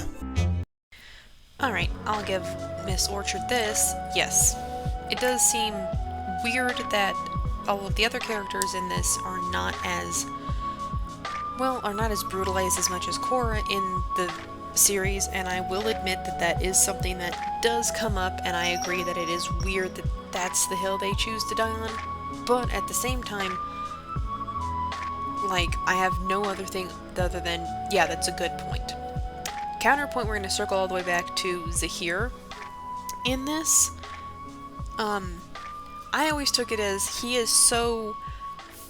Alright, I'll give Miss Orchard this. Yes, it does seem weird that all of the other characters in this are not as brutalized as much as Korra in the series, and I will admit that that is something that does come up, and I agree that it is weird that that's the hill they choose to die on, but at the same time, like, I have no other thing other than, yeah, that's a good point. Counterpoint, we're going to circle all the way back to Zahir. In this, I always took it as he is so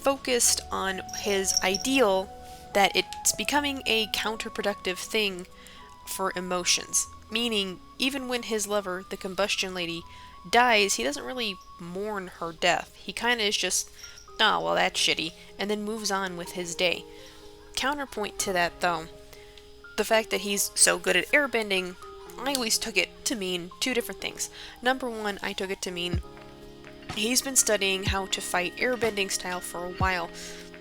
focused on his ideal that it's becoming a counterproductive thing for emotions. Meaning, even when his lover, the combustion lady, dies, he doesn't really mourn her death. He kind of is just, oh, well, that's shitty, and then moves on with his day. Counterpoint to that, though, the fact that he's so good at airbending, I always took it to mean two different things. Number one, I took it to mean he's been studying how to fight airbending style for a while.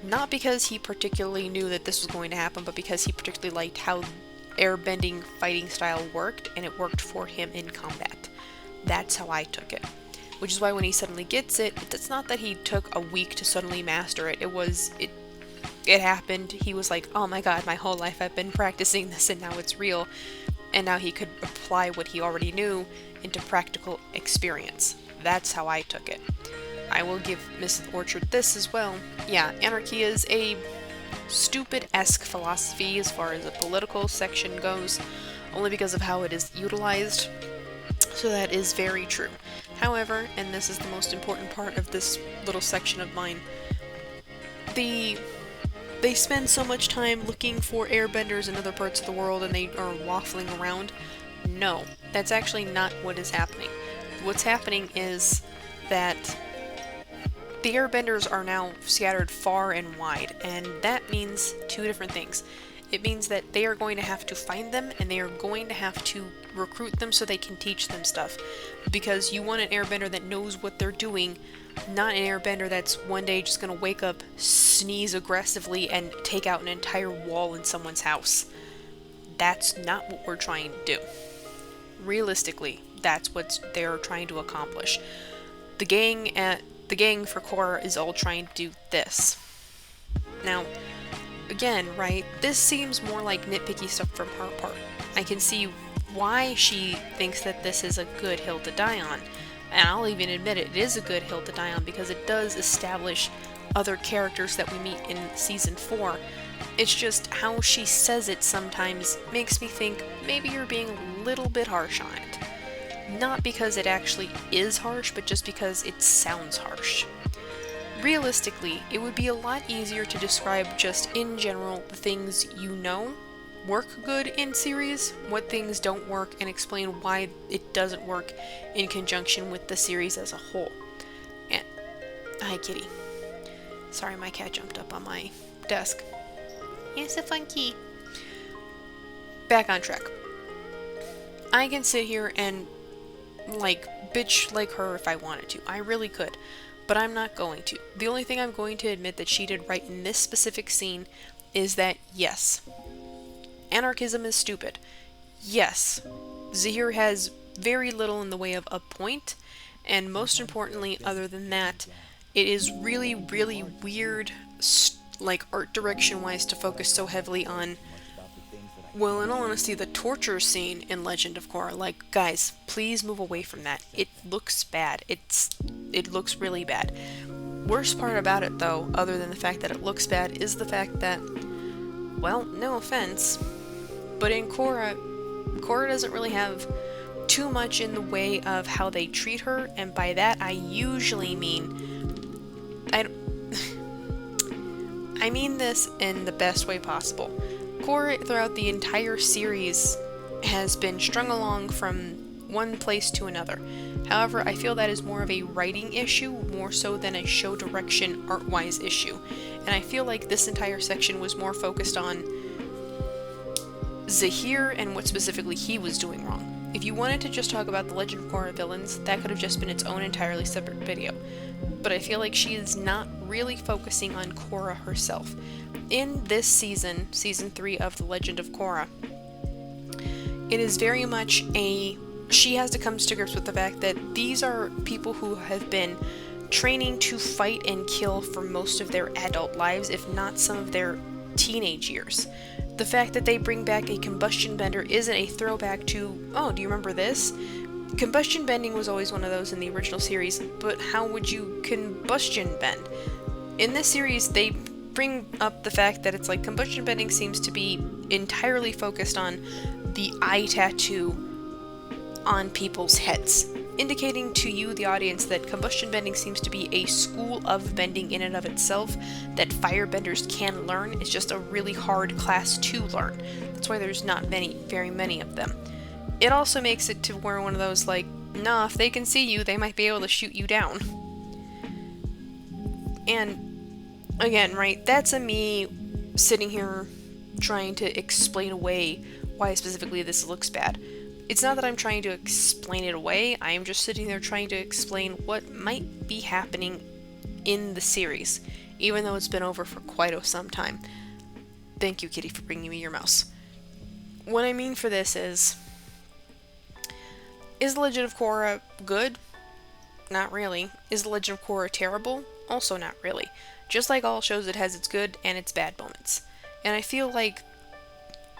Not because he particularly knew that this was going to happen, but because he particularly liked how airbending fighting style worked, and it worked for him in combat. That's how I took it. Which is why when he suddenly gets it, it's not that he took a week to suddenly master it. It happened. He was like, oh my god, my whole life I've been practicing this and now it's real. And now he could apply what he already knew into practical experience. That's how I took it. I will give Miss Orchard this as well. Yeah, anarchy is a stupid-esque philosophy as far as the political section goes, only because of how it is utilized. So that is very true. However, and this is the most important part of this little section of mine, they spend so much time looking for airbenders in other parts of the world and they are waffling around. No, that's actually not what is happening. What's happening is that the airbenders are now scattered far and wide, and that means two different things. It means that they are going to have to find them, and they are going to have to recruit them so they can teach them stuff. Because you want an airbender that knows what they're doing, not an airbender that's one day just going to wake up, sneeze aggressively, and take out an entire wall in someone's house. That's not what we're trying to do. Realistically, that's what they're trying to accomplish. The gang for Korra is all trying to do this. Now, again, right, this seems more like nitpicky stuff from her part. I can see why she thinks that this is a good hill to die on. And I'll even admit it is a good hill to die on because it does establish other characters that we meet in Season 4. It's just how she says it sometimes makes me think maybe you're being a little bit harsh on it. Not because it actually is harsh, but just because it sounds harsh. Realistically, it would be a lot easier to describe just in general the things you know work good in series, what things don't work, and explain why it doesn't work in conjunction with the series as a whole. And hi, kitty. Sorry, my cat jumped up on my desk. It's a funky. Back on track. I can sit here and bitch like her if I wanted to. I really could. But I'm not going to. The only thing I'm going to admit that she did right in this specific scene is that, yes, anarchism is stupid. Yes, Zahir has very little in the way of a point, and most importantly, other than that, it is really, really weird, art direction-wise, to focus so heavily on Well, in all honesty, the torture scene in Legend of Korra, like, guys, please move away from that. It looks bad. It looks really bad. Worst part about it, though, other than the fact that it looks bad, is the fact that, well, no offense, but in Korra doesn't really have too much in the way of how they treat her, and by that I usually mean, I mean this in the best way possible. Korra, throughout the entire series, has been strung along from one place to another. However, I feel that is more of a writing issue, more so than a show direction art-wise issue. And I feel like this entire section was more focused on Zahir and what specifically he was doing wrong. If you wanted to just talk about the Legend of Korra villains, that could have just been its own entirely separate video. But I feel like she is not really focusing on Korra herself. In this season, Season 3 of The Legend of Korra, it is very much she has to come to grips with the fact that these are people who have been training to fight and kill for most of their adult lives, if not some of their teenage years. The fact that they bring back a combustion bender isn't a throwback to, oh, do you remember this? Combustion bending was always one of those in the original series, but how would you combustion bend? In this series, they bring up the fact that it's like combustion bending seems to be entirely focused on the eye tattoo on people's heads, indicating to you, the audience, that combustion bending seems to be a school of bending in and of itself that firebenders can learn. It's just a really hard class to learn. That's why there's not very many of them. It also makes it to where one of those, like, nah, if they can see you, they might be able to shoot you down. And, again, right, that's me sitting here trying to explain away why specifically this looks bad. It's not that I'm trying to explain it away, I am just sitting there trying to explain what might be happening in the series, even though it's been over for quite some time. Thank you, Kitty, for bringing me your mouse. What I mean for this is The Legend of Korra good? Not really. Is The Legend of Korra terrible? Also not really. Just like all shows, it has its good and its bad moments. And I feel like,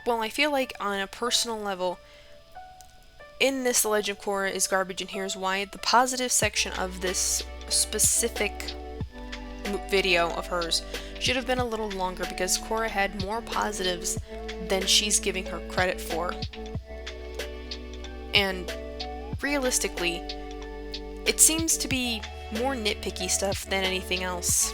well, on a personal level, in this, The Legend of Korra is garbage, and here's why. The positive section of this specific video of hers should have been a little longer, because Korra had more positives than she's giving her credit for. And realistically, it seems to be more nitpicky stuff than anything else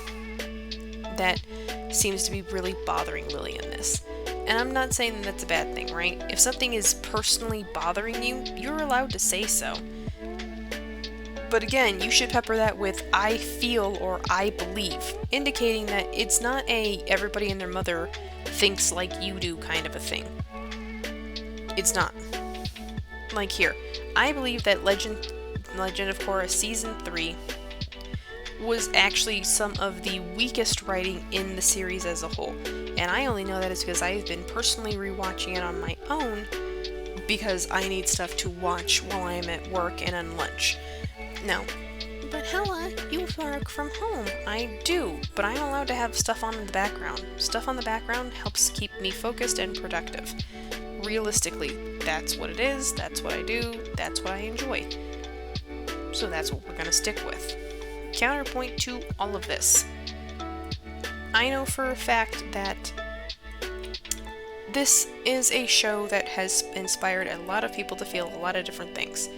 that seems to be really bothering Lily in this. And I'm not saying that that's a bad thing, right? If something is personally bothering you, you're allowed to say so. But again, you should pepper that with I feel or I believe, indicating that it's not a everybody and their mother thinks like you do kind of a thing. It's not. Like here, I believe that Legend of Korra Season 3 was actually some of the weakest writing in the series as a whole. And I only know that is because I've been personally rewatching it on my own because I need stuff to watch while I'm at work and on lunch. No. But Hella, you work from home. I do, but I'm allowed to have stuff on in the background. Stuff on the background helps keep me focused and productive. Realistically, that's what it is, that's what I do, that's what I enjoy. So that's what we're gonna stick with. Counterpoint to all of this. I know for a fact that this is a show that has inspired a lot of people to feel a lot of different things.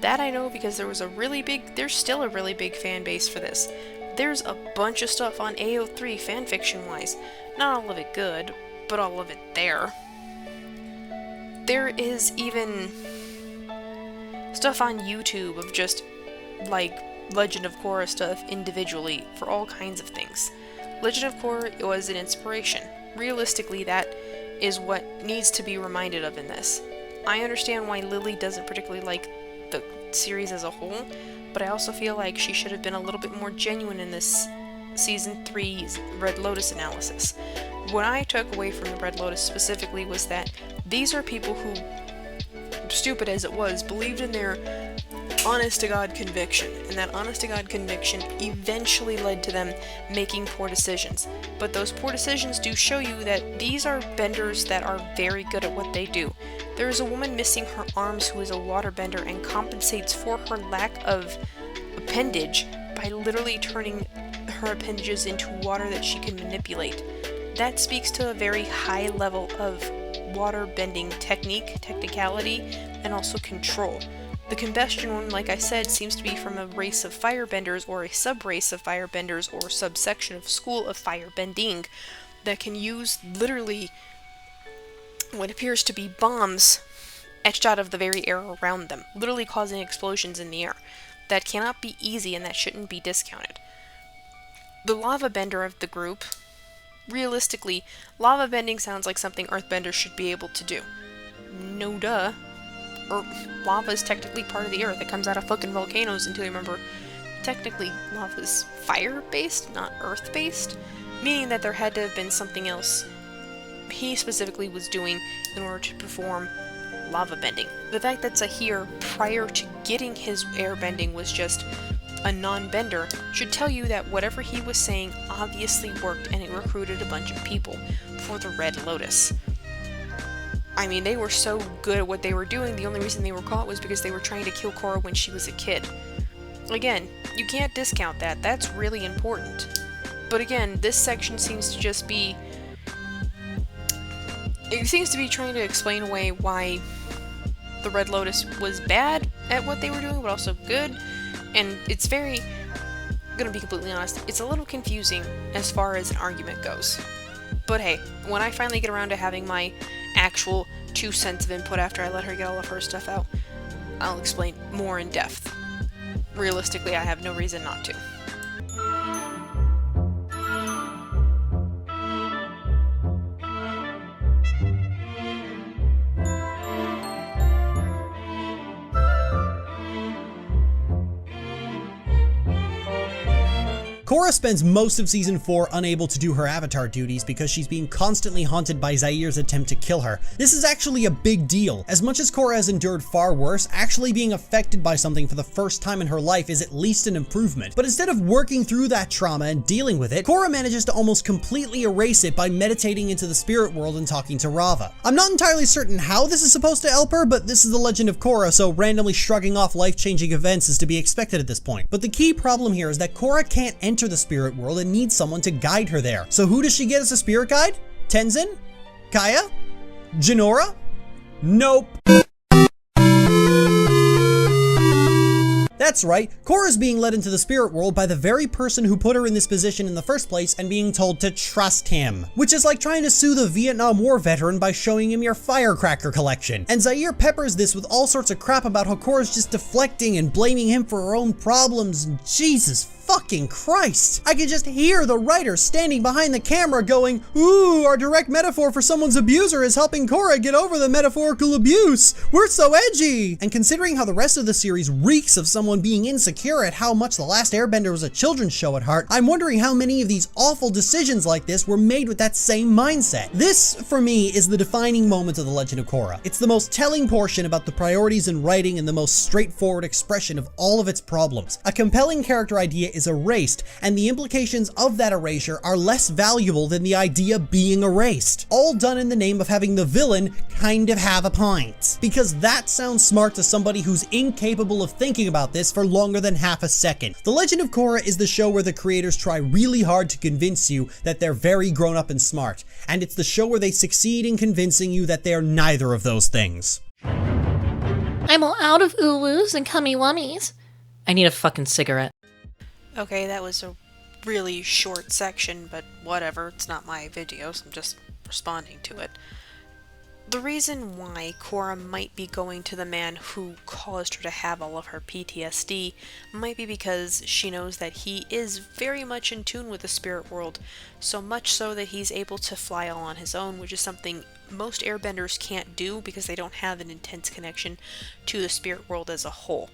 That I know because there's still a really big fan base for this. There's a bunch of stuff on AO3 fanfiction-wise. Not all of it good, but all of it there. There is even stuff on YouTube of just, like, Legend of Korra stuff individually for all kinds of things. Legend of Korra was an inspiration. Realistically, that is what needs to be reminded of in this. I understand why Lily doesn't particularly like the series as a whole, but I also feel like she should have been a little bit more genuine in this Season 3's Red Lotus analysis. What I took away from the Red Lotus specifically was that these are people who, stupid as it was, believed in their honest-to-God conviction, and that honest-to-God conviction eventually led to them making poor decisions. But those poor decisions do show you that these are benders that are very good at what they do. There is a woman missing her arms who is a waterbender and compensates for her lack of appendage by literally turning her appendages into water that she can manipulate. That speaks to a very high level of water bending technicality, and also control. The combustion one, like I said, seems to be from a race of firebenders, or a sub-race of firebenders, or subsection of school of firebending that can use literally what appears to be bombs etched out of the very air around them, literally causing explosions in the air. That cannot be easy, and that shouldn't be discounted. The lava bender of the group, realistically, lava bending sounds like something earthbenders should be able to do. No duh. Lava is technically part of the earth. It comes out of fucking volcanoes until you remember, technically lava's fire-based, not earth-based, meaning that there had to have been something else he specifically was doing in order to perform lava bending. The fact that Zahir, prior to getting his airbending, was just a non-bender should tell you that whatever he was saying obviously worked, and it recruited a bunch of people for the Red Lotus. I mean, they were so good at what they were doing, the only reason they were caught was because they were trying to kill Korra when she was a kid. Again, you can't discount that, that's really important. But again, this section seems to just be... it seems to be trying to explain away why the Red Lotus was bad at what they were doing, but also good. And it's very, gonna be completely honest, it's a little confusing as far as an argument goes. But hey, when I finally get around to having my actual 2 cents of input after I let her get all of her stuff out, I'll explain more in depth. Realistically, I have no reason not to. Korra spends most of Season 4 unable to do her Avatar duties because she's being constantly haunted by Zahir's attempt to kill her. This is actually a big deal. As much as Korra has endured far worse, actually being affected by something for the first time in her life is at least an improvement. But instead of working through that trauma and dealing with it, Korra manages to almost completely erase it by meditating into the spirit world and talking to Rava. I'm not entirely certain how this is supposed to help her, but this is the Legend of Korra, so randomly shrugging off life-changing events is to be expected at this point. But the key problem here is that Korra can't enter the spirit world and needs someone to guide her there. So who does she get as a spirit guide? Tenzin? Kaya? Jinora? Nope. That's right, Korra's being led into the spirit world by the very person who put her in this position in the first place and being told to trust him. Which is like trying to sue the Vietnam War veteran by showing him your firecracker collection. And Zahir peppers this with all sorts of crap about how Korra's just deflecting and blaming him for her own problems, and Jesus fucking Christ. I can just hear the writer standing behind the camera going, "Ooh, our direct metaphor for someone's abuser is helping Korra get over the metaphorical abuse. We're so edgy." And considering how the rest of the series reeks of someone being insecure at how much The Last Airbender was a children's show at heart, I'm wondering how many of these awful decisions like this were made with that same mindset. This, for me, is the defining moment of The Legend of Korra. It's the most telling portion about the priorities in writing and the most straightforward expression of all of its problems. A compelling character idea is erased, and the implications of that erasure are less valuable than the idea being erased. All done in the name of having the villain kind of have a point. Because that sounds smart to somebody who's incapable of thinking about this for longer than half a second. The Legend of Korra is the show where the creators try really hard to convince you that they're very grown up and smart, and it's the show where they succeed in convincing you that they're neither of those things. I'm all out of uwus and cummy wummies. I need a fucking cigarette. Okay, that was a really short section, but whatever, it's not my video, so I'm just responding to it. The reason why Korra might be going to the man who caused her to have all of her PTSD might be because she knows that he is very much in tune with the spirit world, so much so that he's able to fly all on his own, which is something most airbenders can't do because they don't have an intense connection to the spirit world as a whole.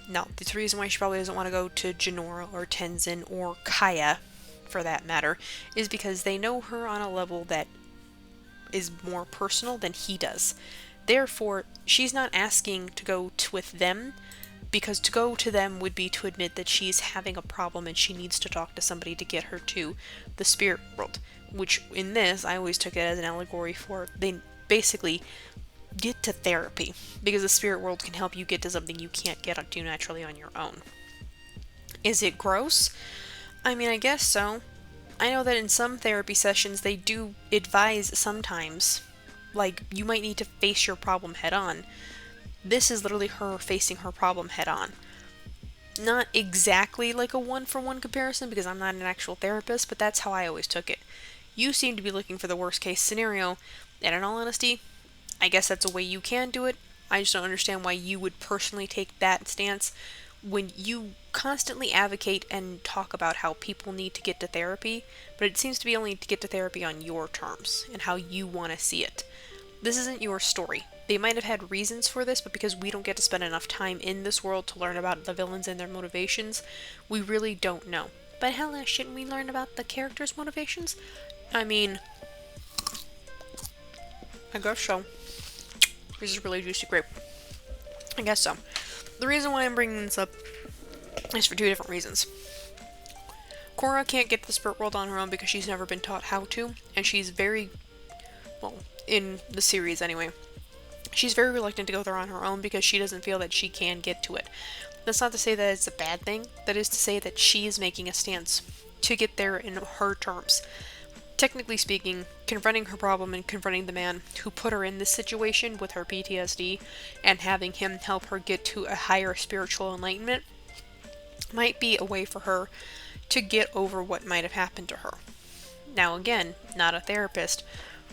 Now, the reason why she probably doesn't want to go to Jinora or Tenzin or Kaya, for that matter, is because they know her on a level that is more personal than he does. Therefore, she's not asking to go with them because to go to them would be to admit that she's having a problem and she needs to talk to somebody to get her to the spirit world, which in this I always took it as an allegory for they basically get to therapy, because the spirit world can help you get to something you can't get to naturally on your own. Is it gross? I mean, I guess so. I know that in some therapy sessions they do advise sometimes, like, you might need to face your problem head on. This is literally her facing her problem head on. Not exactly like a one-for-one comparison, because I'm not an actual therapist, but that's how I always took it. You seem to be looking for the worst case scenario, and in all honesty, I guess that's a way you can do it. I just don't understand why you would personally take that stance when you constantly advocate and talk about how people need to get to therapy, but it seems to be only to get to therapy on your terms and how you want to see it. This isn't your story. They might have had reasons for this, but because we don't get to spend enough time in this world to learn about the villains and their motivations, we really don't know. But hell, shouldn't we learn about the characters' motivations? I mean, I guess so. This is really juicy grape. I guess so. The reason why I'm bringing this up is for two different reasons. Korra can't get to the spirit world on her own because she's never been taught how to, and she's very, well, in the series anyway, she's very reluctant to go there on her own because she doesn't feel that she can get to it. That's not to say that it's a bad thing. That is to say that she is making a stance to get there in her terms. Technically speaking, confronting her problem and confronting the man who put her in this situation with her PTSD and having him help her get to a higher spiritual enlightenment might be a way for her to get over what might have happened to her. Now again, not a therapist,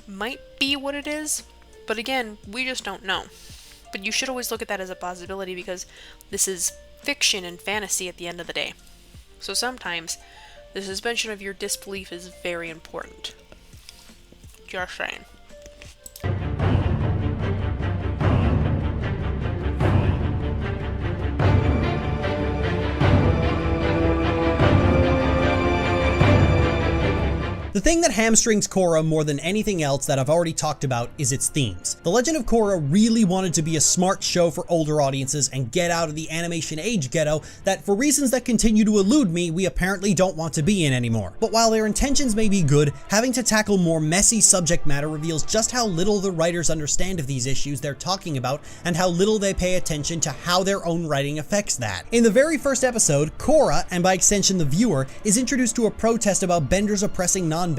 might be what it is, but again, we just don't know. But you should always look at that as a possibility because this is fiction and fantasy at the end of the day. So sometimes the suspension of your disbelief is very important. Just saying. The thing that hamstrings Korra more than anything else that I've already talked about is its themes. The Legend of Korra really wanted to be a smart show for older audiences and get out of the animation age ghetto that, for reasons that continue to elude me, we apparently don't want to be in anymore. But while their intentions may be good, having to tackle more messy subject matter reveals just how little the writers understand of these issues they're talking about and how little they pay attention to how their own writing affects that. In the very first episode, Korra, and by extension the viewer, is introduced to a protest about benders oppressing non-benders.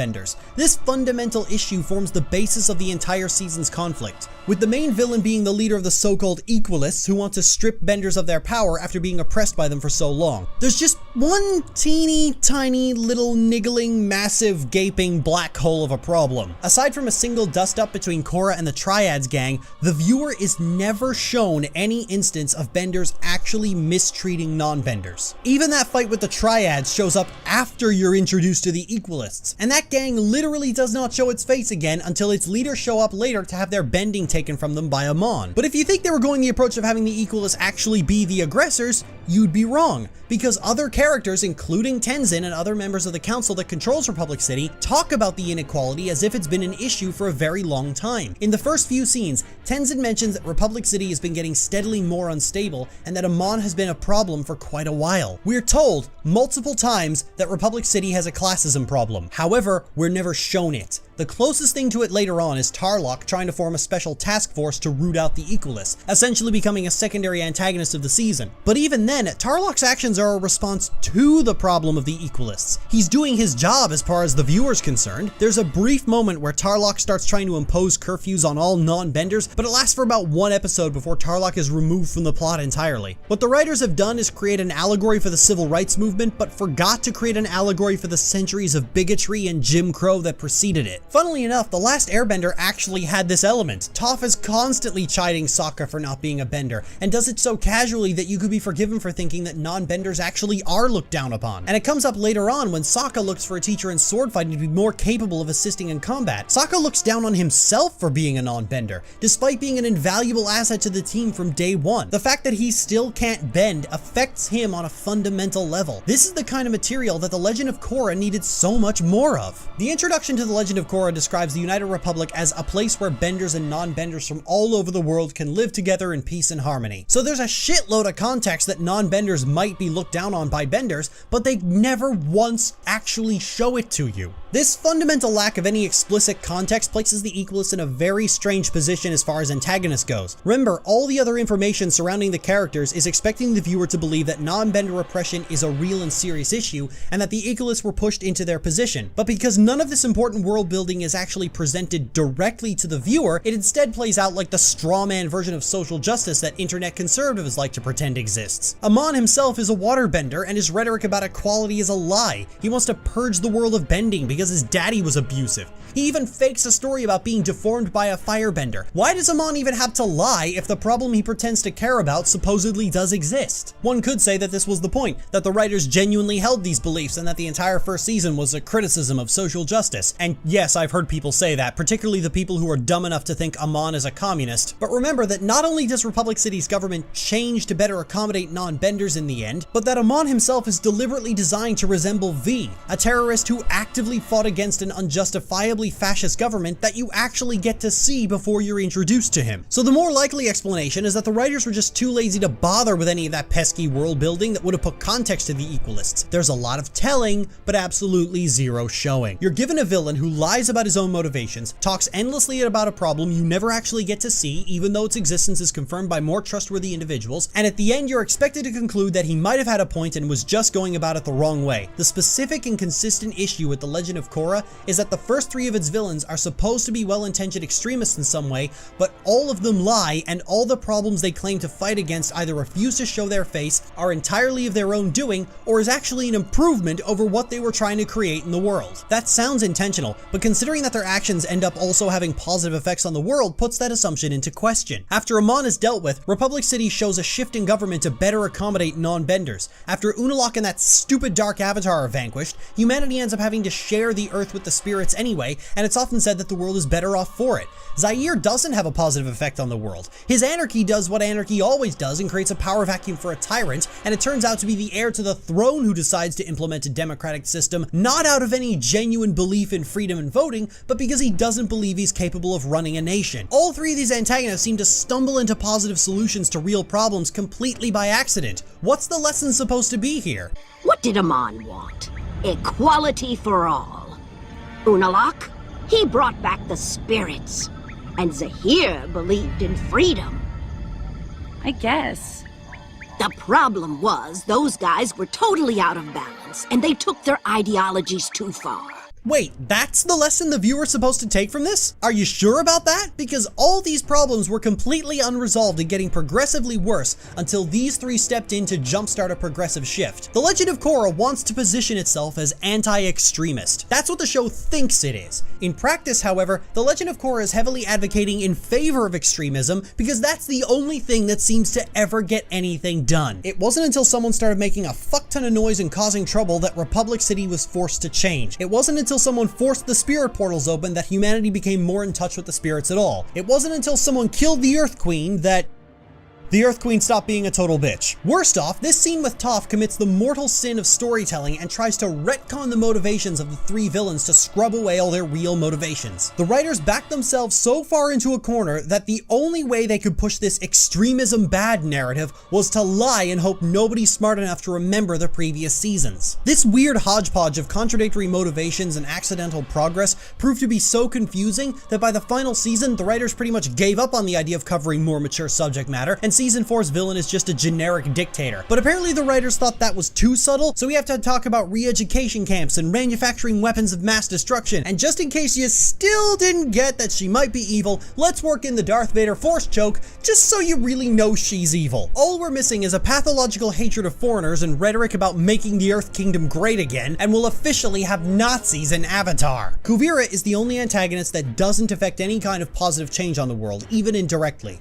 This fundamental issue forms the basis of the entire season's conflict, with the main villain being the leader of the so-called equalists who want to strip benders of their power after being oppressed by them for so long. There's just one teeny tiny little niggling massive gaping black hole of a problem. Aside from a single dust-up between Korra and the Triads gang, the viewer is never shown any instance of benders actually mistreating non-benders. Even that fight with the Triads shows up after you're introduced to the equalists, and that gang literally does not show its face again until its leaders show up later to have their bending taken from them by Amon. But if you think they were going the approach of having the equalists actually be the aggressors, you'd be wrong, because other characters, including Tenzin and other members of the council that controls Republic City, talk about the inequality as if it's been an issue for a very long time. In the first few scenes, Tenzin mentions that Republic City has been getting steadily more unstable and that Amon has been a problem for quite a while. We're told multiple times that Republic City has a classism problem. However, we're never shown it. The closest thing to it later on is Tarlok trying to form a special task force to root out the equalists, essentially becoming a secondary antagonist of the season. But even then, Tarlok's actions are a response to the problem of the equalists. He's doing his job as far as the viewer's concerned. There's a brief moment where Tarlok starts trying to impose curfews on all non-benders, but it lasts for about one episode before Tarlok is removed from the plot entirely. What the writers have done is create an allegory for the civil rights movement, but forgot to create an allegory for the centuries of bigotry and Jim Crow that preceded it. Funnily enough, The Last Airbender actually had this element. Toph is constantly chiding Sokka for not being a bender, and does it so casually that you could be forgiven for thinking that non-benders actually are looked down upon. And it comes up later on when Sokka looks for a teacher in sword fighting to be more capable of assisting in combat. Sokka looks down on himself for being a non-bender, despite being an invaluable asset to the team from day one. The fact that he still can't bend affects him on a fundamental level. This is the kind of material that The Legend of Korra needed so much more of. The introduction to The Legend of Korra Korra describes the United Republic as a place where benders and non-benders from all over the world can live together in peace and harmony. So there's a shitload of context that non-benders might be looked down on by benders, but they never once actually show it to you. This fundamental lack of any explicit context places the Equalists in a very strange position as far as antagonist goes. Remember, all the other information surrounding the characters is expecting the viewer to believe that non-bender oppression is a real and serious issue, and that the Equalists were pushed into their position. But because none of this important world building is actually presented directly to the viewer, it instead plays out like the strawman version of social justice that internet conservatives like to pretend exists. Amon himself is a waterbender, and his rhetoric about equality is a lie. He wants to purge the world of bending because his daddy was abusive. He even fakes a story about being deformed by a firebender. Why does Amon even have to lie if the problem he pretends to care about supposedly does exist? One could say that this was the point, that the writers genuinely held these beliefs and that the entire first season was a criticism of social justice. And yes, I've heard people say that, particularly the people who are dumb enough to think Amon is a communist. But remember that not only does Republic City's government change to better accommodate non-benders in the end, but that Amon himself is deliberately designed to resemble V, a terrorist who actively fought against an unjustifiably fascist government that you actually get to see before you're introduced to him. So the more likely explanation is that the writers were just too lazy to bother with any of that pesky world building that would have put context to the Equalists. There's a lot of telling, but absolutely zero showing. You're given a villain who lies about his own motivations, talks endlessly about a problem you never actually get to see, even though its existence is confirmed by more trustworthy individuals, and at the end you're expected to conclude that he might have had a point and was just going about it the wrong way. The specific and consistent issue with The Legend of Korra is that the first three of its villains are supposed to be well-intentioned extremists in some way, but all of them lie, and all the problems they claim to fight against either refuse to show their face, are entirely of their own doing, or is actually an improvement over what they were trying to create in the world. That sounds intentional, but considering that their actions end up also having positive effects on the world puts that assumption into question. After Amon is dealt with, Republic City shows a shift in government to better accommodate non-benders. After Unalaq and that stupid Dark Avatar are vanquished, humanity ends up having to share the Earth with the spirits anyway, and it's often said that the world is better off for it. Zaire doesn't have a positive effect on the world. His anarchy does what anarchy always does and creates a power vacuum for a tyrant, and it turns out to be the heir to the throne who decides to implement a democratic system, not out of any genuine belief in freedom and voting, but because he doesn't believe he's capable of running a nation. All three of these antagonists seem to stumble into positive solutions to real problems completely by accident. What's the lesson supposed to be here? What did Amon want? Equality for all. Unalaq? He brought back the spirits. And Zahir believed in freedom. I guess. The problem was, those guys were totally out of balance, and they took their ideologies too far. Wait, that's the lesson the viewer's supposed to take from this? Are you sure about that? Because all these problems were completely unresolved and getting progressively worse until these three stepped in to jumpstart a progressive shift. The Legend of Korra wants to position itself as anti-extremist. That's what the show thinks it is. In practice, however, The Legend of Korra is heavily advocating in favor of extremism because that's the only thing that seems to ever get anything done. It wasn't until someone started making a fuck ton of noise and causing trouble that Republic City was forced to change. It wasn't until someone forced the spirit portals open that humanity became more in touch with the spirits at all. It wasn't until someone killed the Earth Queen that the Earth Queen stopped being a total bitch. Worst off, this scene with Toph commits the mortal sin of storytelling and tries to retcon the motivations of the three villains to scrub away all their real motivations. The writers backed themselves so far into a corner that the only way they could push this extremism bad narrative was to lie and hope nobody's smart enough to remember the previous seasons. This weird hodgepodge of contradictory motivations and accidental progress proved to be so confusing that by the final season, the writers pretty much gave up on the idea of covering more mature subject matter, and Season 4's villain is just a generic dictator. But apparently the writers thought that was too subtle, so we have to talk about re-education camps and manufacturing weapons of mass destruction. And just in case you still didn't get that she might be evil, let's work in the Darth Vader force choke, just so you really know she's evil. All we're missing is a pathological hatred of foreigners and rhetoric about making the Earth Kingdom great again, and we'll officially have Nazis in Avatar. Kuvira is the only antagonist that doesn't affect any kind of positive change on the world, even indirectly.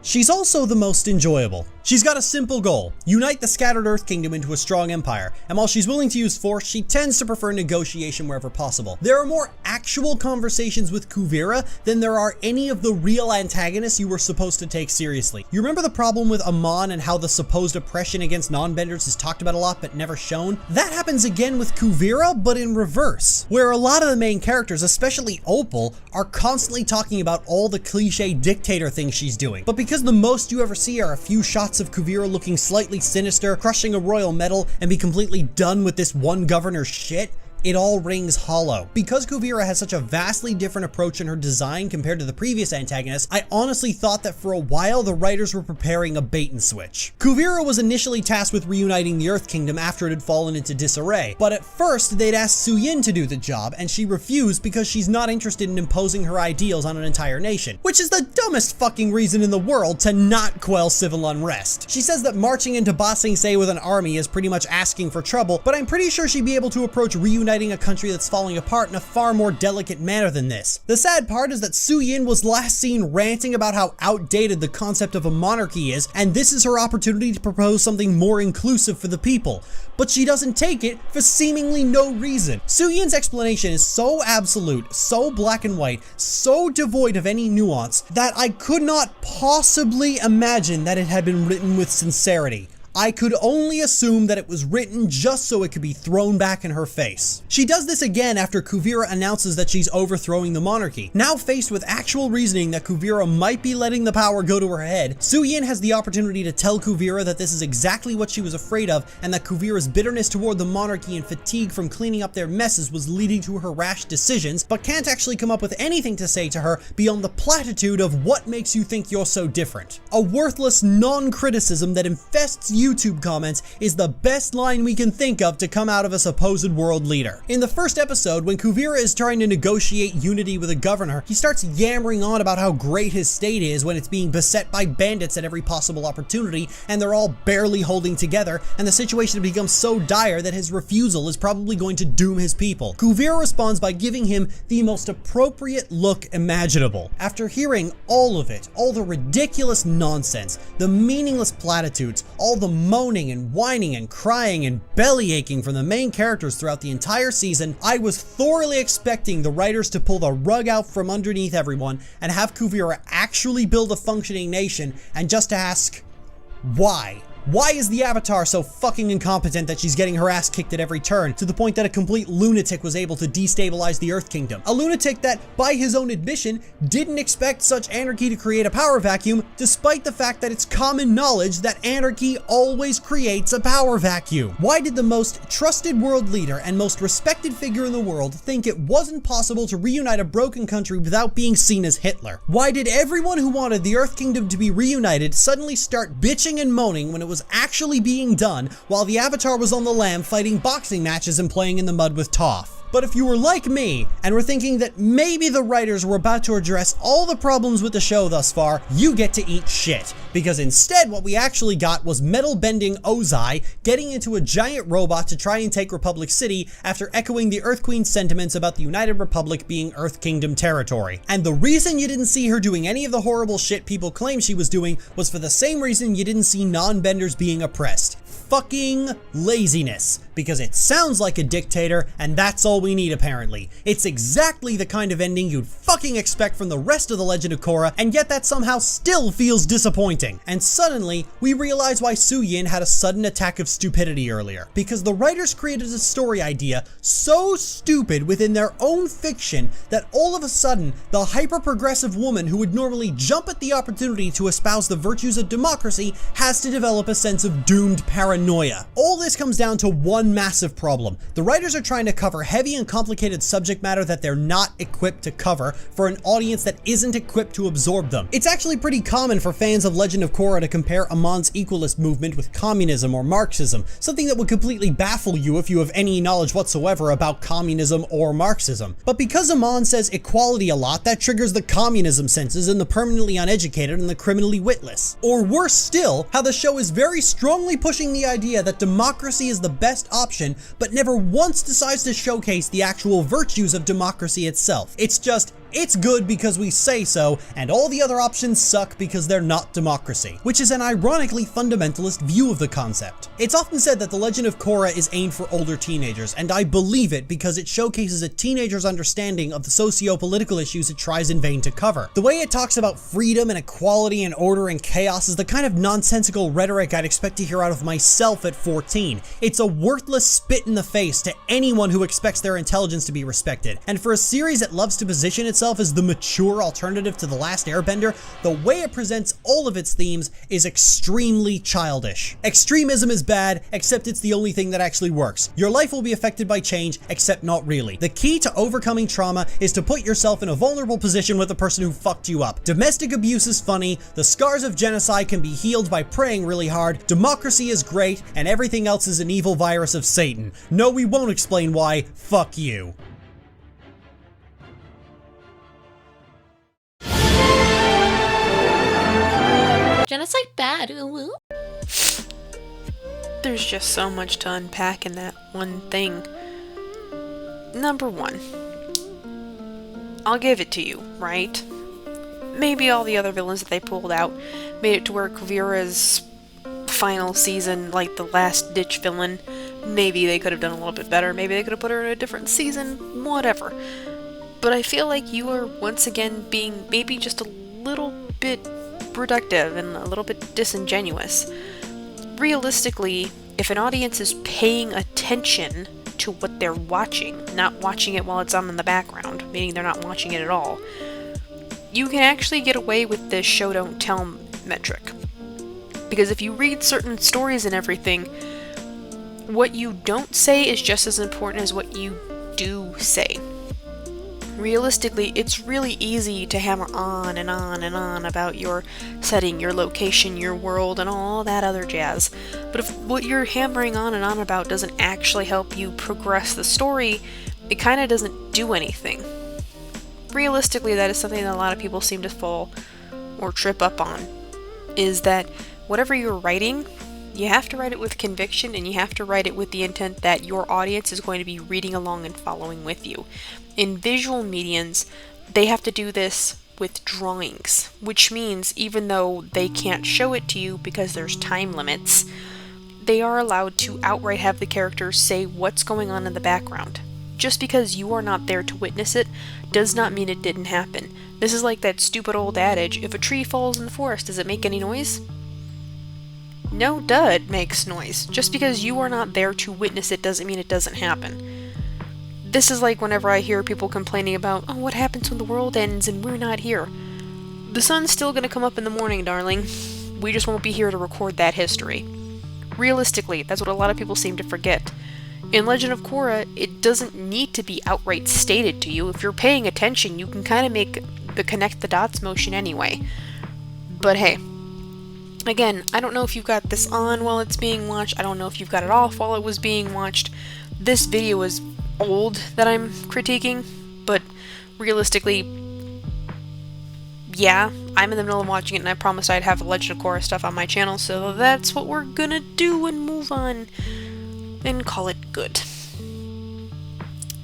She's also the most enjoyable. She's got a simple goal: unite the scattered Earth Kingdom into a strong empire, and while she's willing to use force, she tends to prefer negotiation wherever possible. There are more actual conversations with Kuvira than there are any of the real antagonists you were supposed to take seriously. You remember the problem with Amon and how the supposed oppression against non-benders is talked about a lot but never shown? That happens again with Kuvira, but in reverse, where a lot of the main characters, especially Opal, are constantly talking about all the cliche dictator things she's doing. But because the most you ever see are a few shots of Kuvira looking slightly sinister, crushing a royal medal, and be completely done with this one governor's shit, it all rings hollow. Because Kuvira has such a vastly different approach in her design compared to the previous antagonists, I honestly thought that for a while the writers were preparing a bait and switch. Kuvira was initially tasked with reuniting the Earth Kingdom after it had fallen into disarray, but at first they'd asked Suyin to do the job, and she refused because she's not interested in imposing her ideals on an entire nation, which is the dumbest fucking reason in the world to not quell civil unrest. She says that marching into Ba Sing Se with an army is pretty much asking for trouble, but I'm pretty sure she'd be able to approach reuniting a country that's falling apart in a far more delicate manner than this. The sad part is that Suyin was last seen ranting about how outdated the concept of a monarchy is, and this is her opportunity to propose something more inclusive for the people. But she doesn't take it for seemingly no reason. Suyin's explanation is so absolute, so black and white, so devoid of any nuance, that I could not possibly imagine that it had been written with sincerity. I could only assume that it was written just so it could be thrown back in her face. She does this again after Kuvira announces that she's overthrowing the monarchy. Now faced with actual reasoning that Kuvira might be letting the power go to her head, Suyin has the opportunity to tell Kuvira that this is exactly what she was afraid of, and that Kuvira's bitterness toward the monarchy and fatigue from cleaning up their messes was leading to her rash decisions, but can't actually come up with anything to say to her beyond the platitude of "what makes you think you're so different?" A worthless non-criticism that infests YouTube comments is the best line we can think of to come out of a supposed world leader. In the first episode, when Kuvira is trying to negotiate unity with a governor, he starts yammering on about how great his state is when it's being beset by bandits at every possible opportunity, and they're all barely holding together, and the situation becomes so dire that his refusal is probably going to doom his people. Kuvira responds by giving him the most appropriate look imaginable. After hearing all of it, all the ridiculous nonsense, the meaningless platitudes, all the moaning and whining and crying and belly aching from the main characters throughout the entire season, I was thoroughly expecting the writers to pull the rug out from underneath everyone and have Kuvira actually build a functioning nation, and just to ask, why? Why is the Avatar so fucking incompetent that she's getting her ass kicked at every turn, to the point that a complete lunatic was able to destabilize the Earth Kingdom? A lunatic that, by his own admission, didn't expect such anarchy to create a power vacuum, despite the fact that it's common knowledge that anarchy always creates a power vacuum. Why did the most trusted world leader and most respected figure in the world think it wasn't possible to reunite a broken country without being seen as Hitler? Why did everyone who wanted the Earth Kingdom to be reunited suddenly start bitching and moaning when it was actually being done, while the Avatar was on the lam fighting boxing matches and playing in the mud with Toph? But if you were like me and were thinking that maybe the writers were about to address all the problems with the show thus far, you get to eat shit. Because instead what we actually got was metal-bending Ozai getting into a giant robot to try and take Republic City after echoing the Earth Queen's sentiments about the United Republic being Earth Kingdom territory. And the reason you didn't see her doing any of the horrible shit people claim she was doing was for the same reason you didn't see non-benders being oppressed. Fucking laziness. Because it sounds like a dictator, and that's all we need apparently. It's exactly the kind of ending you'd fucking expect from the rest of The Legend of Korra, and yet that somehow still feels disappointing. And suddenly, we realize why Suyin had a sudden attack of stupidity earlier. Because the writers created a story idea so stupid within their own fiction that all of a sudden, the hyper-progressive woman who would normally jump at the opportunity to espouse the virtues of democracy has to develop a sense of doomed paranoia. All this comes down to one massive problem. The writers are trying to cover heavy and complicated subject matter that they're not equipped to cover for an audience that isn't equipped to absorb them. It's actually pretty common for fans of Legend of Korra to compare Amon's equalist movement with communism or Marxism, something that would completely baffle you if you have any knowledge whatsoever about communism or Marxism. But because Amon says equality a lot, that triggers the communism senses in the permanently uneducated and the criminally witless. Or worse still, how the show is very strongly pushing the idea that democracy is the best option, but never once decides to showcase the actual virtues of democracy itself. It's just, It's good because we say so, and all the other options suck because they're not democracy, which is an ironically fundamentalist view of the concept. It's often said that The Legend of Korra is aimed for older teenagers, and I believe it because it showcases a teenager's understanding of the socio-political issues it tries in vain to cover. The way it talks about freedom and equality and order and chaos is the kind of nonsensical rhetoric I'd expect to hear out of myself at 14. It's a worthless spit in the face to anyone who expects their intelligence to be respected. And for a series that loves to position itself as the mature alternative to The Last Airbender, the way it presents all of its themes is extremely childish. Extremism is bad, except it's the only thing that actually works. Your life will be affected by change, except not really. The key to overcoming trauma is to put yourself in a vulnerable position with the person who fucked you up. Domestic abuse is funny, the scars of genocide can be healed by praying really hard, democracy is great, and everything else is an evil virus of Satan. No, we won't explain why. Fuck you. Genocide bad, ooh. There's just so much to unpack in that one thing. Number one, I'll give it to you, right? Maybe all the other villains that they pulled out made it to where Kuvira's final season, like the last ditch villain, maybe they could have done a little bit better, maybe they could have put her in a different season, whatever. But I feel like you are once again being maybe just a little bit reductive and a little bit disingenuous. Realistically, if an audience is paying attention to what they're watching, not watching it while it's on in the background, meaning they're not watching it at all, you can actually get away with this show don't tell metric. Because if you read certain stories and everything, what you don't say is just as important as what you do say. Realistically, it's really easy to hammer on and on and on about your setting, your location, your world, and all that other jazz. But if what you're hammering on and on about doesn't actually help you progress the story, it kind of doesn't do anything. Realistically, that is something that a lot of people seem to fall or trip up on, is that whatever you're writing, you have to write it with conviction, and you have to write it with the intent that your audience is going to be reading along and following with you. In visual mediums, they have to do this with drawings, which means even though they can't show it to you because there's time limits, they are allowed to outright have the characters say what's going on in the background. Just because you are not there to witness it does not mean it didn't happen. This is like that stupid old adage, if a tree falls in the forest, does it make any noise? No, duh, it makes noise. Just because you are not there to witness it doesn't mean it doesn't happen. This is like whenever I hear people complaining about, oh, what happens when the world ends and we're not here? The sun's still gonna come up in the morning, darling. We just won't be here to record that history. Realistically, that's what a lot of people seem to forget. In Legend of Korra, it doesn't need to be outright stated to you. If you're paying attention, you can kind of make the connect the dots motion anyway. But hey, again, I don't know if you've got this on while it's being watched. I don't know if you've got it off while it was being watched. This video is old that I'm critiquing, but realistically, yeah, I'm in the middle of watching it, and I promised I'd have Legend of Korra stuff on my channel, so that's what we're gonna do and move on and call it good.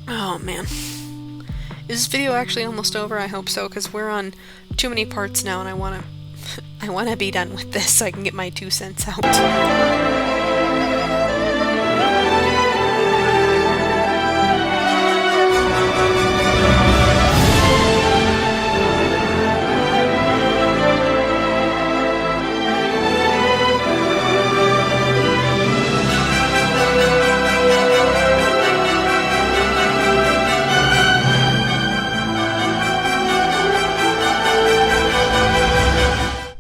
Oh man. Is this video actually almost over? I hope so, because we're on too many parts now, and I wanna be done with this so I can get my 2 cents out.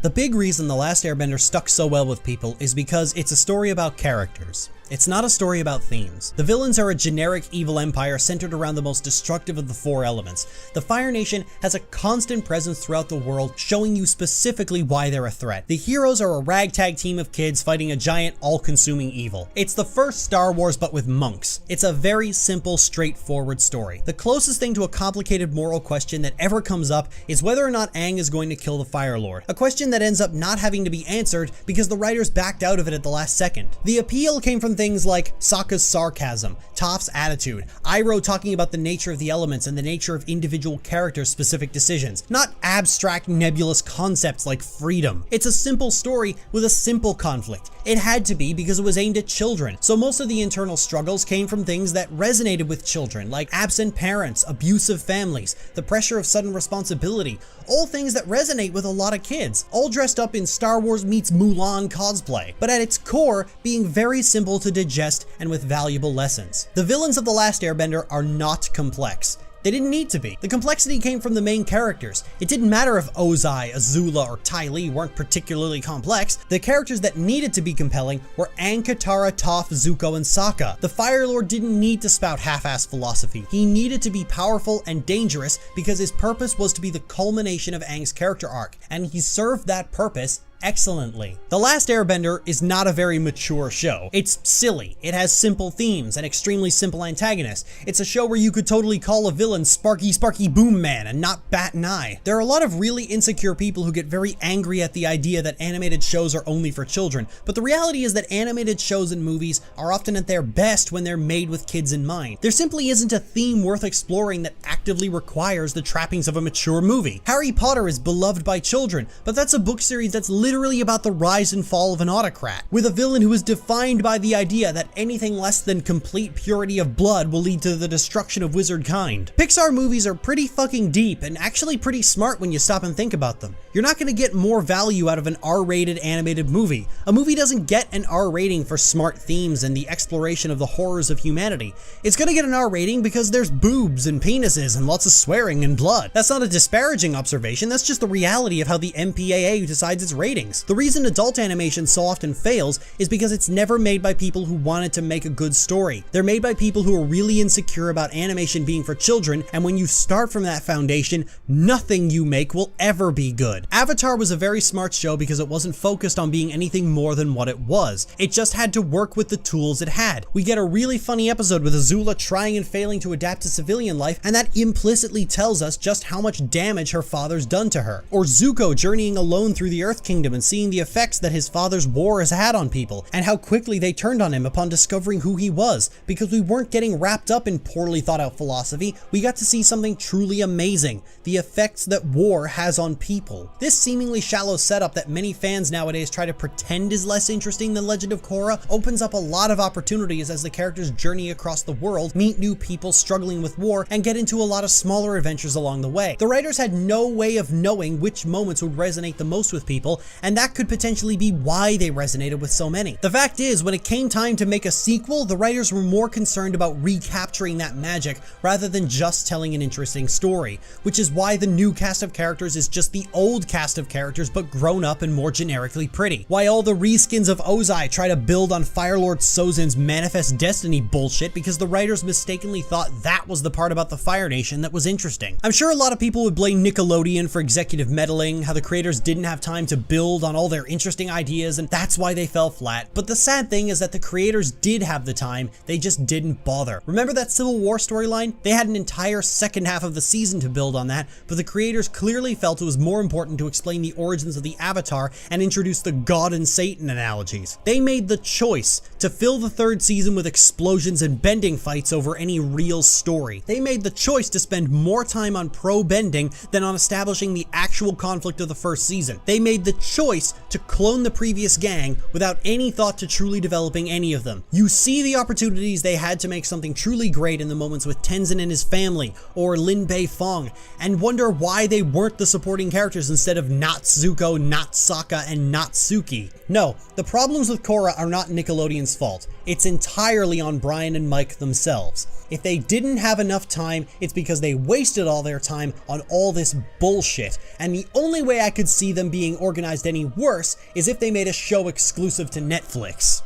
The big reason The Last Airbender stuck so well with people is because it's a story about characters. It's not a story about themes. The villains are a generic evil empire centered around the most destructive of the 4 elements. The Fire Nation has a constant presence throughout the world, showing you specifically why they're a threat. The heroes are a ragtag team of kids fighting a giant, all-consuming evil. It's the first Star Wars but with monks. It's a very simple, straightforward story. The closest thing to a complicated moral question that ever comes up is whether or not Aang is going to kill the Fire Lord. A question that ends up not having to be answered because the writers backed out of it at the last second. The appeal came from things like Sokka's sarcasm, Toph's attitude, Iroh talking about the nature of the elements and the nature of individual characters' specific decisions, not abstract nebulous concepts like freedom. It's a simple story with a simple conflict. It had to be because it was aimed at children, so most of the internal struggles came from things that resonated with children, like absent parents, abusive families, the pressure of sudden responsibility, all things that resonate with a lot of kids, all dressed up in Star Wars meets Mulan cosplay, but at its core, being very simple to digest and with valuable lessons. The villains of The Last Airbender are not complex. They didn't need to be. The complexity came from the main characters. It didn't matter if Ozai, Azula, or Ty Lee weren't particularly complex. The characters that needed to be compelling were Aang, Katara, Toph, Zuko, and Sokka. The Fire Lord didn't need to spout half-assed philosophy. He needed to be powerful and dangerous because his purpose was to be the culmination of Aang's character arc, and he served that purpose excellently. The Last Airbender is not a very mature show. It's silly, it has simple themes and extremely simple antagonists. It's a show where you could totally call a villain Sparky Sparky Boom Man and not bat an eye. There are a lot of really insecure people who get very angry at the idea that animated shows are only for children, but the reality is that animated shows and movies are often at their best when they're made with kids in mind. There simply isn't a theme worth exploring that actively requires the trappings of a mature movie. Harry Potter is beloved by children, but that's a book series that's literally about the rise and fall of an autocrat, with a villain who is defined by the idea that anything less than complete purity of blood will lead to the destruction of wizard kind. Pixar movies are pretty fucking deep and actually pretty smart when you stop and think about them. You're not gonna get more value out of an R-rated animated movie. A movie doesn't get an R rating for smart themes and the exploration of the horrors of humanity. It's gonna get an R rating because there's boobs and penises and lots of swearing and blood. That's not a disparaging observation, that's just the reality of how the MPAA decides its ratings. The reason adult animation so often fails is because it's never made by people who wanted to make a good story. They're made by people who are really insecure about animation being for children, and when you start from that foundation, nothing you make will ever be good. Avatar was a very smart show because it wasn't focused on being anything more than what it was. It just had to work with the tools it had. We get a really funny episode with Azula trying and failing to adapt to civilian life, and that implicitly tells us just how much damage her father's done to her. Or Zuko journeying alone through the Earth Kingdom and seeing the effects that his father's war has had on people, and how quickly they turned on him upon discovering who he was. Because we weren't getting wrapped up in poorly thought out philosophy, we got to see something truly amazing, the effects that war has on people. This seemingly shallow setup that many fans nowadays try to pretend is less interesting than Legend of Korra opens up a lot of opportunities as the characters journey across the world, meet new people struggling with war, and get into a lot of smaller adventures along the way. The writers had no way of knowing which moments would resonate the most with people, and that could potentially be why they resonated with so many. The fact is, when it came time to make a sequel, the writers were more concerned about recapturing that magic rather than just telling an interesting story, which is why the new cast of characters is just the old cast of characters but grown up and more generically pretty. Why all the reskins of Ozai try to build on Firelord Sozin's Manifest Destiny bullshit because the writers mistakenly thought that was the part about the Fire Nation that was interesting. I'm sure a lot of people would blame Nickelodeon for executive meddling, how the creators didn't have time to build on all their interesting ideas and that's why they fell flat. But the sad thing is that the creators did have the time, they just didn't bother. Remember that Civil War storyline? They had an entire second half of the season to build on that, but the creators clearly felt it was more important to explain the origins of the Avatar and introduce the God and Satan analogies. They made the choice to fill the third season with explosions and bending fights over any real story. They made the choice to spend more time on pro-bending than on establishing the actual conflict of the first season. They made the choice to clone the previous gang without any thought to truly developing any of them. You see the opportunities they had to make something truly great in the moments with Tenzin and his family, or Lin Bei Fong, and wonder why they weren't the supporting characters instead of not Zuko, not Sokka, and not Suki. No, the problems with Korra are not Nickelodeon's fault. It's entirely on Brian and Mike themselves. If they didn't have enough time, it's because they wasted all their time on all this bullshit, and the only way I could see them being organized any worse is if they made a show exclusive to Netflix.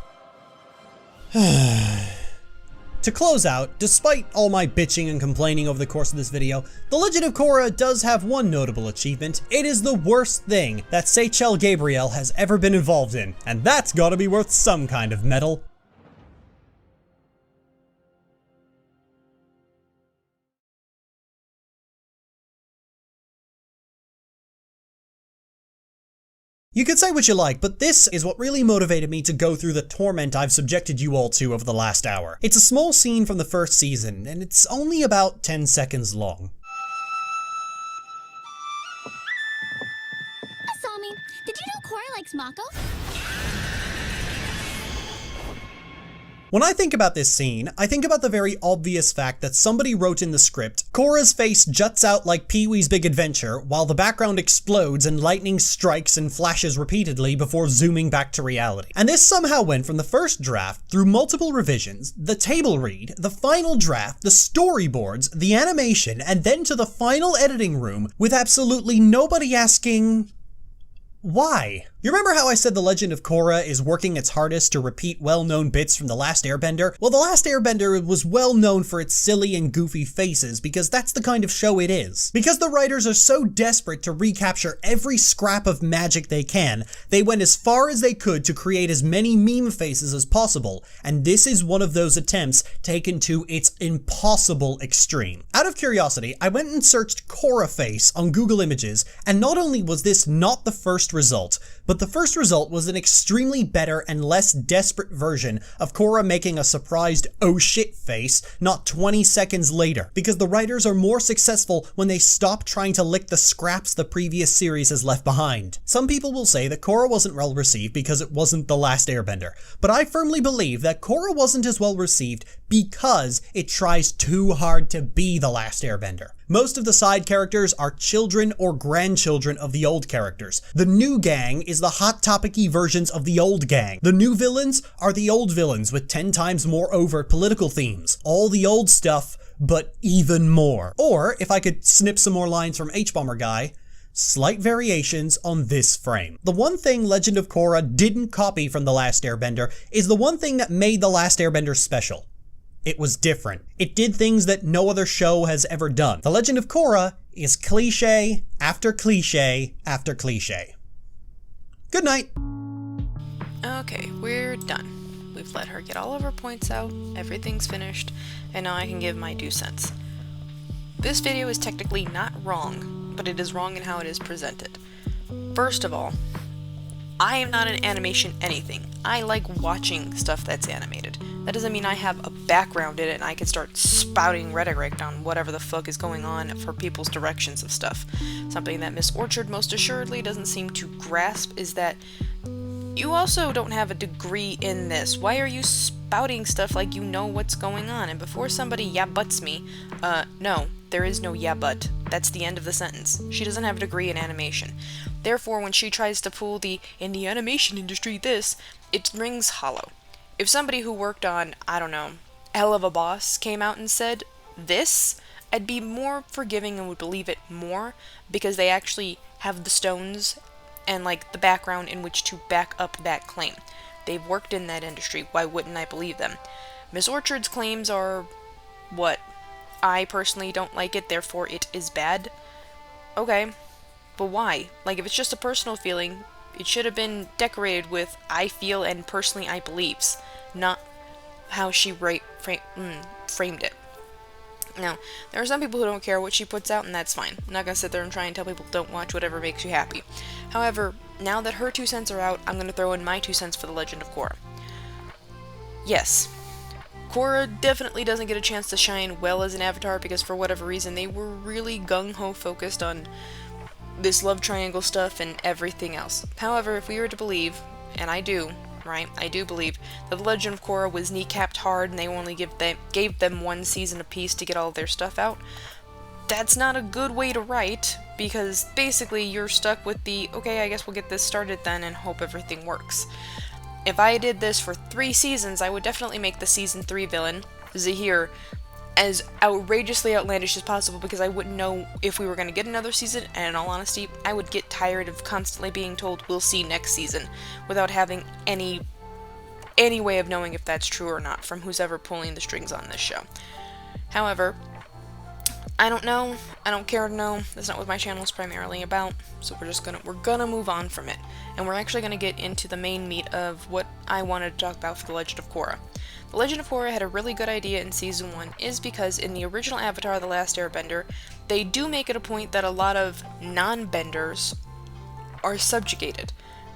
To close out, despite all my bitching and complaining over the course of this video, The Legend of Korra does have one notable achievement. It is the worst thing that Seychelle Gabriel has ever been involved in, and that's gotta be worth some kind of medal. You could say what you like, but this is what really motivated me to go through the torment I've subjected you all to over the last hour. It's a small scene from the first season, and it's only about 10 seconds long. Asami, did you know Cora likes Mako? When I think about this scene, I think about the very obvious fact that somebody wrote in the script, Cora's face juts out like Pee-wee's Big Adventure, while the background explodes and lightning strikes and flashes repeatedly before zooming back to reality. And this somehow went from the first draft, through multiple revisions, the table read, the final draft, the storyboards, the animation, and then to the final editing room, with absolutely nobody asking, why? You remember how I said The Legend of Korra is working its hardest to repeat well-known bits from The Last Airbender? Well, The Last Airbender was well known for its silly and goofy faces because that's the kind of show it is. Because the writers are so desperate to recapture every scrap of magic they can, they went as far as they could to create as many meme faces as possible, and this is one of those attempts taken to its impossible extreme. Out of curiosity, I went and searched Korra face on Google Images, and not only was this not the first result, but the first result was an extremely better and less desperate version of Korra making a surprised oh shit face not 20 seconds later, because the writers are more successful when they stop trying to lick the scraps the previous series has left behind. Some people will say that Korra wasn't well received because it wasn't The Last Airbender, but I firmly believe that Korra wasn't as well received because it tries too hard to be The Last Airbender. Most of the side characters are children or grandchildren of the old characters. The new gang is the hot topic-y versions of the old gang. The new villains are the old villains with 10 times more overt political themes. All the old stuff, but even more. Or, if I could snip some more lines from H-Bomber Guy, slight variations on this frame. The one thing Legend of Korra didn't copy from The Last Airbender is the one thing that made The Last Airbender special. It was different. It did things that no other show has ever done. The Legend of Korra is cliché after cliché after cliché. Good night. Okay, we're done. We've let her get all of her points out, everything's finished, and now I can give my 2 cents. This video is technically not wrong, but it is wrong in how it is presented. First of all, I am not an animation anything. I like watching stuff that's animated. That doesn't mean I have a background in it and I can start spouting rhetoric on whatever the fuck is going on for people's directions of stuff. Something that Miss Orchard most assuredly doesn't seem to grasp is that you also don't have a degree in this. Why are you spouting stuff like you know what's going on? And before somebody yeah-buts me, no, there is no yeah-but. That's the end of the sentence. She doesn't have a degree in animation. Therefore, when she tries to pull in the animation industry this, it rings hollow. If somebody who worked on, I don't know, Hell of a Boss came out and said this, I'd be more forgiving and would believe it more because they actually have the stones and like the background in which to back up that claim. They've worked in that industry. Why wouldn't I believe them? Miss Orchard's claims are what? I personally don't like it, therefore it is bad. Okay, but why? Like, if it's just a personal feeling, it should have been decorated with I feel and personally I believes, not how she framed it. Now, there are some people who don't care what she puts out, and that's fine. I'm not going to sit there and try and tell people don't watch whatever makes you happy. However, now that her 2 cents are out, I'm going to throw in my 2 cents for The Legend of Korra. Yes, Korra definitely doesn't get a chance to shine well as an avatar because for whatever reason they were really gung-ho focused on this love triangle stuff and everything else. However, if we were to believe, and I do, right, I do believe that The Legend of Korra was kneecapped hard and they only gave them 1 season apiece to get all of their stuff out, that's not a good way to write, because basically you're stuck with the, okay, I guess we'll get this started then and hope everything works. If I did this for 3 seasons, I would definitely make the season 3 villain, Zahir, as outrageously outlandish as possible because I wouldn't know if we were going to get another season, and in all honesty, I would get tired of constantly being told we'll see next season without having any way of knowing if that's true or not from who's ever pulling the strings on this show. However, I don't know, I don't care to know, that's not what my channel is primarily about, so we're gonna move on from it, and we're actually gonna get into the main meat of what I wanted to talk about for The Legend of Korra. The Legend of Korra had a really good idea in Season 1 is because in the original Avatar The Last Airbender, they do make it a point that a lot of non-benders are subjugated.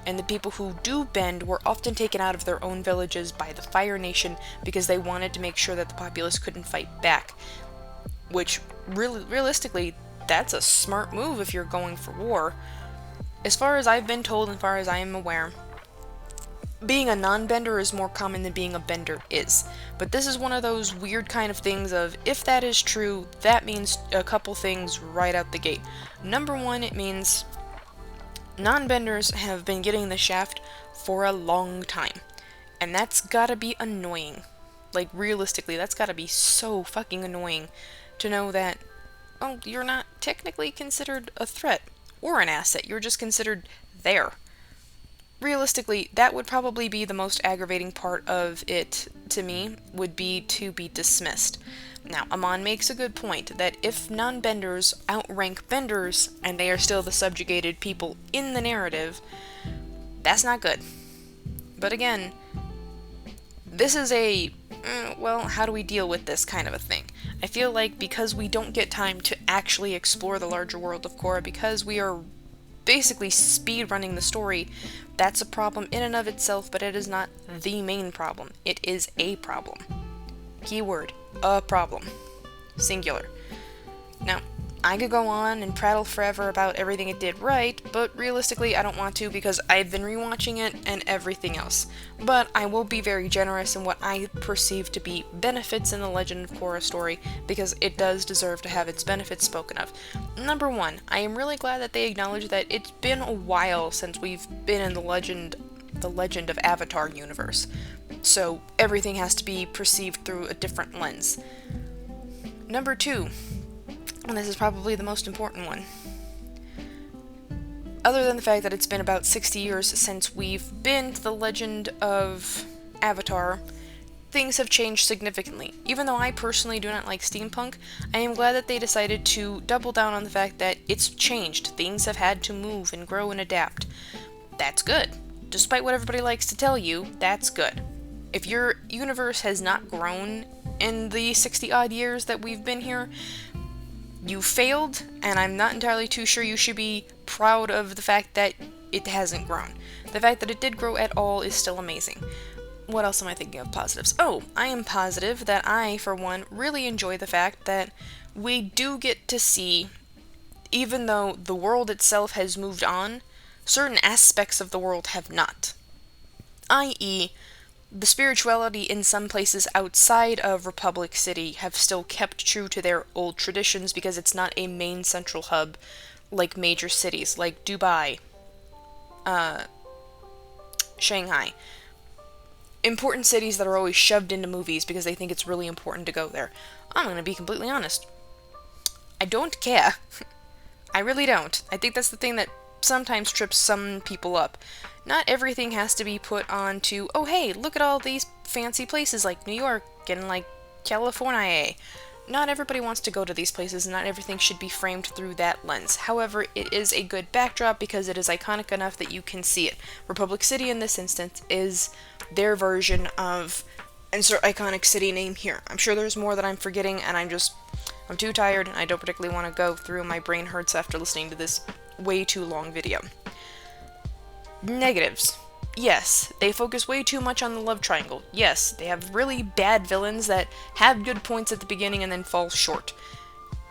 and the people who do bend were often taken out of their own villages by the Fire Nation because they wanted to make sure that the populace couldn't fight back. Which, realistically, that's a smart move if you're going for war. As far as I've been told and far as I am aware, being a non-bender is more common than being a bender is. But this is one of those weird kind of things of, if that is true, that means a couple things right out the gate. Number one, it means non-benders have been getting the shaft for a long time. And that's gotta be annoying. Like, realistically, that's gotta be so fucking annoying to know that, oh, you're not technically considered a threat or an asset, you're just considered there. Realistically, that would probably be the most aggravating part of it to me, would be to be dismissed. Now, Amon makes a good point that if non-benders outrank benders, and they are still the subjugated people in the narrative, that's not good. But again, this is a, well, how do we deal with this kind of a thing? I feel like because we don't get time to actually explore the larger world of Korra, because we are basically speed running the story, that's a problem in and of itself, but it is not the main problem. It is a problem. Keyword, a problem. Singular. Now, I could go on and prattle forever about everything it did right, but realistically I don't want to because I've been rewatching it and everything else. But I will be very generous in what I perceive to be benefits in the Legend of Korra story, because it does deserve to have its benefits spoken of. Number one, I am really glad that they acknowledge that it's been a while since we've been in the Legend of Avatar universe. So everything has to be perceived through a different lens. Number two, and this is probably the most important one. Other than the fact that it's been about 60 years since we've been to the Legend of Avatar, things have changed significantly. Even though I personally do not like steampunk, I am glad that they decided to double down on the fact that it's changed. Things have had to move and grow and adapt. That's good. Despite what everybody likes to tell you, that's good. If your universe has not grown in the 60-odd years that we've been here, you failed, and I'm not entirely too sure you should be proud of the fact that it hasn't grown. The fact that it did grow at all is still amazing. What else am I thinking of positives? Oh, I am positive that I, for one, really enjoy the fact that we do get to see, even though the world itself has moved on, certain aspects of the world have not. I.e., the spirituality in some places outside of Republic City have still kept true to their old traditions because it's not a main central hub like major cities like Dubai, Shanghai. Important cities that are always shoved into movies because they think it's really important to go there. I'm going to be completely honest. I don't care. I really don't. I think that's the thing that sometimes trips some people up. Not everything has to be put on to, oh hey, look at all these fancy places like New York and like California. Not everybody wants to go to these places, and not everything should be framed through that lens. However, it is a good backdrop because it is iconic enough that you can see it. Republic City in this instance is their version of insert iconic city name here. I'm sure there's more that I'm forgetting, and I'm too tired, and I don't particularly want to go through. My brain hurts after listening to this way too long video. Negatives. Yes, they focus way too much on the love triangle. Yes, they have really bad villains that have good points at the beginning and then fall short.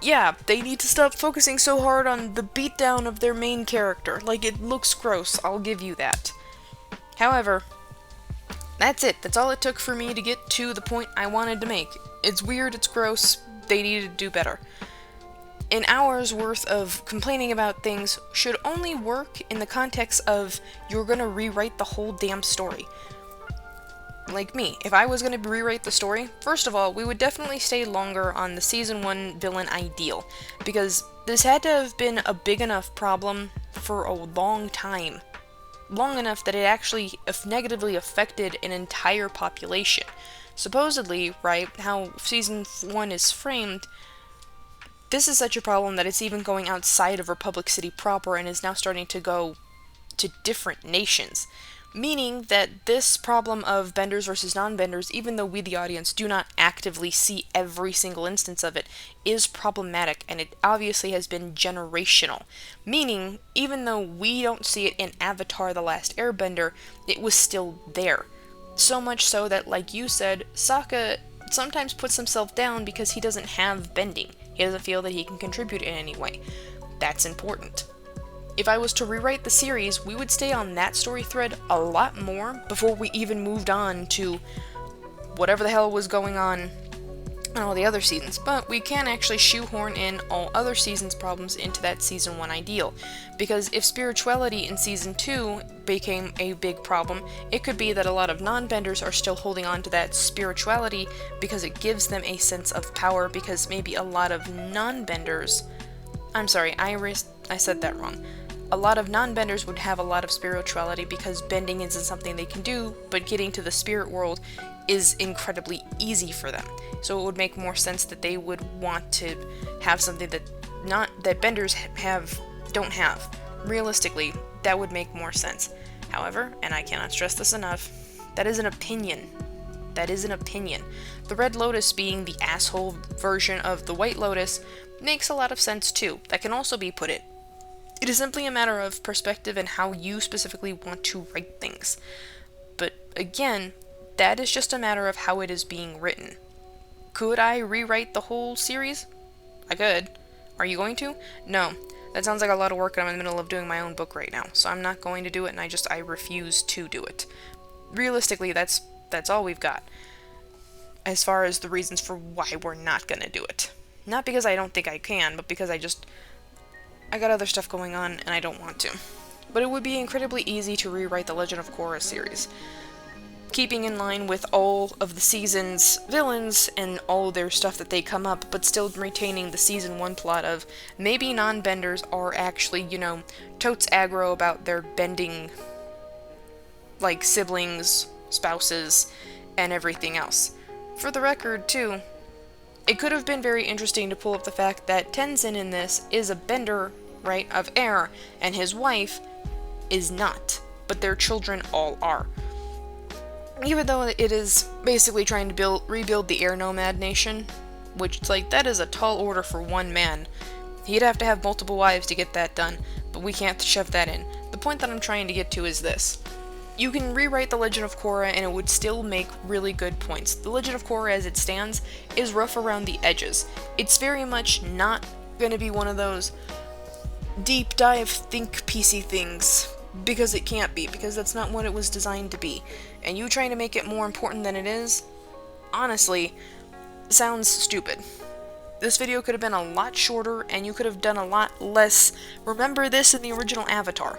Yeah, they need to stop focusing so hard on the beatdown of their main character. Like, it looks gross, I'll give you that. However, that's it. That's all it took for me to get to the point I wanted to make. It's weird, it's gross, they needed to do better. An hour's worth of complaining about things should only work in the context of you're gonna rewrite the whole damn story. Like me, if I was gonna rewrite the story, first of all, we would definitely stay longer on the Season 1 villain ideal, because this had to have been a big enough problem for a long time. Long enough that it actually negatively affected an entire population. Supposedly, right, how Season 1 is framed, this is such a problem that it's even going outside of Republic City proper and is now starting to go to different nations. Meaning that this problem of benders versus non-benders, even though we the audience do not actively see every single instance of it, is problematic, and it obviously has been generational. Meaning, even though we don't see it in Avatar: The Last Airbender, it was still there. So much so that, like you said, Sokka sometimes puts himself down because he doesn't have bending. He doesn't feel that he can contribute in any way. That's important. If I was to rewrite the series, we would stay on that story thread a lot more before we even moved on to whatever the hell was going on in all the other seasons. But we can actually shoehorn in all other seasons' problems into that Season 1 ideal. Because if spirituality in Season 2 became a big problem, it could be that a lot of non-benders are still holding on to that spirituality because it gives them a sense of power, because maybe a lot of non-benders... I'm sorry, I said that wrong. A lot of non-benders would have a lot of spirituality because bending isn't something they can do, but getting to the spirit world is incredibly easy for them. So it would make more sense that they would want to have something that benders don't have. Realistically, that would make more sense. However, and I cannot stress this enough, that is an opinion. That is an opinion. The Red Lotus being the asshole version of the White Lotus makes a lot of sense too. That can also be put in. It is simply a matter of perspective and how you specifically want to write things. But again, that is just a matter of how it is being written. Could I rewrite the whole series? I could. Are you going to? No. That sounds like a lot of work, and I'm in the middle of doing my own book right now, so I'm not going to do it, and I refuse to do it. Realistically, that's all we've got, as far as the reasons for why we're not gonna do it. Not because I don't think I can, but because I got other stuff going on, and I don't want to. But it would be incredibly easy to rewrite the Legend of Korra series, keeping in line with all of the season's villains and all their stuff that they come up, but still retaining the Season 1 plot of maybe non-benders are actually, totes aggro about their bending, like, siblings, spouses, and everything else. For the record, too, it could have been very interesting to pull up the fact that Tenzin in this is a bender, right, of air, and his wife is not, but their children all are. Even though it is basically trying to rebuild the air nomad nation, which it's like, that is a tall order for one man. He'd have to have multiple wives to get that done, but we can't shove that in. The point that I'm trying to get to is this. You can rewrite The Legend of Korra and it would still make really good points. The Legend of Korra as it stands is rough around the edges. It's very much not going to be one of those deep dive think piecey things, because it can't be, because that's not what it was designed to be. And you trying to make it more important than it is, honestly, sounds stupid. This video could have been a lot shorter and you could have done a lot less remember this in the original Avatar.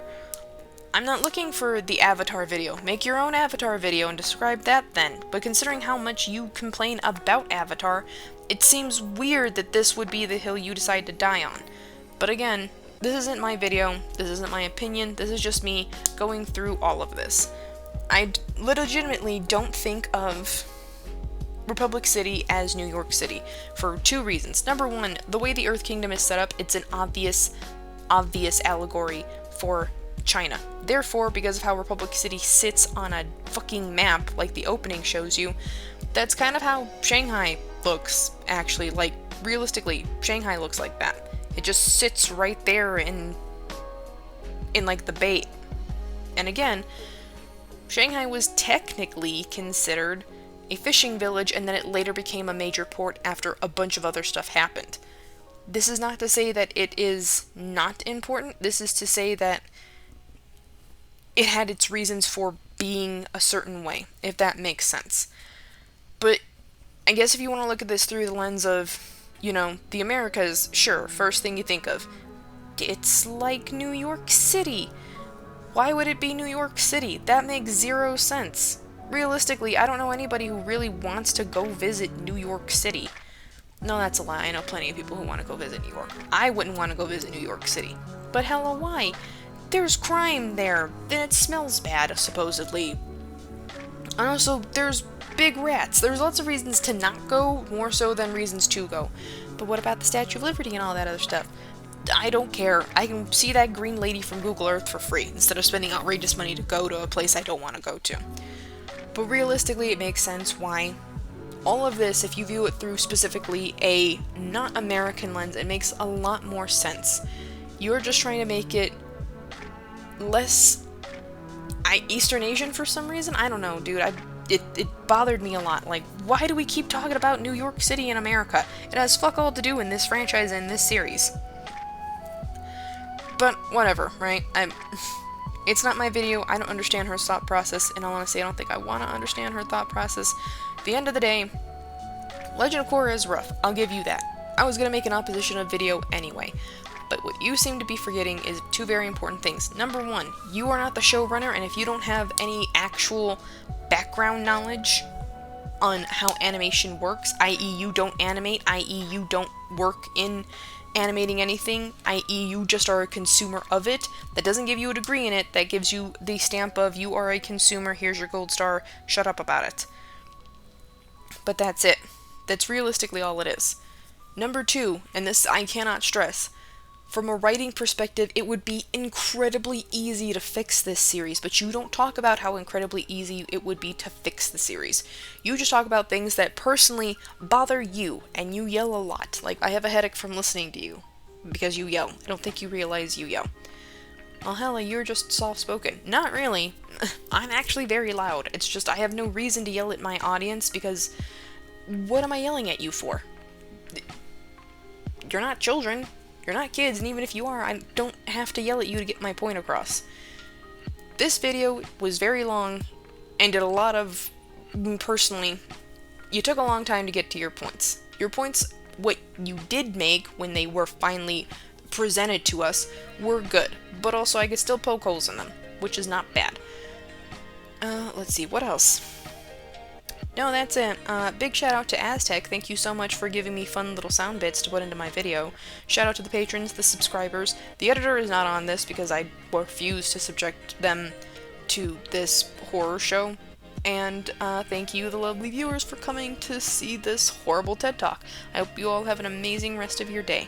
I'm not looking for the Avatar video. Make your own Avatar video and describe that then. But considering how much you complain about Avatar, it seems weird that this would be the hill you decide to die on. But again, this isn't my video, this isn't my opinion, this is just me going through all of this. I legitimately don't think of Republic City as New York City for two reasons. Number one, the way the Earth Kingdom is set up, it's an obvious allegory for China. Therefore, because of how Republic City sits on a fucking map, like the opening shows you, that's kind of how Shanghai looks, actually. Like, realistically, Shanghai looks like that. It just sits right there in like the bait. And again, Shanghai was technically considered a fishing village, and then it later became a major port after a bunch of other stuff happened. This is not to say that it is not important. This is to say that it had its reasons for being a certain way, if that makes sense. But I guess if you want to look at this through the lens of, the Americas, sure, first thing you think of, it's like New York City. Why would it be New York City? That makes zero sense. Realistically, I don't know anybody who really wants to go visit New York City. No, that's a lie. I know plenty of people who want to go visit New York. I wouldn't want to go visit New York City. But hello, why? There's crime there, and it smells bad, supposedly. And also, there's big rats. There's lots of reasons to not go, more so than reasons to go. But what about the Statue of Liberty and all that other stuff? I don't care. I can see that green lady from Google Earth for free instead of spending outrageous money to go to a place I don't want to go to. But realistically, it makes sense why. All of this, if you view it through specifically a not American lens, it makes a lot more sense. You're just trying to make it less Eastern Asian for some reason. I don't know, dude. It bothered me a lot. Like, why do we keep talking about New York City in America? It has fuck all to do in this franchise and this series. But whatever, right? It's not my video. I don't understand her thought process. In all honesty, I don't think I want to understand her thought process. At the end of the day, Legend of Korra is rough. I'll give you that. I was gonna make an opposition of video anyway. But what you seem to be forgetting is two very important things. Number one, you are not the showrunner, and if you don't have any actual background knowledge on how animation works, i.e. you don't animate, i.e. you don't work in animating anything, i.e. you just are a consumer of it, that doesn't give you a degree in it, that gives you the stamp of you are a consumer, here's your gold star, shut up about it. But that's it. That's realistically all it is. Number two, and this I cannot stress, from a writing perspective, it would be incredibly easy to fix this series, but you don't talk about how incredibly easy it would be to fix the series. You just talk about things that personally bother you, and you yell a lot. Like, I have a headache from listening to you, because you yell. I don't think you realize you yell. Well, hell, you're just soft-spoken. Not really. I'm actually very loud. It's just I have no reason to yell at my audience, because what am I yelling at you for? You're not children. You're not kids, and even if you are, I don't have to yell at you to get my point across. This video was very long, and did a lot of, personally, you took a long time to get to your points. Your points, what you did make when they were finally presented to us, were good, but also I could still poke holes in them, which is not bad. Let's see, what else? No, that's it. Big shout out to Aztec. Thank you so much for giving me fun little sound bits to put into my video. Shout out to the patrons, the subscribers. The editor is not on this because I refuse to subject them to this horror show. And thank you, the lovely viewers, for coming to see this horrible TED Talk. I hope you all have an amazing rest of your day.